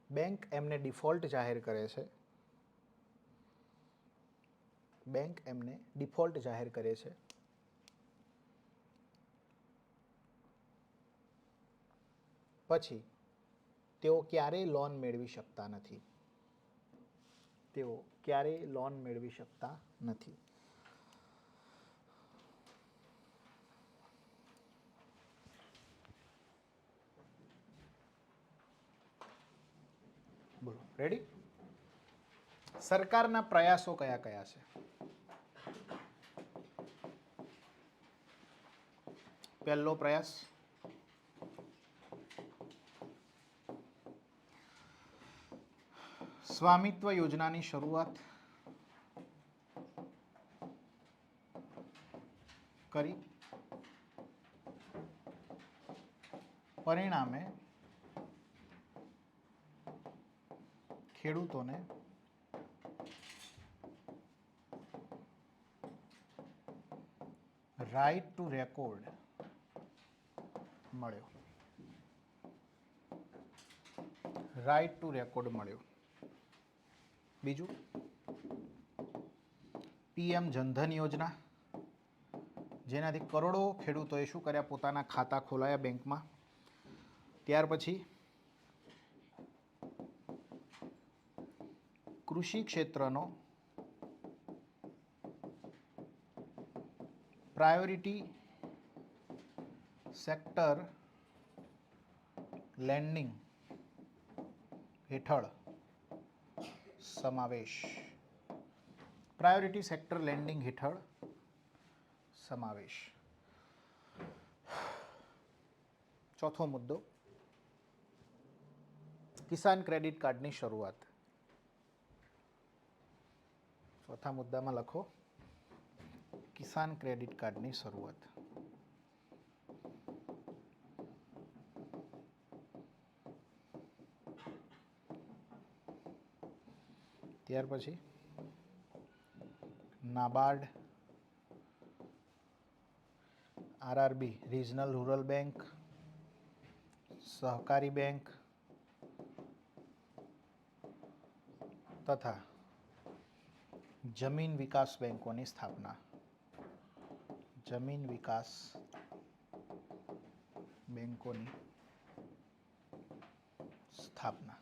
S1: બેંક એમને ડિફોલ્ટ જાહેર કરે છે. બેંક એમને ડિફોલ્ટ જાહેર કરે છે. પછી તેઓ ક્યારેય લોન મેળવી શકતા નથી. તેઓ ક્યારેય લોન મેળવી શકતા નથી. બોલો, રેડી? સરકારના પ્રયાસો કયા કયા છે? પહેલો પ્રયાસ સ્વામિત્વ યોજનાની શરૂઆત કરી. પરિણામે ખેડૂતોને રાઇટ ટુ રેકોર્ડ મળ્યો. રાઇટ ટુ રેકોર્ડ મળ્યો. બીજું પીએમ જનધન યોજના, જેનાથી કરોડો ખેડૂતોએ શું કર્યા? પોતાના ખાતા ખોલાયા બેંકમાં. ત્યાર પછી કૃષિ ક્ષેત્રનો પ્રાયોરિટી સેક્ટર લેન્ડિંગ હેઠળ સમાવેશ. પ્રાયોરિટી સેક્ટર લેન્ડિંગ હેઠળ સમાવેશ. ચોથો મુદ્દો કિસાન ક્રેડિટ કાર્ડની શરૂઆત. ચોથા મુદ્દામાં લખો કિસાન ક્રેડિટ કાર્ડની શરૂઆત. ત્યાર પછી NABARD, RRB regional rural bank, સહકારી બેંક તથા જમીન વિકાસ બેંકોની સ્થાપના. જમીન વિકાસ બેંકોની સ્થાપના.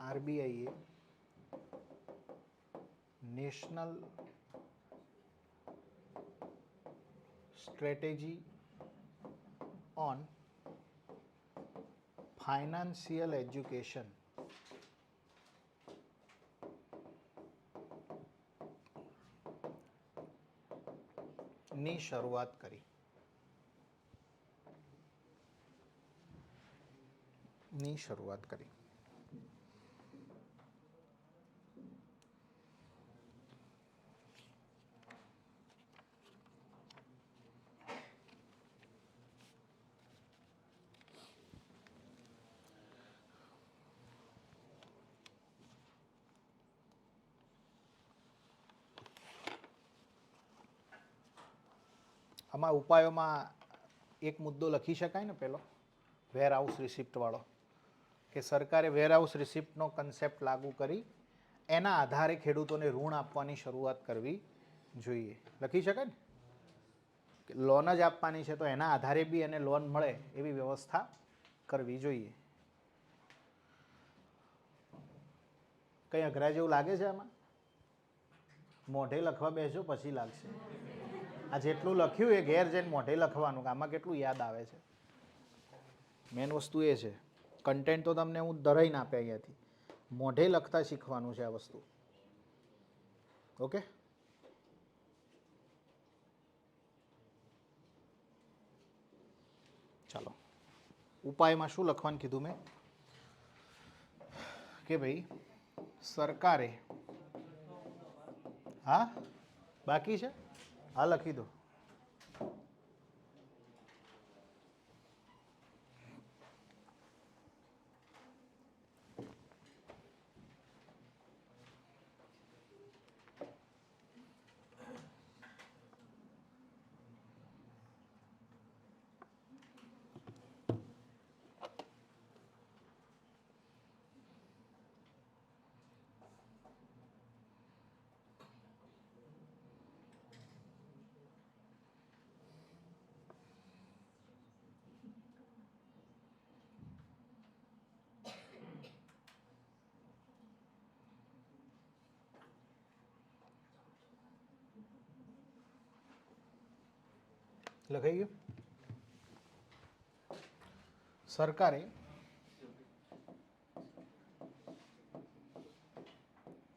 S1: આરબીઆઈએ national strategy on financial education ની શરૂઆત કરી. આમાં ઉપાયોમાં એક મુદ્દો લખી શકાય ને, પેલો વેર હાઉસ રિસિપ્ટ વાળો, કે સરકારે વેર હાઉસ રિસિપ્ટનો કન્સેપ્ટ લાગુ કરી એના આધારે ખેડૂતોને ઋણ આપવાની શરૂઆત કરવી જોઈએ. લખી શકાય ને, લોન જ આપવાની છે તો એના આધારે બી એને લોન મળે એવી વ્યવસ્થા કરવી જોઈએ. કંઈ અઘરા જેવું લાગે છે આમાં? મોઢે લખવા બેસજો પછી લાગશે. આ જેટલું લખ્યું એ ઘેર જઈને મોઢે લખવાનું, કે આમાં કેટલું યાદ આવે છે. મેન વસ્તુ એ છે. કન્ટેન્ટ તો તમને હું ધરાઈને આપે અહીંયાથી, મોઢે લખતા શીખવાનું છે આ વસ્તુ. ઓકે, ચાલો. ઉપાયમાં શું લખવાનું કીધું મેં? કે ભાઈ સરકારે, હા બાકી છે, હા લખી દો. લખાઈ ગયું? સરકારે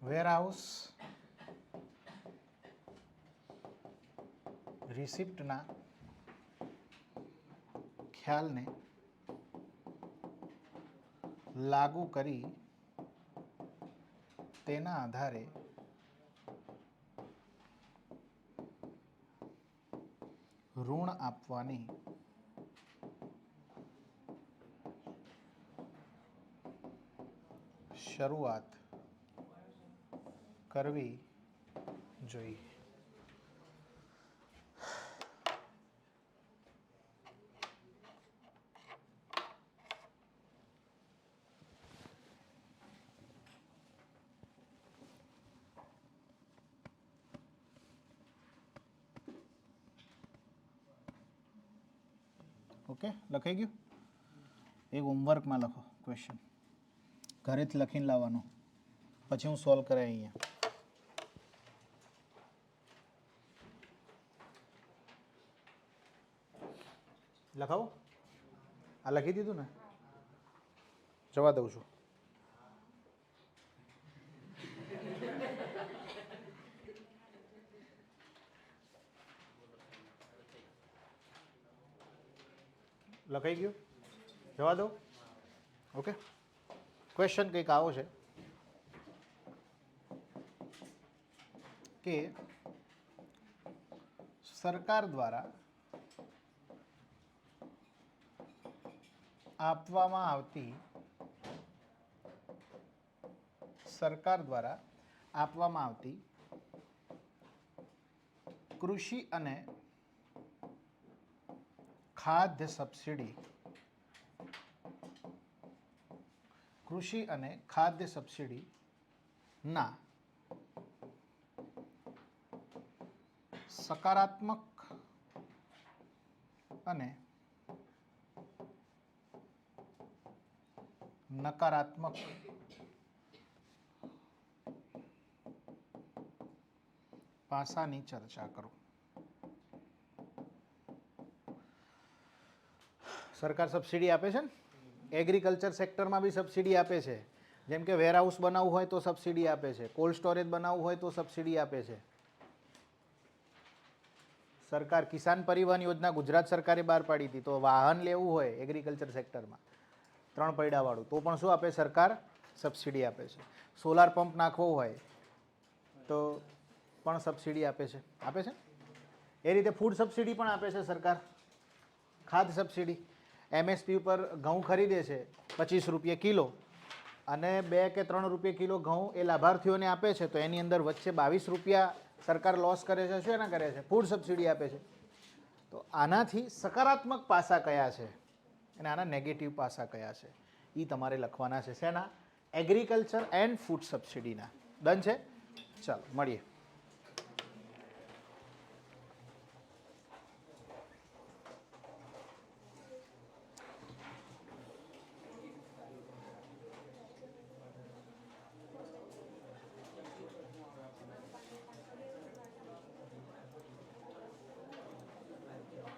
S1: વેરહાઉસ રિસિપ્ટના ખ્યાલને લાગુ કરી તેના આધારે ઋણ આપવાની શરૂઆત કરવી જોઈએ. ઓકે, લખાઈ ગયું? એક હોમવર્કમાં લખો ક્વેશ્ચન, ઘરેથી લખીને લાવવાનો, પછી હું સોલ્વ કરાય અહીંયા. લખાવો. આ લખી દીધું ને? જવા દઉં છું. લખાઈ ગયું? જવા દો. ઓકે, ક્વેશ્ચન કંઈક આવો છે કે સરકાર દ્વારા આપવામાં આવતી કૃષિ અને ખાદ્ય સબસિડીના સકારાત્મક અને નકારાત્મક પાસાની ચર્ચા કરો. સરકાર સબસિડી આપે છે ને, એગ્રીકલ્ચર સેક્ટરમાં બી સબસિડી આપે છે. જેમ કે વેરહાઉસ બનાવવું હોય તો સબસિડી આપે છે, કોલ્ડ સ્ટોરેજ બનાવવું હોય તો સબસિડી આપે છે. સરકાર કિસાન પરિવહન યોજના ગુજરાત સરકારે બહાર પાડી હતી, તો વાહન લેવું હોય એગ્રીકલ્ચર સેક્ટરમાં 3 પૈડાવાળું તો પણ શું આપે? સરકાર સબસિડી આપે છે. સોલાર પંપ નાખવો હોય તો પણ સબસિડી આપે છે. એ રીતે ફૂડ સબસિડી પણ આપે છે સરકાર, ખાદ્ય સબસિડી. MSP ઉપર ઘઉં ખરીદે છે 25 રૂપિયા કિલો અને 2 કે 3 રૂપિયા કિલો ઘઉં એ લાભાર્થીઓને આપે છે, તો એની અંદર વચ્ચે 22 રૂપિયા સરકાર લોસ કરે છે. શું એના કરે છે? ફૂડ સબસિડી આપે છે. તો આનાથી સકારાત્મક પાસા કયા છે અને આના નેગેટિવ પાસા કયા છે એ તમારે લખવાના છે. શેના? એગ્રીકલ્ચર એન્ડ ફૂડ સબસિડીના. ડન છે? ચાલો મળીએ.